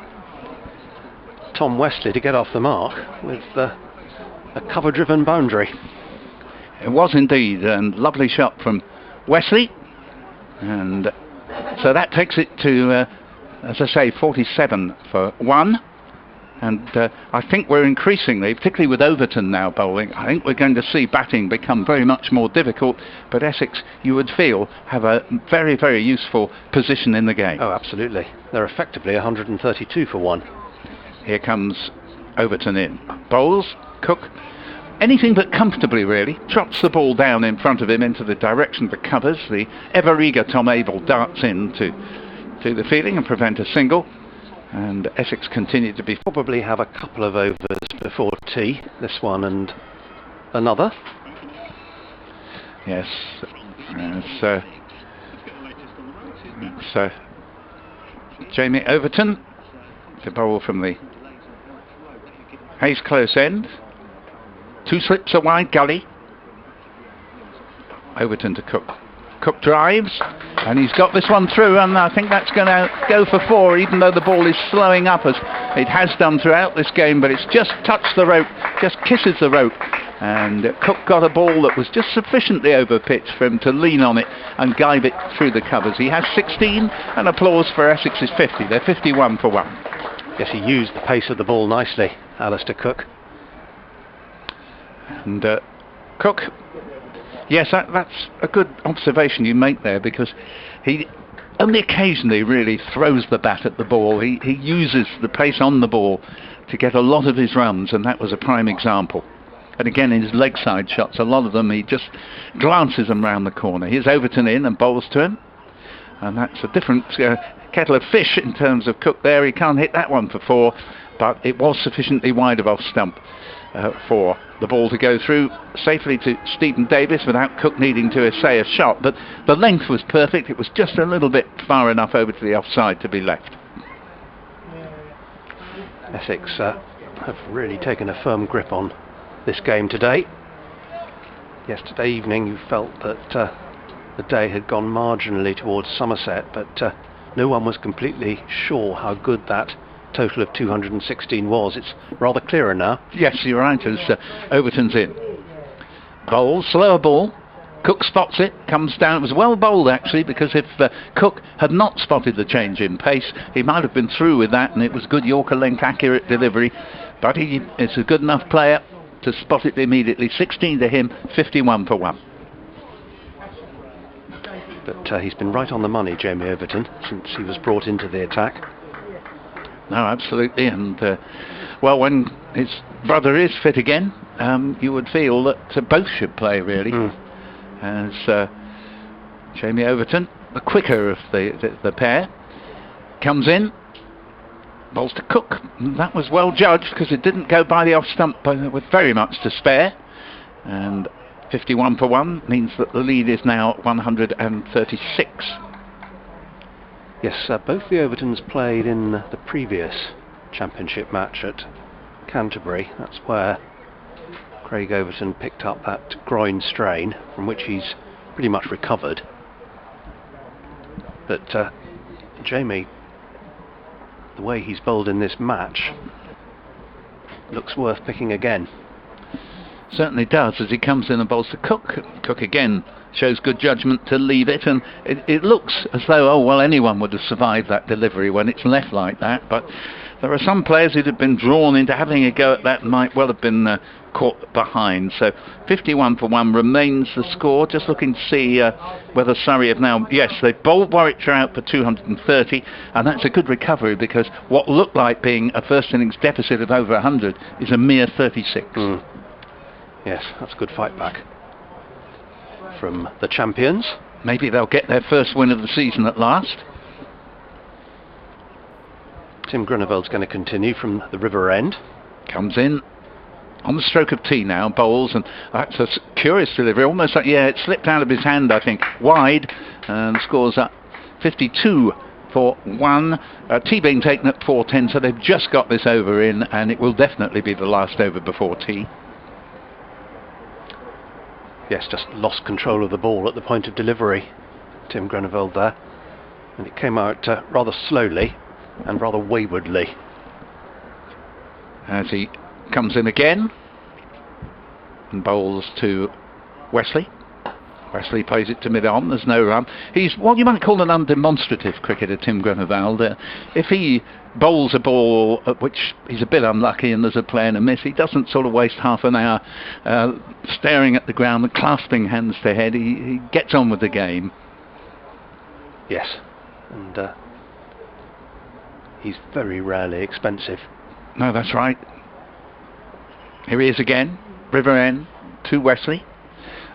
Tom Westley to get off the mark with a cover-driven boundary. It was indeed, and lovely shot from Wesley, and so that takes it to, as I say, 47 for 1. And I think we're increasingly, particularly with Overton now bowling, I think we're going to see batting become very much more difficult. But Essex, you would feel, have a very, very useful position in the game. Oh, absolutely. They're effectively 132 for 1. Here comes Overton in. Bowls, Cook, anything but comfortably really. Drops the ball down in front of him into the direction of the covers. The ever-eager Tom Abel darts in to do the fielding and prevent a single. And Essex continue to be... Probably have a couple of overs before tea, this one and another. Yes, so Jamie Overton to bowl from the Hayes close end. 2 slips a wide gully. Overton to Cook. Cook drives, and he's got this one through, and I think that's going to go for 4, even though the ball is slowing up as it has done throughout this game, but it's just touched the rope, just kisses the rope, and Cook got a ball that was just sufficiently over pitch for him to lean on it and guide it through the covers. He has 16, and applause for Essex's 50. They're 51 for 1. Yes, he used the pace of the ball nicely, Alistair Cook. And Cook... Yes, that's a good observation you make there, because he only occasionally really throws the bat at the ball. He uses the pace on the ball to get a lot of his runs, and that was a prime example. And again, in his leg side shots, a lot of them he just glances them round the corner. Here's Overton in and bowls to him, and that's a different kettle of fish in terms of Cook there. He can't hit that one for 4, but it was sufficiently wide of off stump for the ball to go through safely to Stephen Davis without Cook needing to essay a shot. But the length was perfect. It was just a little bit far enough over to the offside to be left. Essex have really taken a firm grip on this game today. Yesterday evening you felt that the day had gone marginally towards Somerset, but no one was completely sure how good that total of 216 was. It's rather clearer now. Yes, you're right, as Overton's in. Bowl, slower ball. Cook spots it, comes down. It was well bowled actually, because if Cook had not spotted the change in pace, he might have been through with that, and it was good Yorker length accurate delivery. But he is a good enough player to spot it immediately. 16 to him, 51 for 1. But he's been right on the money, Jamie Overton, since he was brought into the attack. No, absolutely, and well, when his brother is fit again, you would feel that both should play really. As Jamie Overton, the quicker of the pair, comes in, bowls to Cook. That was well judged, because it didn't go by the off stump with very much to spare, and 51 for 1 means that the lead is now 136. Yes, both the Overtons played in the previous championship match at Canterbury. That's where Craig Overton picked up that groin strain, from which he's pretty much recovered. But Jamie, the way he's bowled in this match looks worth picking again. Certainly does, as he comes in and bowls to Cook. Cook again shows good judgment to leave it, and it looks as though, oh well, anyone would have survived that delivery when it's left like that, but there are some players who'd have been drawn into having a go at that and might well have been caught behind. So 51 for 1 remains the score. Just looking to see whether Surrey have now... Yes, they've bowled Warwickshire out for 230, and that's a good recovery, because what looked like being a first innings deficit of over 100 is a mere 36. Yes, that's a good fight back from the champions. Maybe they'll get their first win of the season at last. Tim Gruneveld's going to continue from the river end. Comes in on the stroke of tea now, bowls, and that's a curious delivery, almost like, yeah, it slipped out of his hand, I think, wide, and scores up 52 for 1. Tea being taken at 4:10, so they've just got this over in, and it will definitely be the last over before tea. Yes, just lost control of the ball at the point of delivery, Tim Grunewald there. And it came out rather slowly and rather waywardly. As he comes in again and bowls to Wesley. Wesley plays it to mid-on, there's no run. He's what you might call an undemonstrative cricketer, Tim Grunewald. If he bowls a ball at which he's a bit unlucky and there's a play and a miss, he doesn't sort of waste half an hour staring at the ground and clasping hands to head. He gets on with the game. Yes, and he's very rarely expensive. No, that's right. Here he is again, River End to Wesley.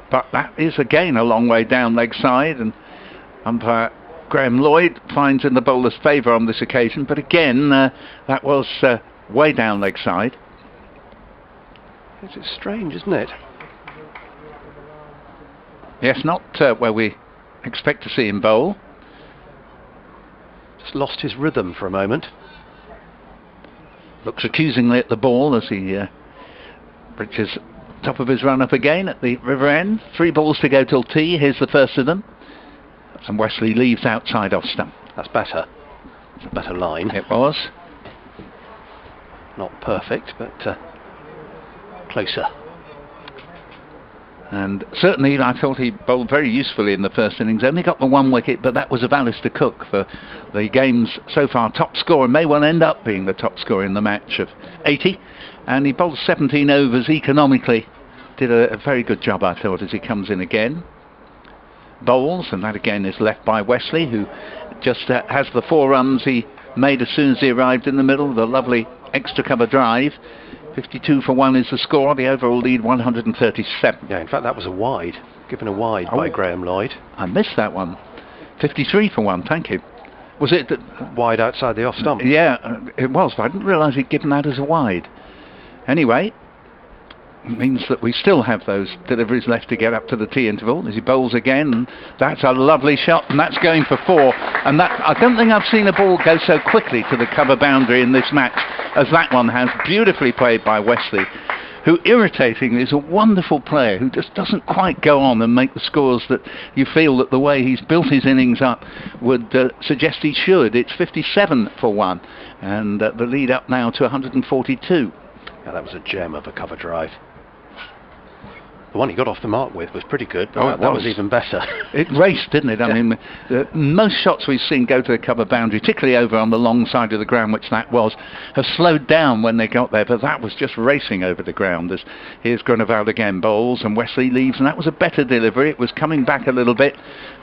But that is again a long way down leg side, and umpire Graham Lloyd finds in the bowler's favour on this occasion, but again that was way down leg side. It's strange, isn't it? Yes, not where we expect to see him bowl. Just lost his rhythm for a moment. Looks accusingly at the ball as he reaches top of his run up again at the River End. 3 balls to go till tea. Here's the first of them. And Wesley leaves outside off stump. That's better. It's a better line. It was. Not perfect, but closer. And certainly I thought he bowled very usefully in the first innings. Only got the 1 wicket, but that was of Alistair Cook for the game's so far top scorer. May well end up being the top scorer in the match of 80. And he bowled 17 overs economically. Did a very good job, I thought, as he comes in again. Bowls, and that again is left by Wesley, who just has the 4 runs he made as soon as he arrived in the middle. The lovely extra cover drive. 52 for 1 is the score. The overall lead 137. Yeah, in fact that was a wide. Given a wide by Graham Lloyd. I missed that one. 53 for 1, thank you. Was it wide outside the off stump? Yeah, it was, but I didn't realise he'd given that as a wide. Anyway, it means that we still have those deliveries left to get up to the tea interval as he bowls again, and that's a lovely shot, and that's going for 4. And that, I don't think I've seen a ball go so quickly to the cover boundary in this match as that one has. Beautifully played by Wesley, who irritatingly is a wonderful player who just doesn't quite go on and make the scores that you feel that the way he's built his innings up would suggest he should. It's 57 for 1, and the lead up now to 142. Yeah, that was a gem of a cover drive. The one he got off the mark with was pretty good, but that was even better. It raced, didn't it? I mean, most shots we've seen go to the cover boundary, particularly over on the long side of the ground, which that was, have slowed down when they got there, but that was just racing over the ground. Here's Grunewald again, bowls, and Wesley leaves, and that was a better delivery. It was coming back a little bit,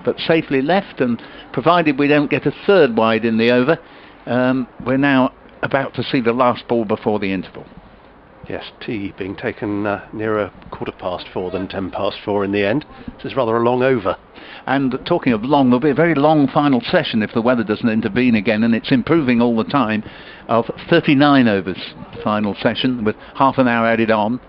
but safely left, and provided we don't get a 3rd wide in the over, we're now about to see the last ball before the interval. Yes, tea being taken nearer 4:15 than 4:10 in the end. This is rather a long over. And talking of long, there'll be a very long final session if the weather doesn't intervene again, and it's improving all the time, of 39 overs final session with half an hour added on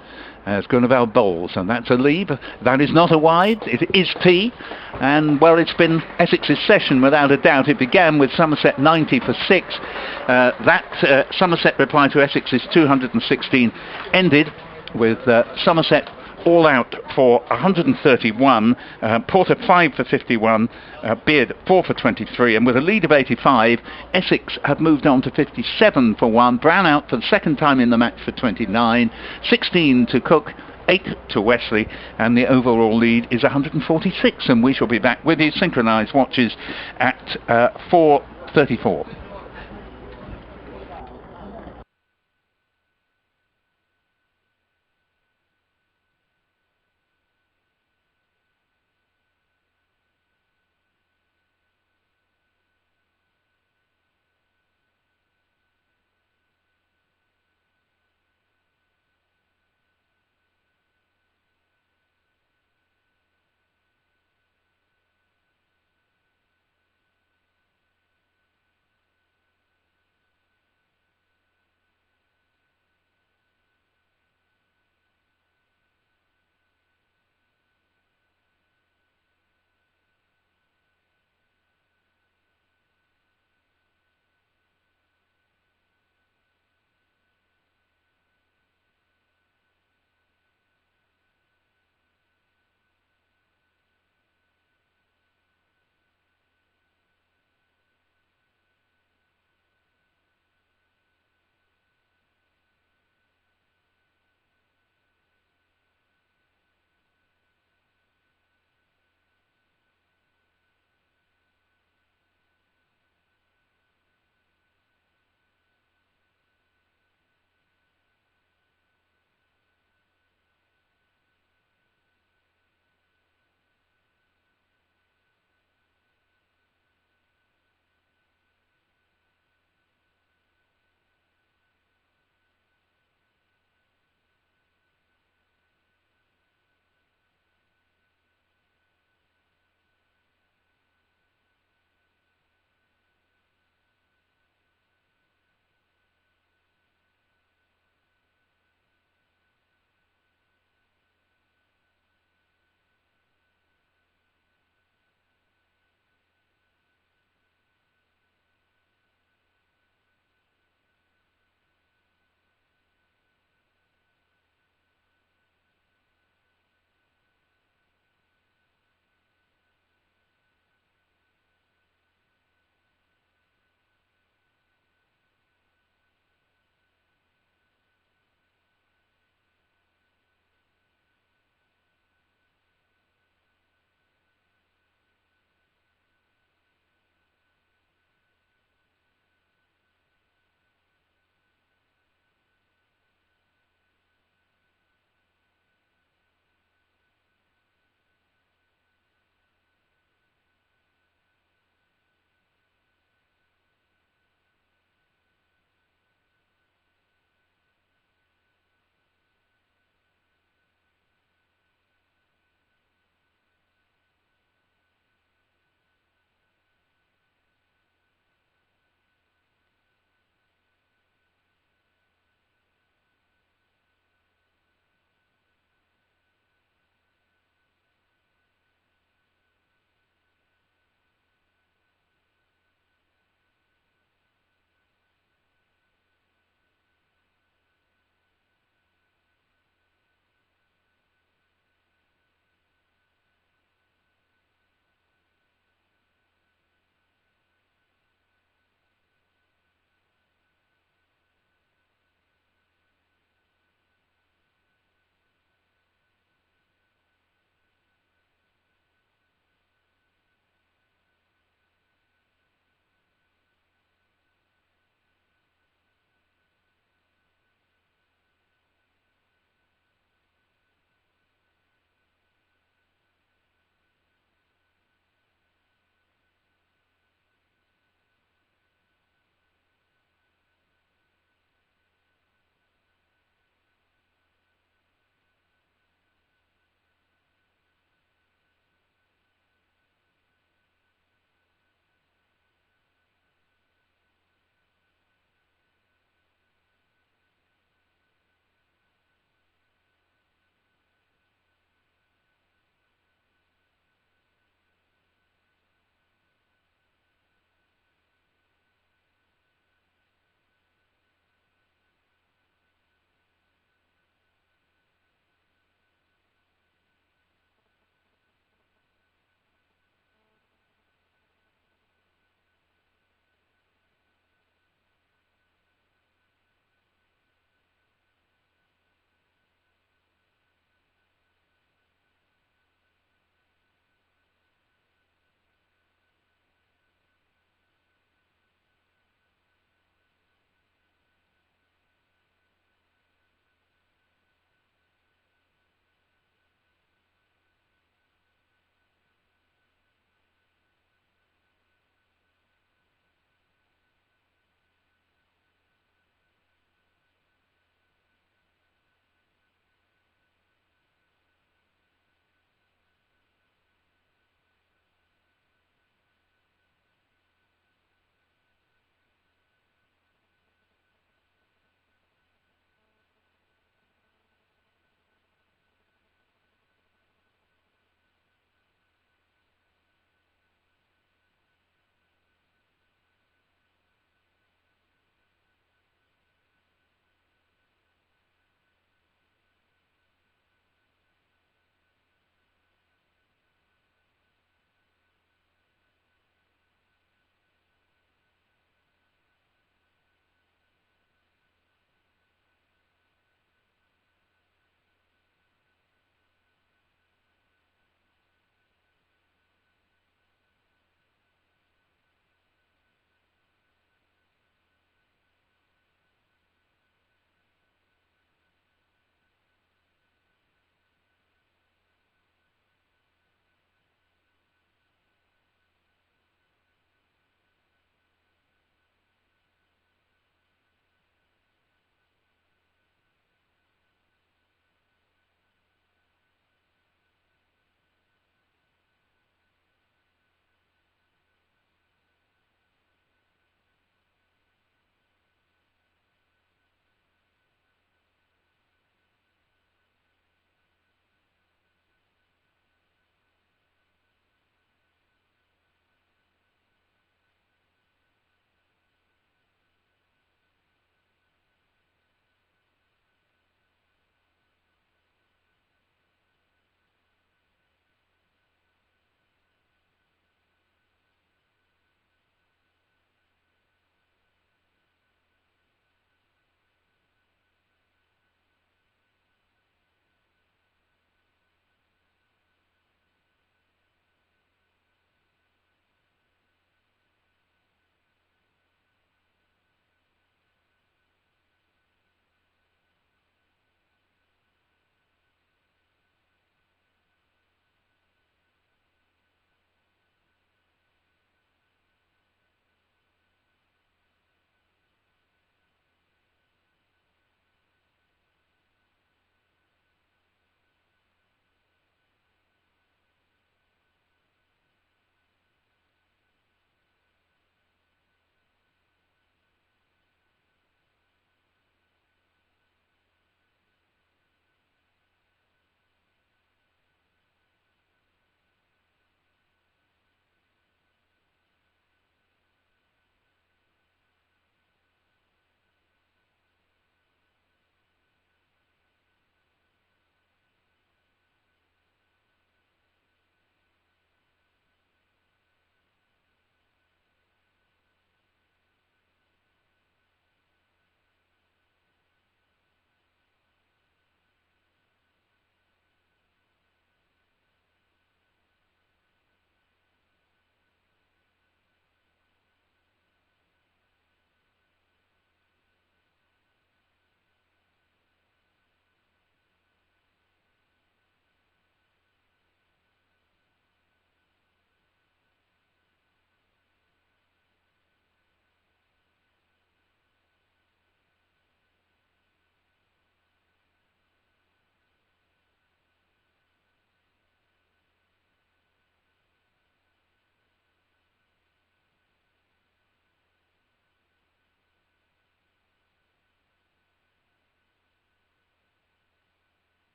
as Grunewald bowls, and that's a lead. That is not a wide, it is tea, and well, it's been Essex's session without a doubt. It began with Somerset 90 for 6. That Somerset reply to Essex's 216 ended with Somerset all out for 131, Porter 5 for 51, Beard 4 for 23, and with a lead of 85, Essex have moved on to 57 for 1, Brown out for the 2nd time in the match for 29, 16 to Cook, 8 to Wesley, and the overall lead is 146, and we shall be back with you synchronised watches at 4:34.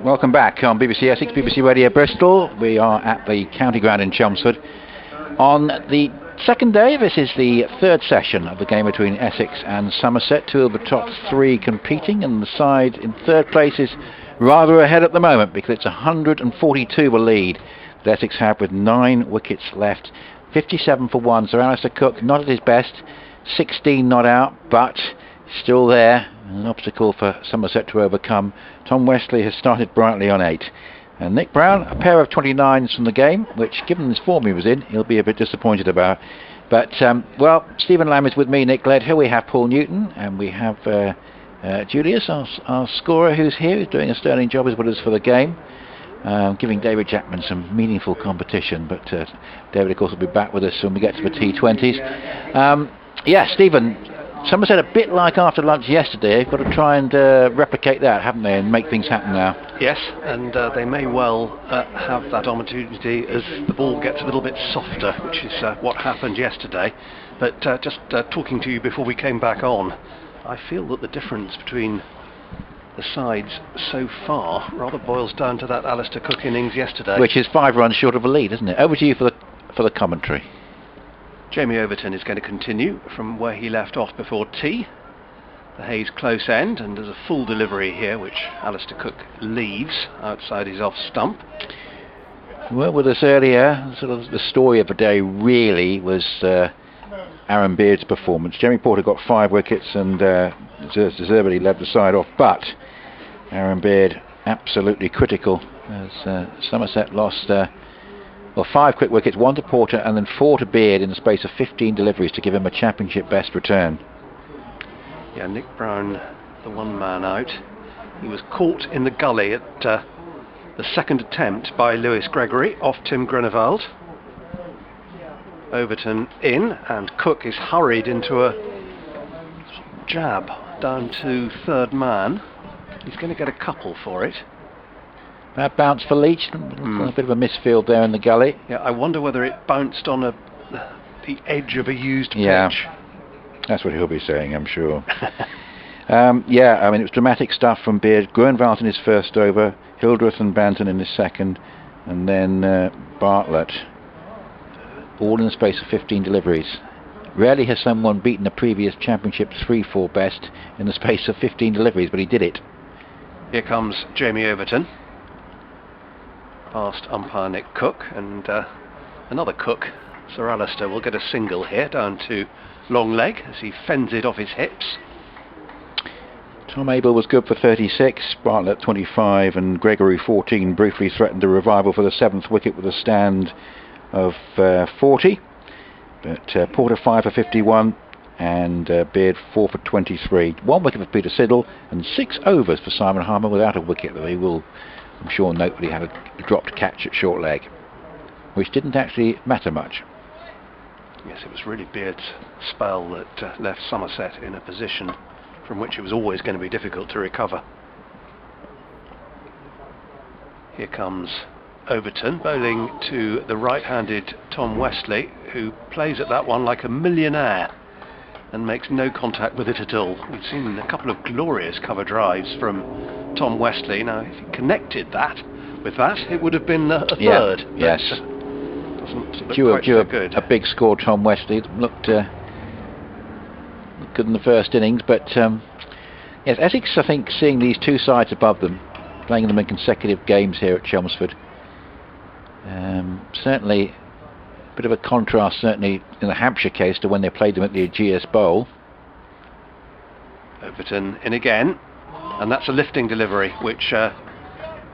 Welcome back on BBC Essex, BBC Radio Bristol. We are at the County Ground in Chelmsford. On the second day, this is the third session of the game between Essex and Somerset. Two of the top three competing, and the side in third place is rather ahead at the moment because it's 142 the lead that Essex have with 9 wickets left. 57 for 1. Sir Alistair Cook not at his best, 16 not out, but still there. An obstacle for Somerset to overcome. Tom Westley has started brightly on 8. And Nick Brown, a pair of 29s from the game, which, given his form he was in, he'll be a bit disappointed about. But, well, Stephen Lamb is with me, Nick Gledhill. We have Paul Newton, and we have Julius, our scorer, who's here, who's doing a sterling job as well as for the game. Giving David Jackman some meaningful competition. But David, of course, will be back with us when we get to the T20s. Yeah, Stephen, Somerset a bit like after lunch yesterday. They've got to try and replicate that, haven't they, and make things happen now. Yes, and they may well have that opportunity as the ball gets a little bit softer, which is what happened yesterday. But just talking to you before we came back on, I feel that the difference between the sides so far rather boils down to that Alistair Cook innings yesterday, which is 5 runs short of a lead, isn't it? Over to you for the commentary. Jamie Overton is going to continue from where he left off before tea. The Hayes close end, and there's a full delivery here which Alistair Cook leaves outside his off stump. Well, with us earlier, sort of the story of the day really was Aaron Beard's performance. Jeremy Porter got 5 wickets and deservedly led the side off, but Aaron Beard absolutely critical as Somerset lost 5 quick wickets, 1 to Porter and then 4 to Beard in the space of 15 deliveries to give him a championship best return. Yeah, Nick Brown, the one man out. He was caught in the gully at the second attempt by Lewis Gregory off Tim Grunewald. Overton in, and Cook is hurried into a jab down to third man. He's going to get a couple for it. Bad bounce for Leach. A bit of a misfield there in the gully. Yeah, I wonder whether it bounced on the edge of a used pitch. Yeah, that's what he'll be saying, I'm sure. Yeah, I mean, it was dramatic stuff from Beard. Grunewald in his first over, Hildreth and Banton in his second, and then Bartlett. All in the space of 15 deliveries. Rarely has someone beaten the previous championship 3-4 best in the space of 15 deliveries, but he did it. Here comes Jamie Overton. Past umpire Nick Cook, and another Cook, Sir Alistair, will get a single here down to long leg as he fends it off his hips. Tom Abel was good for 36, Bartlett 25 and Gregory 14 briefly threatened a revival for the 7th wicket with a stand of 40, but Porter 5 for 51 and Beard 4 for 23. 1 wicket for Peter Siddle and 6 overs for Simon Harmer without a wicket, though he will, I'm sure, note that he had a dropped catch at short leg, which didn't actually matter much. Yes, it was really Beard's spell that left Somerset in a position from which it was always going to be difficult to recover. Here comes Overton bowling to the right-handed Tom Westley, who plays at that one like a millionaire and makes no contact with it at all. We've seen a couple of glorious cover drives from Tom Westley. Now, if he connected that with that, it would have been a third. Yeah, yes. Doesn't look Due quite so good. A big score, Tom Westley. Looked good in the first innings, but yes, Essex, I think, seeing these two sides above them, playing them in consecutive games here at Chelmsford, certainly a bit of a contrast, certainly in the Hampshire case, to when they played them at the Aegeus Bowl. Overton in again, and that's a lifting delivery which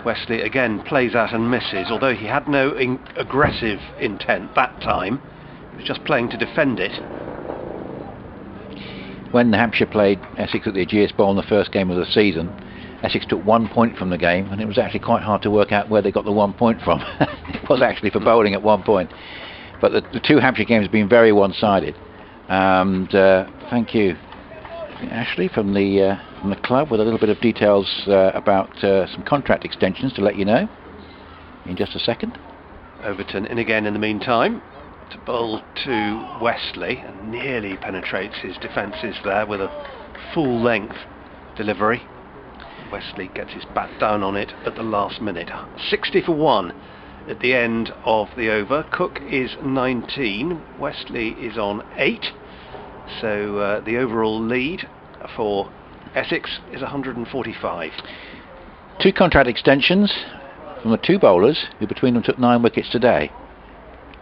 Westley again plays at and misses, although he had no aggressive intent that time. He was just playing to defend it. When Hampshire played Essex at the Aegeus Bowl in the first game of the season, Essex took 1 point from the game, and it was actually quite hard to work out where they got the 1 point from. It was actually for bowling at 1 point. But the 2 Hampshire games have been very one-sided. And thank you, Ashley, from the club, with a little bit of details about some contract extensions to let you know in just a second. Overton in again in the meantime to bowl to Westley, and nearly penetrates his defences there with a full length delivery. Wesley gets his bat down on it at the last minute. 60 for 1 at the end of the over. Cook is 19, Wesley is on 8. So the overall lead for Essex is 145. 2 contract extensions from the 2 bowlers who between them took 9 wickets today.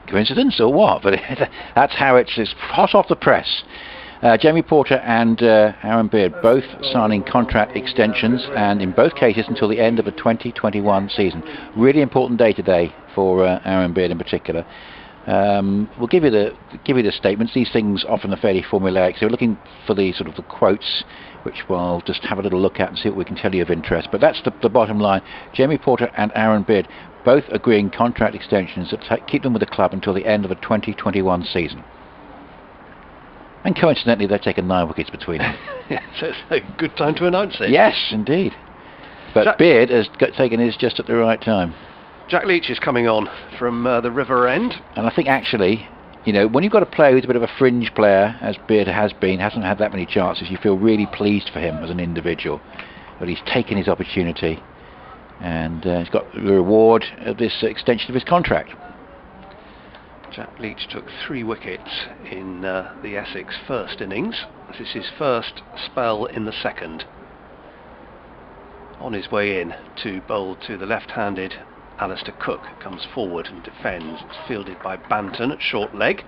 Coincidence or what? But that's how it's hot off the press. Jamie Porter and Aaron Beard both signing contract extensions, and in both cases until the end of the 2021 season. Really important day today for Aaron Beard in particular. We'll give you the statements. These things often are fairly formulaic, so we're looking for the sort of the quotes, which we'll just have a little look at and see what we can tell you of interest. But that's the bottom line. Jamie Porter and Aaron Beard both agreeing contract extensions that keep them with the club until the end of the 2021 season. And coincidentally, they've taken 9 wickets between them. So it's a good time to announce it. Yes, indeed. But Beard has taken his just at the right time. Jack Leach is coming on from the River End. And I think actually, you know, when you've got a player who's a bit of a fringe player, as Beard has been, hasn't had that many chances, you feel really pleased for him as an individual. But he's taken his opportunity, and he's got the reward of this extension of his contract. Jack Leach took 3 wickets in the Essex first innings. This is his first spell in the second. On his way in to bowl to the left-handed Alistair Cook, comes forward and defends. It's fielded by Banton at short leg.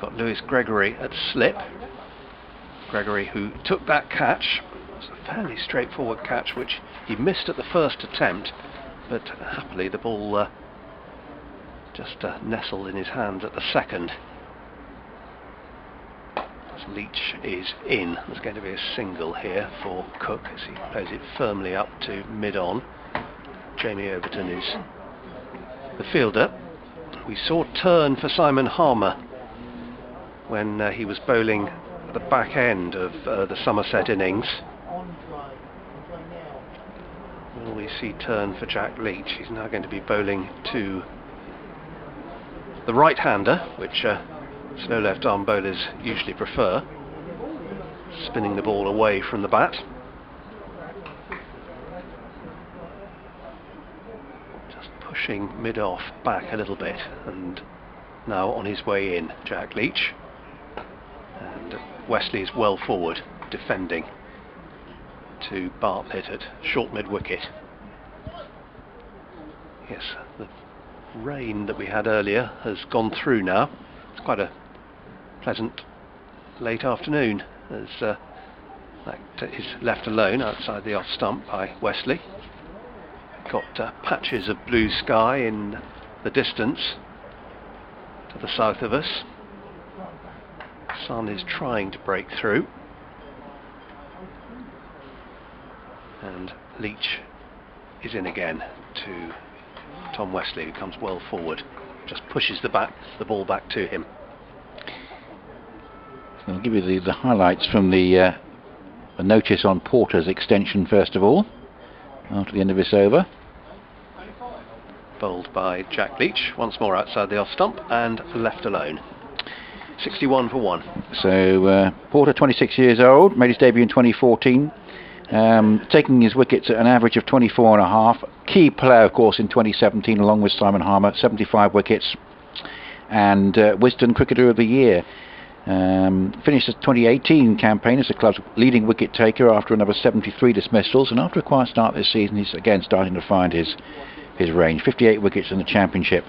Got Lewis Gregory at slip. Gregory, who took that catch, it was a fairly straightforward catch which he missed at the first attempt, but happily the ball just nestled in his hands at the second. As Leach is in, there's going to be a single here for Cook as he plays it firmly up to mid-on. Jamie Overton is the fielder. We saw turn for Simon Harmer when he was bowling at the back end of the Somerset innings. Will we see turn for Jack Leach? He's now going to be bowling to the right-hander, which slow left-arm bowlers usually prefer, spinning the ball away from the bat. Just pushing mid-off back a little bit, and now on his way in, Jack Leach. And Wesley is well forward, defending to Bartlett at short mid-wicket. Yes, the rain that we had earlier has gone through now. It's quite a pleasant late afternoon as that is left alone outside the off stump by Wesley. Got patches of blue sky in the distance to the south of us. Sun is trying to break through, and Leach is in again to Tom Wesley, who comes well forward, just pushes the ball back to him. So I'll give you the highlights from the notice on Porter's extension first of all, after the end of this over. Bowled by Jack Leach, once more outside the off stump and left alone. 61 for 1. So Porter, 26 years old, made his debut in 2014. Taking his wickets at an average of 24.5. Key player, of course, in 2017, along with Simon Harmer, 75 wickets, and Wisden Cricketer of the Year. Finished the 2018 campaign as the club's leading wicket taker after another 73 dismissals, and after a quiet start this season, he's again starting to find his range. 58 wickets in the Championship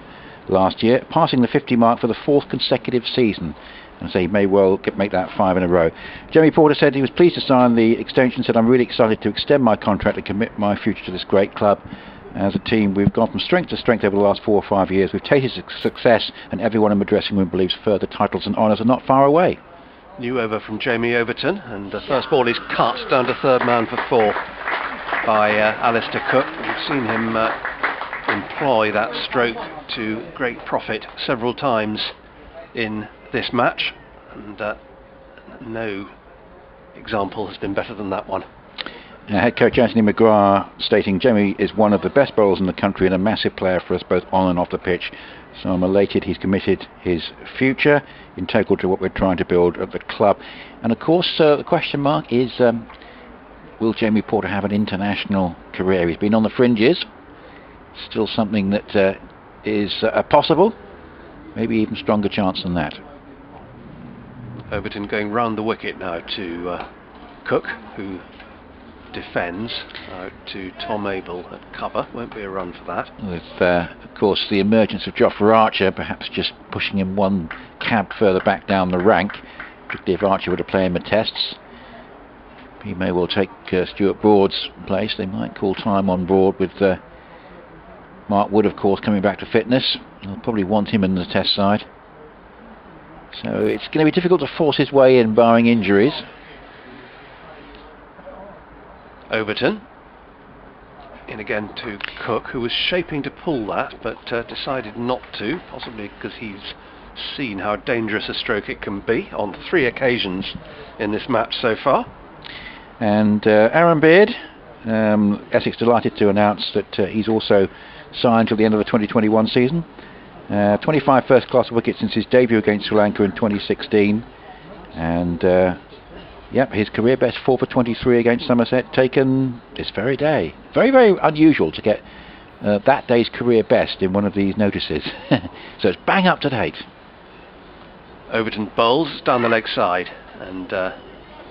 last year, passing the 50 mark for the 4th consecutive season. And so he may well make that 5 in a row. Jamie Porter said he was pleased to sign the extension, said I'm really excited to extend my contract and commit my future to this great club. As a team, we've gone from strength to strength over the last 4 or 5 years. We've tasted success, and everyone in the dressing room believes further titles and honours are not far away. New over from Jamie Overton, and the first ball is cut down to third man for 4 by Alistair Cook. We've seen him employ that stroke to great profit several times in this match, and no example has been better than that one. Head coach Anthony McGrath stating Jamie is one of the best bowlers in the country and a massive player for us both on and off the pitch. So I'm elated he's committed his future integral to what we're trying to build at the club. And of course the question mark is will Jamie Porter have an international career? He's been on the fringes. Still something that is possible. Maybe even stronger chance than that. Overton going round the wicket now to Cook, who defends, out to Tom Abel at cover. Won't be a run for that. With, of course, the emergence of Jofra Archer, perhaps just pushing him one cab further back down the rank, particularly if Archer were to play in the tests. He may well take Stuart Broad's place. They might call time on Broad with Mark Wood, of course, coming back to fitness. They'll probably want him in the test side. So it's going to be difficult to force his way in, barring injuries. Overton in again to Cook, who was shaping to pull that but decided not to, possibly because he's seen how dangerous a stroke it can be on 3 occasions in this match so far. And Aaron Beard, Essex delighted to announce that he's also signed till the end of the 2021 season. 25 first class wickets since his debut against Sri Lanka in 2016, and yep, his career best 4 for 23 against Somerset, taken this very day. Very, very unusual to get that day's career best in one of these notices. So it's bang up to date. Overton bowls down the leg side, and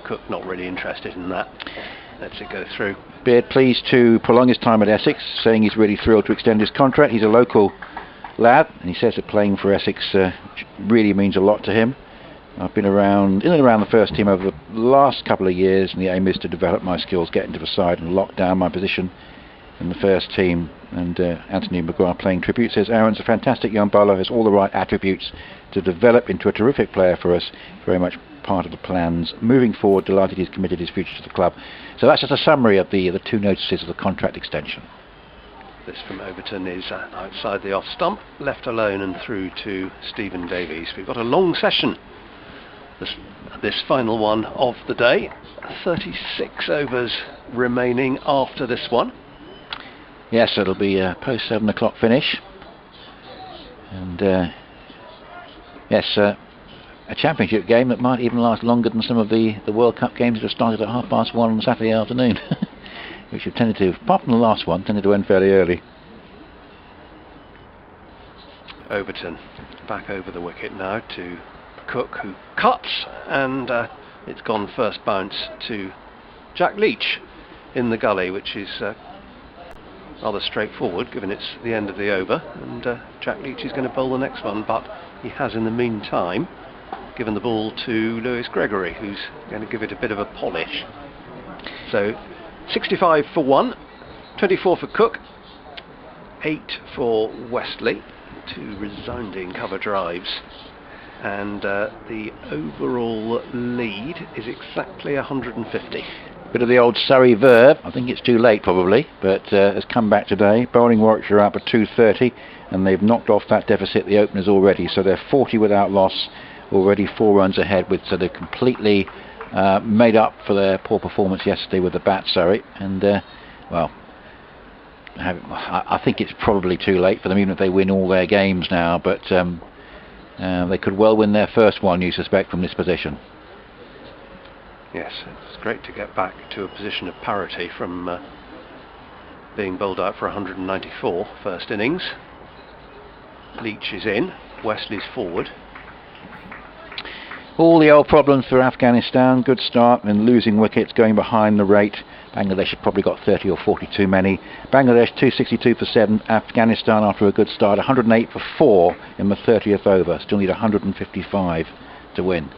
Cook not really interested in that. Lets it go through. Beard pleased to prolong his time at Essex, saying he's really thrilled to extend his contract. He's a local lad, and he says that playing for Essex really means a lot to him. I've been around in and around the first team over the last couple of years, and the aim is to develop my skills, get into the side and lock down my position in the first team. And Anthony McGrath playing tribute says Aaron's a fantastic young bowler, has all the right attributes to develop into a terrific player for us, very much part of the plans moving forward. Delighted he's committed his future to the club. So that's just a summary of the 2 notices of the contract extension. This from Overton is outside the off stump, left alone and through to Stephen Davies. We've got a long session, this final one of the day. 36 overs remaining after this one. Yes, it'll be a post 7 o'clock finish. And yes, a championship game that might even last longer than some of the World Cup games that have started at 1:30 on Saturday afternoon. Which have tended to, apart from the last one, tended to end fairly early. Overton back over the wicket now to Cook, who cuts, and it's gone first bounce to Jack Leach in the gully, which is rather straightforward given it's the end of the over, and Jack Leach is going to bowl the next one, but he has in the meantime given the ball to Lewis Gregory, who's going to give it a bit of a polish. So 65 for 1, 24 for Cook, 8 for Westley, 2 resounding cover drives, and the overall lead is exactly 150. Bit of the old Surrey verb. I think it's too late probably, but has come back today. Bowling Warwickshire up at 230, and they've knocked off that deficit, the openers, already, so they're 40 without loss, already 4 runs ahead, so they've completely made up for their poor performance yesterday with the bat, Surrey. And well, I think it's probably too late for them, even if they win all their games now, but they could well win their first one, you suspect, from this position. Yes, it's great to get back to a position of parity from being bowled out for 194 first innings. Leach is in, Wesley's forward. All the old problems for Afghanistan. Good start and losing wickets, going behind the rate. Bangladesh have probably got 30 or 40 too many. Bangladesh 262 for 7. Afghanistan, after a good start, 108 for 4 in the 30th over. Still need 155 to win.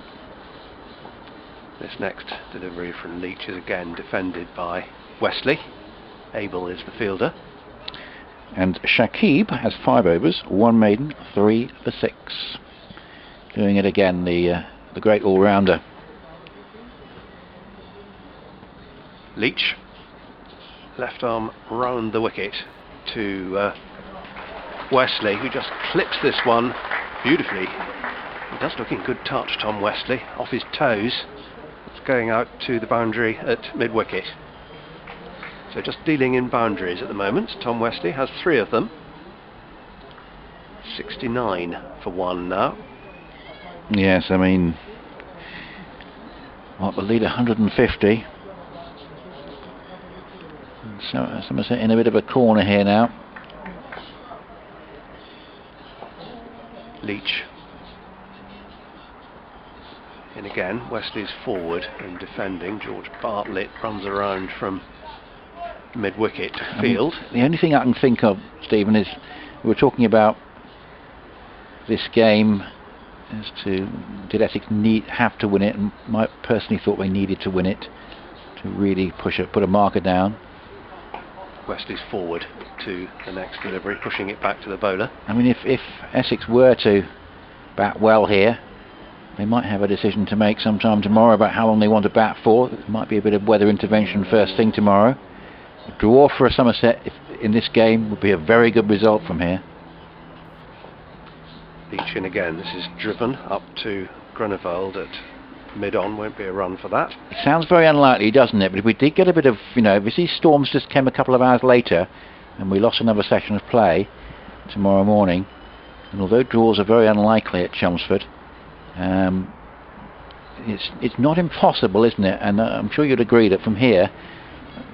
This next delivery from Leach is again defended by Wesley. Abel is the fielder. And Shakib has 5 overs, 1 maiden, 3 for 6. Doing it again, the great all-rounder. Leach, left arm round the wicket to Wesley, who just clips this one beautifully. He does look in good touch, Tom Wesley, off his toes. It's going out to the boundary at mid-wicket. So just dealing in boundaries at the moment. Tom Wesley has 3 of them. 69 for 1 now. Yes, I mean, what, the lead 150. So Somerset in a bit of a corner here now. Leach in again. Wesley's forward and defending. George Bartlett runs around from mid-wicket to field. The only thing I can think of, Stephen, is we were talking about this game as to did Essex have to win it, and I personally thought they needed to win it to really put a marker down. Wesley's forward to the next delivery, pushing it back to the bowler. I mean, if Essex were to bat well here, they might have a decision to make sometime tomorrow about how long they want to bat for. There might be a bit of weather intervention first thing tomorrow. A draw for a Somerset in this game would be a very good result from here. Leach in again. This is driven up to Grunewald at mid-on. Won't be a run for that. It sounds very unlikely, doesn't it? But if we did get a bit of, if these storms just came a couple of hours later and we lost another session of play tomorrow morning, and although draws are very unlikely at Chelmsford, it's not impossible, isn't it? And I'm sure you'd agree that from here,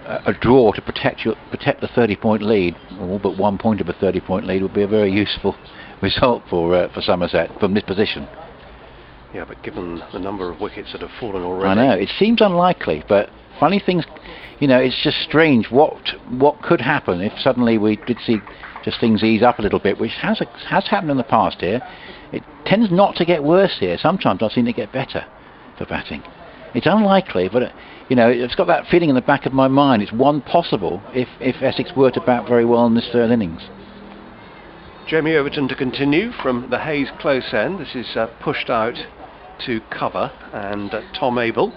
a draw to protect the 30-point lead, or all but 1 point of a 30-point lead, would be a very useful result for Somerset from this position. Yeah, but given the number of wickets that have fallen already, I know it seems unlikely, but funny things, it's just strange what could happen if suddenly we did see just things ease up a little bit, which has happened in the past here. It tends not to get worse here. Sometimes I've seen it get better for batting. It's unlikely, but it's got that feeling in the back of my mind. It's one possible if Essex were to bat very well in this third innings. Jamie Overton to continue from the Hayes close end. This is pushed out to cover, and Tom Abel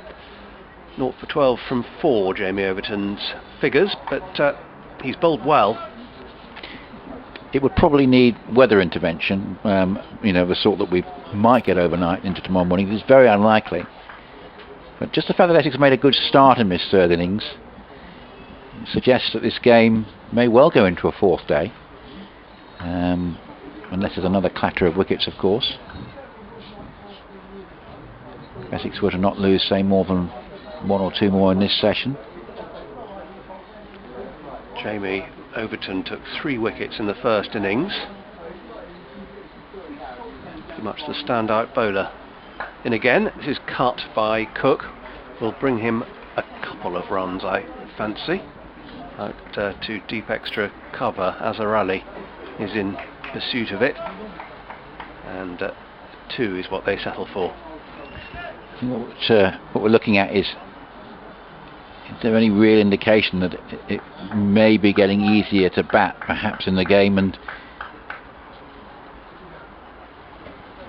0 for 12 from 4, Jamie Overton's figures, but he's bowled well. It would probably need weather intervention, the sort that we might get overnight into tomorrow morning. It's very unlikely, but just the fact that Essex made a good start in this third innings suggests that this game may well go into a fourth day, unless there's another clatter of wickets, of course. Essex were to not lose, say, more than 1 or 2 more in this session. Jamie Overton took 3 wickets in the first innings. Pretty much the standout bowler. In again, this is cut by Cook. Will bring him a couple of runs, I fancy. Out to deep extra cover. Azarali is in pursuit of it, and 2 is what they settle for. What we're looking at is there any real indication that it may be getting easier to bat perhaps in the game, and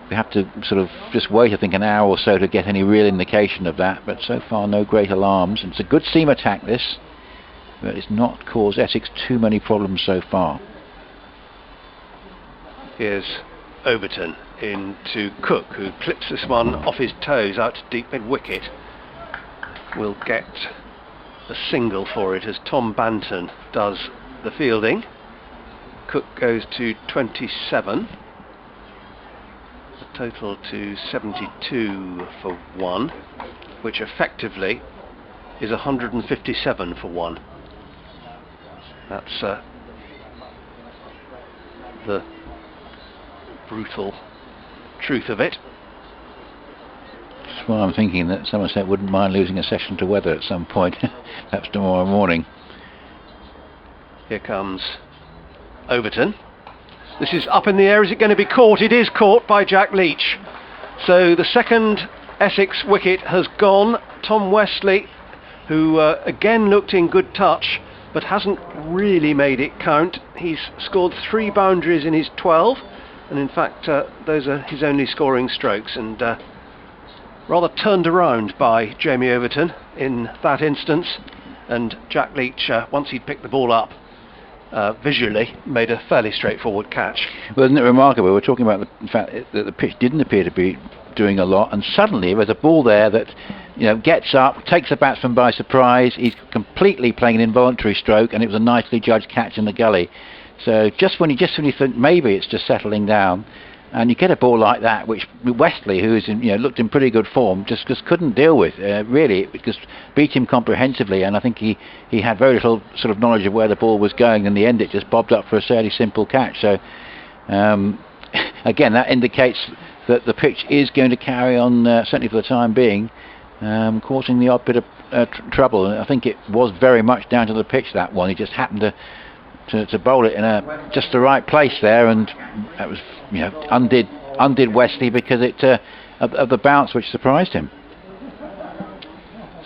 we have to sort of just wait, I think, an hour or so to get any real indication of that, but so far no great alarms. It's a good seam attack, this, but it's not caused Essex too many problems so far. Here's Overton into Cook, who clips this one off his toes out to deep mid-wicket. Will get a single for it as Tom Banton does the fielding. Cook goes to 27. A total to 72 for 1, which effectively is 157 for 1. That's the brutal truth of it. That's why I'm thinking that Somerset wouldn't mind losing a session to weather at some point, perhaps tomorrow morning. Here comes Overton. This is up in the air. Is it going to be caught? It is caught by Jack Leach. So the second Essex wicket has gone. Tom Wesley, who again looked in good touch but hasn't really made it count. He's scored 3 boundaries in his 12, and in fact those are his only scoring strokes, and rather turned around by Jamie Overton in that instance. And Jack Leach, once he'd picked the ball up, visually made a fairly straightforward catch. Well, isn't it remarkable? We're talking about the fact that the pitch didn't appear to be doing a lot, and suddenly there's a ball there that gets up, takes the batsman by surprise. He's completely playing an involuntary stroke, and it was a nicely judged catch in the gully. So just when you think maybe it's just settling down, And you get a ball like that, which Wesley, who is looked in pretty good form, just couldn't deal with. Really, it just beat him comprehensively. And I think he had very little sort of knowledge of where the ball was going. In the end, it just bobbed up for a fairly simple catch. So again, that indicates that the pitch is going to carry on, certainly for the time being, causing the odd bit of trouble. And I think it was very much down to the pitch, that one. He just happened to bowl it in just the right place there, and that was undid Wesley because of the bounce, which surprised him.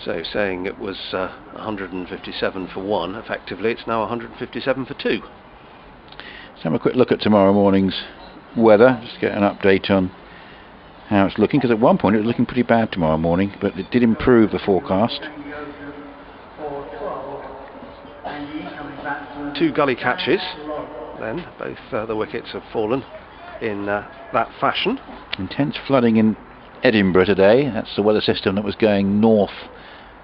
So saying it was 157 for 1, effectively it's now 157 for 2. Let's have a quick look at tomorrow morning's weather, just get an update on how it's looking, because at one point it was looking pretty bad tomorrow morning, but it did improve, the forecast. 2 gully catches then, both the wickets have fallen in that fashion. Intense flooding in Edinburgh today. That's the weather system that was going north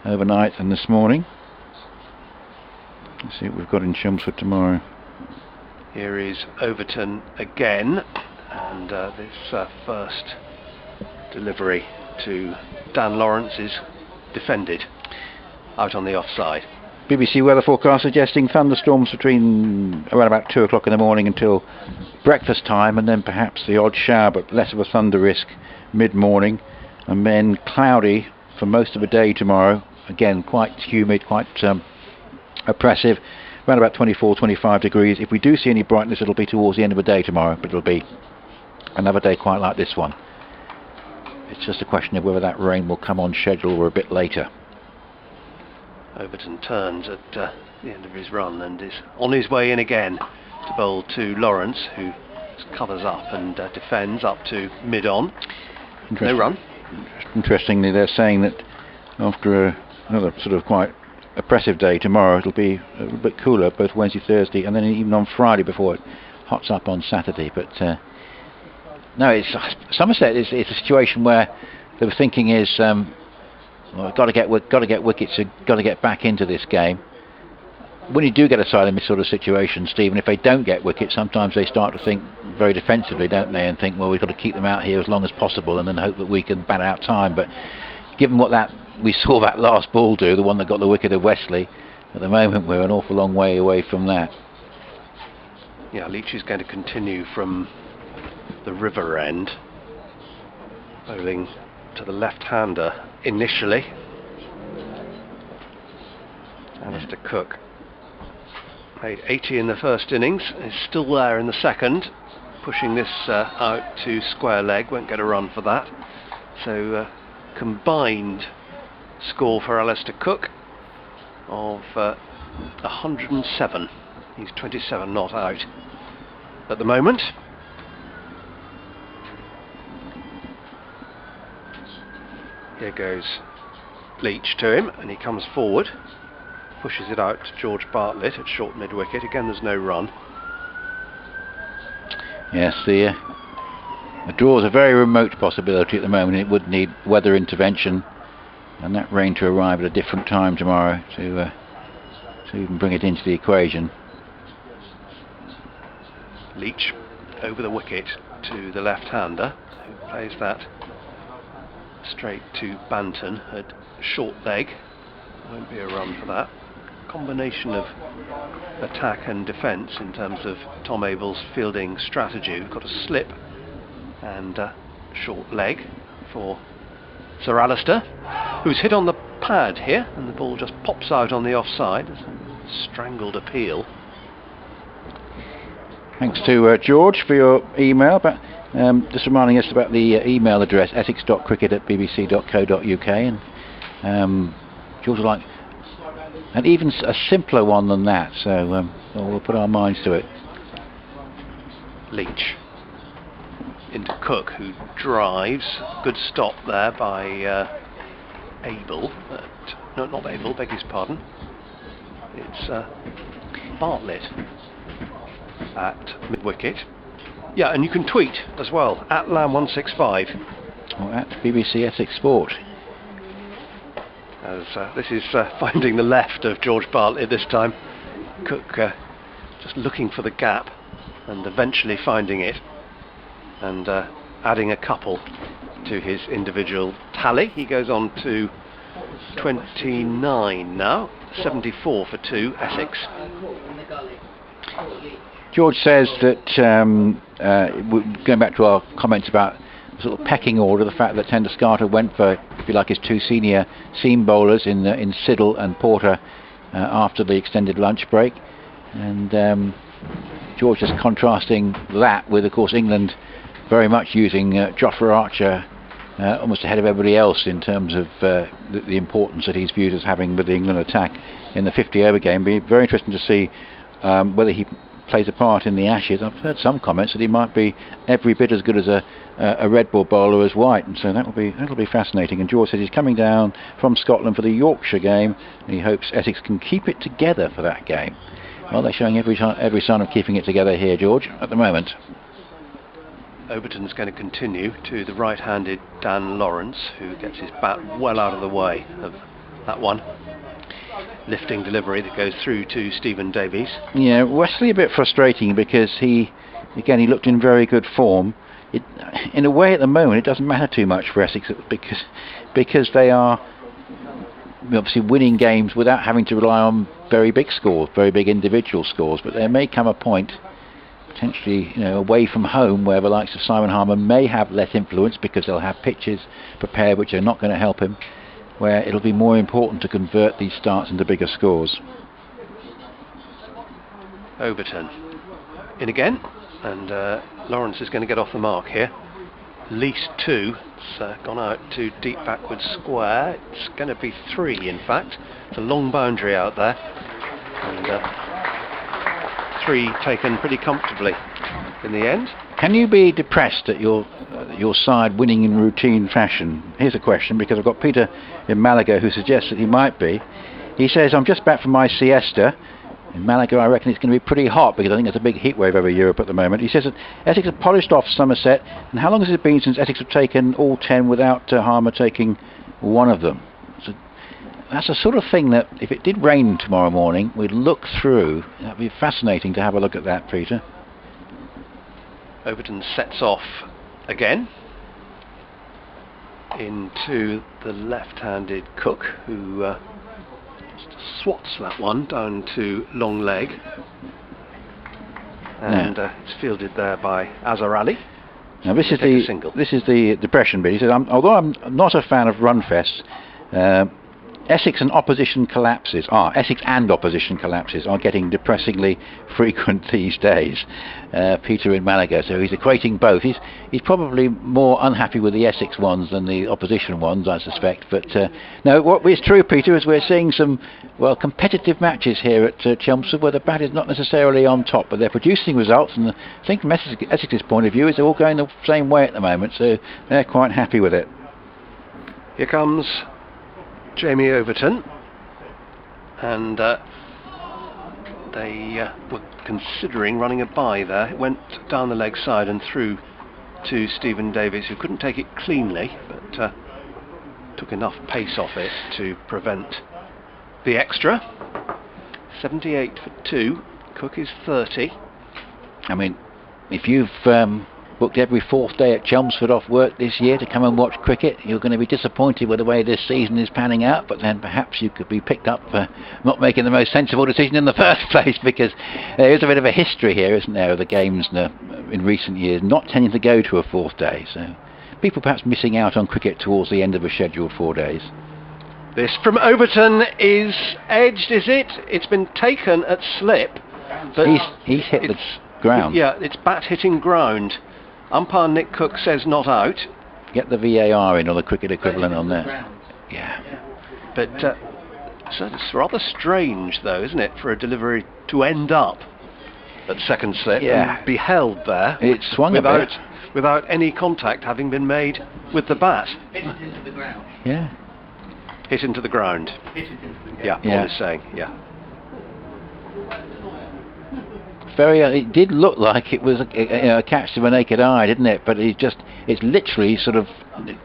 overnight and this morning. Let's see what we've got in Chelmsford tomorrow. Here is Overton again, and this first delivery to Dan Lawrence is defended out on the offside. BBC weather forecast suggesting thunderstorms between around about 2 o'clock in the morning until breakfast time, and then perhaps the odd shower, but less of a thunder risk mid-morning, and then cloudy for most of the day tomorrow. Again, quite humid, quite oppressive, around about 24-25 degrees. If we do see any brightness, it'll be towards the end of the day tomorrow, but it'll be another day quite like this one. It's just a question of whether that rain will come on schedule or a bit later. Overton turns at the end of his run and is on his way in again to bowl to Lawrence, who covers up and defends up to mid-on. No run. Interestingly, they're saying that after another sort of quite oppressive day tomorrow, it'll be a little bit cooler both Wednesday, Thursday, and then even on Friday before it hots up on Saturday. But no, Somerset is a situation where the thinking is, well, got to get wickets, got to get back into this game. When you do get a side in this sort of situation, Stephen, if they don't get wickets, sometimes they start to think very defensively, don't they? And think, well, we've got to keep them out here as long as possible, and then hope that we can bat out time. But given what we saw that last ball do, the one that got the wicket of Wesley, at the moment we're an awful long way away from that. Yeah, Leach is going to continue from the river end, bowling to the left-hander initially. Alistair Cook made 80 in the first innings, is still there in the second, pushing this out to square leg, won't get a run for that. So combined score for Alistair Cook of 107. He's 27 not out at the moment. Here goes Leach to him, and he comes forward, pushes it out to George Bartlett at short mid-wicket. Again, there's no run. Yes, the draw is a very remote possibility at the moment. It would need weather intervention and that rain to arrive at a different time tomorrow to even bring it into the equation. Leach over the wicket to the left-hander, who plays that straight to Banton at short leg. Won't be a run for that. Combination of attack and defence in terms of Tom Abell's fielding strategy. We've got a slip and short leg for Sir Alistair, who's hit on the pad here, and the ball just pops out on the offside. It's a strangled appeal. Thanks to George for your email, but just reminding us about the email address essex.cricket@bbc.co.uk, and George would like and even a simpler one than that, so we'll put our minds to it. Leach into Cook, who drives. Good stop there by Abel. No, not Abel, beg his pardon. It's Bartlett at mid-wicket. Yeah, and you can tweet as well, at Lamb165. Or at BBC Essex Sport. As this is finding the left of George Bartlett this time. Cook just looking for the gap and eventually finding it. and adding a couple to his individual tally. He goes on to 29 now, 74 for 2 Essex. George says that, going back to our comments about sort of pecking order, the fact that Tenduscarter went for, if you like, his 2 senior seam bowlers in Siddle and Porter after the extended lunch break, and George is contrasting that with, of course, England very much using Jofra Archer almost ahead of everybody else in terms of the importance that he's viewed as having with the England attack in the 50 over game. Be very interesting to see whether he plays a part in the Ashes. I've heard some comments that he might be every bit as good as a red ball bowler as White, and so that'll be fascinating. And George says he's coming down from Scotland for the Yorkshire game, and he hopes Essex can keep it together for that game. Well, they're showing every sign of keeping it together here, George, at the moment. Overton's going to continue to the right-handed Dan Lawrence, who gets his bat well out of the way of that one. Lifting delivery that goes through to Stephen Davies. Yeah, Wesley a bit frustrating because he looked in very good form. In a way, at the moment, it doesn't matter too much for Essex because they are obviously winning games without having to rely on very big scores, very big individual scores. But there may come a point, potentially, away from home, where the likes of Simon Harmer may have less influence because they'll have pitches prepared which are not going to help him, where it'll be more important to convert these starts into bigger scores. Overton in again, and Lawrence is going to get off the mark here. At least 2. It's gone out to deep backward square. It's going to be 3, in fact. It's a long boundary out there, and 3 taken pretty comfortably in the end. Can you be depressed at your side winning in routine fashion? Here's a question, because I've got Peter in Malaga who suggests that he might be. He says, I'm just back from my siesta. In Malaga, I reckon it's going to be pretty hot because I think there's a big heat wave over Europe at the moment. He says that Essex have polished off Somerset, and how long has it been since Essex have taken all 10 without Harmer taking one of them? So that's the sort of thing that, if it did rain tomorrow morning, we'd look through. That'd be fascinating to have a look at that, Peter. Overton sets off again into the left-handed Cook, who swats that one down to long leg, and it's fielded there by Azhar Ali. Now this is the depression bit. He says, although I'm not a fan of run fests, Essex and opposition collapses are getting depressingly frequent these days. Peter in Malaga, so he's equating both. He's probably more unhappy with the Essex ones than the opposition ones, I suspect. But no, what is true, Peter, is we're seeing some competitive matches here at Chelmsford, where the bat is not necessarily on top, but they're producing results. And I think from Essex's point of view, is they're all going the same way at the moment, so they're quite happy with it. Here comes Jamie Overton, and they were considering running a bye there. It went down the leg side and through to Stephen Davies, who couldn't take it cleanly, but took enough pace off it to prevent the extra. 78 for 2. Cook is 30. I mean, if you've booked every 4th day at Chelmsford off work this year to come and watch cricket, you're going to be disappointed with the way this season is panning out, but then perhaps you could be picked up for not making the most sensible decision in the first place, because there is a bit of a history here, isn't there, of the games in recent years not tending to go to a 4th day, so people perhaps missing out on cricket towards the end of a scheduled 4 days. This from Overton is edged, is it? It's been taken at slip, but he's hit the ground. Yeah, it's bat hitting ground. Umpire Nick Cook says not out. Get the VAR in, or the cricket equivalent on that. Yeah. But so it's rather strange, though, isn't it, for a delivery to end up at second slip and be held there. It swung without any contact having been made with the bat. Hit it into the ground. Yeah. Hit into the ground. Yeah, Paul is saying, it did look like it was a catch to the naked eye, didn't it? But it's literally sort of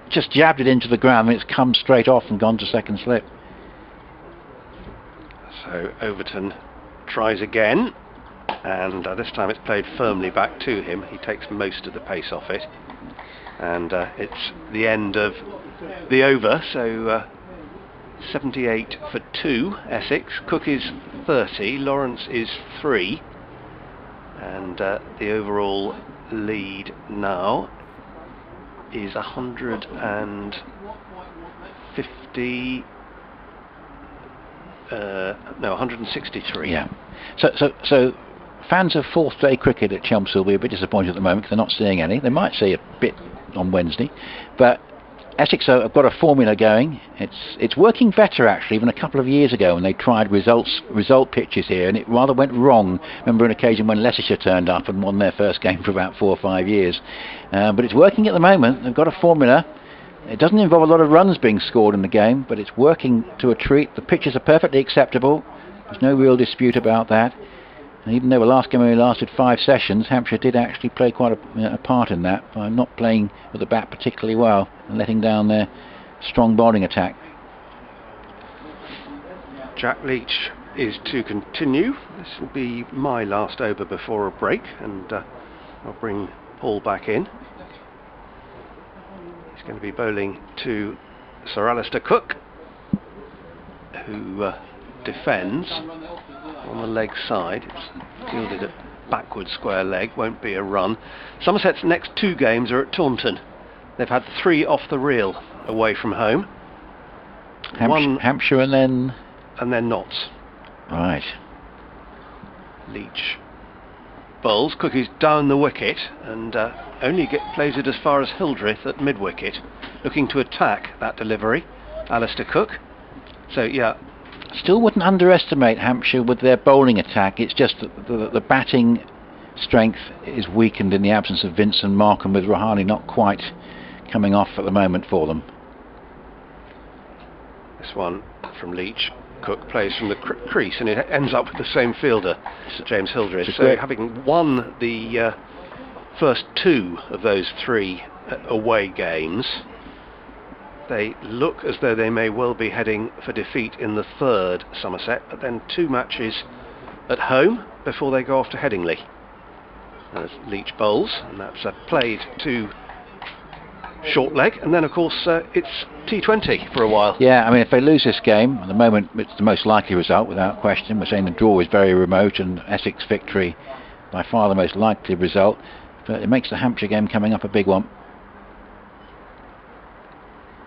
just jabbed it into the ground, and it's come straight off and gone to second slip. So Overton tries again. and this time it's played firmly back to him. He takes most of the pace off it, and it's the end of the over, so 78 for 2 Essex. Cook is 30, Lawrence is 3, and the overall lead now is 163. Yeah. So fans of fourth day cricket at Chelmsford will be a bit disappointed at the moment because they're not seeing any. They might see a bit on Wednesday, but Essex have got a formula going. It's working better actually than a couple of years ago when they tried result pitches here, and it rather went wrong. Remember an occasion when Leicestershire turned up and won their first game for about 4 or 5 years. But it's working at the moment. They've got a formula. It doesn't involve a lot of runs being scored in the game, but it's working to a treat. The pitches are perfectly acceptable. There's no real dispute about that. And even though the last game only lasted 5 sessions, Hampshire did actually play quite a part in that by not playing with the bat particularly well and letting down their strong bowling attack. Jack Leach is to continue. This will be my last over before a break, and I'll bring Paul back in. He's going to be bowling to Sir Alistair Cook, who defends on the leg side. It's fielded at backward square leg, won't be a run. Somerset's next 2 games are at Taunton. They've had 3 off the reel away from home. Hampshire and then Notts. Right. Leach bowls. Cook is down the wicket and only plays it as far as Hildreth at mid wicket, looking to attack that delivery. Alistair Cook. So yeah. Still wouldn't underestimate Hampshire with their bowling attack. It's just that the batting strength is weakened in the absence of Vincent Markham, with Rahane not quite coming off at the moment for them. This one from Leach. Cook plays from the crease, and it ends up with the same fielder, James Hildreth. So having won the first 2 of those 3 away games, they look as though they may well be heading for defeat in the 3rd, Somerset, but then 2 matches at home before they go off to Headingley. As Leach bowls, and that's played to short leg, and then of course it's T20 for a while. Yeah, I mean, if they lose this game, at the moment it's the most likely result without question. We're saying the draw is very remote and Essex victory by far the most likely result, but it makes the Hampshire game coming up a big one.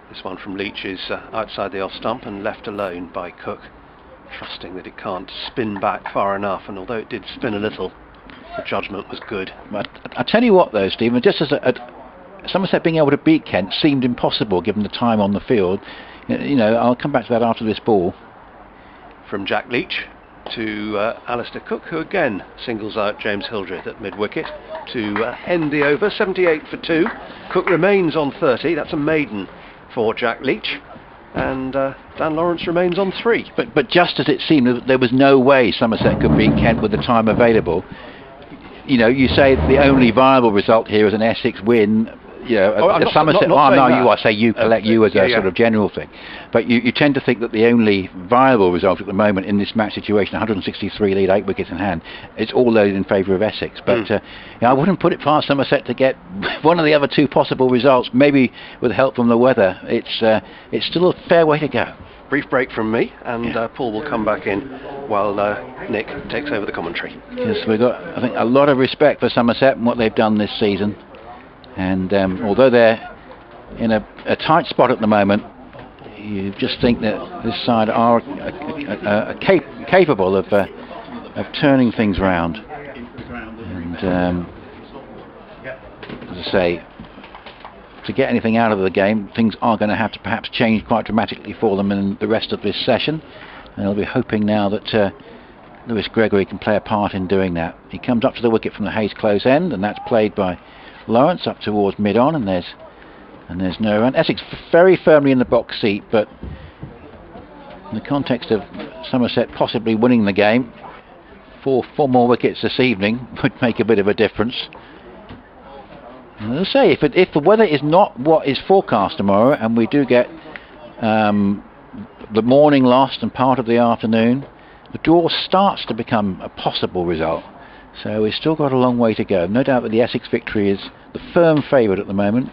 This one from Leach is outside the off stump and left alone by Cook, trusting that it can't spin back far enough, and although it did spin a little, the judgment was good. But I tell you what though, Stephen, just as Somerset being able to beat Kent seemed impossible given the time on the field. You know, I'll come back to that after this ball. From Jack Leach to Alistair Cook, who again singles out James Hildreth at mid-wicket to end the over. 78 for 2. Cook remains on 30. That's a maiden for Jack Leach. And Dan Lawrence remains on 3. But just as it seemed that there was no way Somerset could beat Kent with the time available, you know, you say the only viable result here is an Essex win. You know, Somerset. I say you collect you as a sort of general thing, but you tend to think that the only viable result at the moment in this match situation, 163 lead, 8 wickets in hand, it's all loaded in favour of Essex. But you know, I wouldn't put it past Somerset to get one of the other 2 possible results, maybe with help from the weather. It's still a fair way to go. Brief break from me, and Paul will come back in while Nick takes over the commentary. Because we've got, I think, a lot of respect for Somerset and what they've done this season. And although they're in a tight spot at the moment, you just think that this side are capable of turning things round. And as I say, to get anything out of the game, things are going to have to perhaps change quite dramatically for them in the rest of this session. And they'll be hoping now that Lewis Gregory can play a part in doing that. He comes up to the wicket from the Hayes close end, and that's played by Lawrence up towards mid-on, and there's no run. Essex very firmly in the box seat, but in the context of Somerset possibly winning the game, 4 more wickets this evening would make a bit of a difference. And as I say, if the weather is not what is forecast tomorrow, and we do get the morning lost and part of the afternoon, the draw starts to become a possible result. So we've still got a long way to go. No doubt that the Essex victory is the firm favourite at the moment.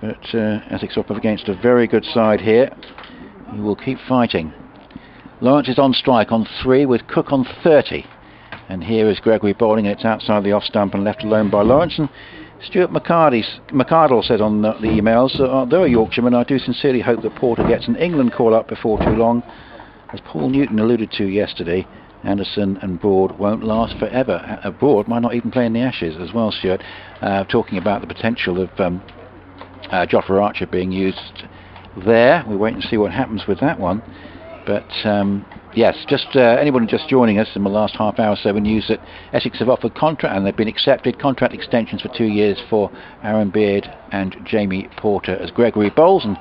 But Essex are up against a very good side here. He will keep fighting. Lawrence is on strike on 3 with Cook on 30. And here is Gregory bowling. It's outside the off stump and left alone by Lawrence. And Stuart McArdle said on the emails, though a Yorkshireman, I do sincerely hope that Porter gets an England call-up before too long. As Paul Newton alluded to yesterday, Anderson and Broad won't last forever. Broad might not even play in the Ashes as well, Stuart. Talking about the potential of Jofra Archer being used there. We'll wait and see what happens with that one. But yes, just anyone just joining us in the last half hour or so, news that Essex have offered contract and they've been accepted contract extensions for 2 years for Aaron Beard and Jamie Porter as Gregory bowls. And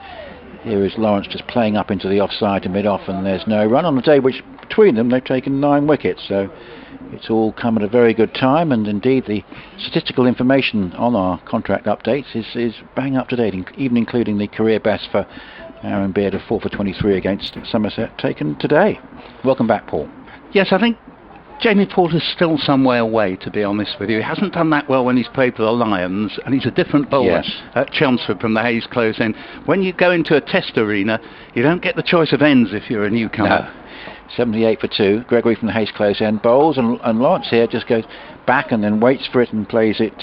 here is Lawrence just playing up into the offside to mid-off, and there's no run on the day, which between them they've taken 9 wickets. So it's all come at a very good time, and indeed the statistical information on our contract updates is bang up to date, even including the career best for Aaron Beard of 4 for 23 against Somerset taken today. Welcome back, Paul. Yes, I think Jamie Porter's still some way away, to be honest with you. He hasn't done that well when he's played for the Lions, and he's a different bowler at Chelmsford from the Hayes Close end. When you go into a test arena, you don't get the choice of ends if you're a newcomer. No. 78 for 2. Gregory from the Hayes Close end bowls, and Lawrence here just goes back and then waits for it and plays it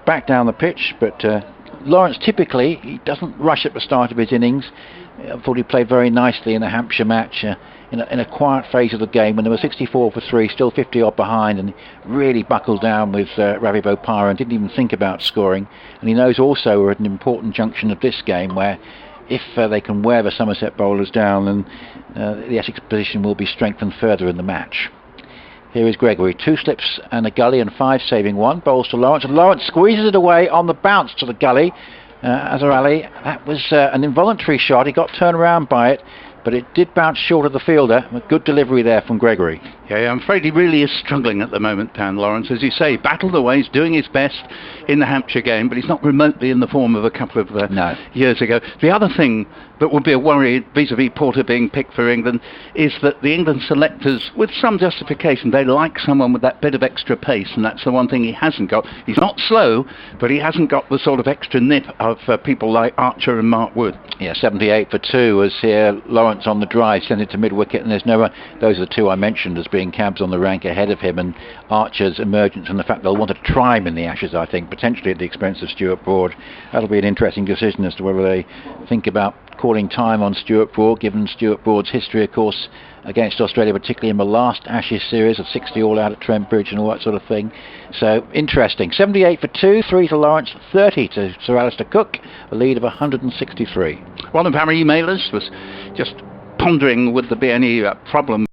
back down the pitch. But Lawrence typically, he doesn't rush at the start of his innings. I thought he played very nicely in the Hampshire match in a quiet phase of the game when there were 64 for 3, still 50 odd behind, and he really buckled down with Ravi Bopara and didn't even think about scoring. And he knows also we're at an important junction of this game where if they can wear the Somerset bowlers down, then the Essex position will be strengthened further in the match. Here is Gregory, 2 slips and a gully and 5 saving 1. Bowls to Lawrence, and Lawrence squeezes it away on the bounce to the gully. Azhar Ali, that was an involuntary shot. He got turned around by it, but it did bounce short of the fielder. A good delivery there from Gregory. Yeah, I'm afraid he really is struggling at the moment, Dan Lawrence. As you say, battled away, he's doing his best in the Hampshire game, but he's not remotely in the form of a couple of years ago. The other thing that would be a worry vis-a-vis Porter being picked for England is that the England selectors, with some justification, they like someone with that bit of extra pace, and that's the one thing he hasn't got. He's not slow, but he hasn't got the sort of extra nip of people like Archer and Mark Wood. Yeah, 78 for 2 as here Lawrence on the drive, sent it to mid-wicket, and there's no one. Those are the 2 I mentioned as being cabs on the rank ahead of him, and Archer's emergence and the fact they'll want to try him in the Ashes, I think, potentially at the expense of Stuart Broad. That'll be an interesting decision as to whether they think about calling time on Stuart Broad, given Stuart Broad's history, of course, against Australia, particularly in the last Ashes series of 60 all out at Trent Bridge and all that sort of thing. So, interesting. 78 for 2, 3 to Lawrence, 30 to Sir Alistair Cook, a lead of 163. One of our emailers was just pondering would there be any problem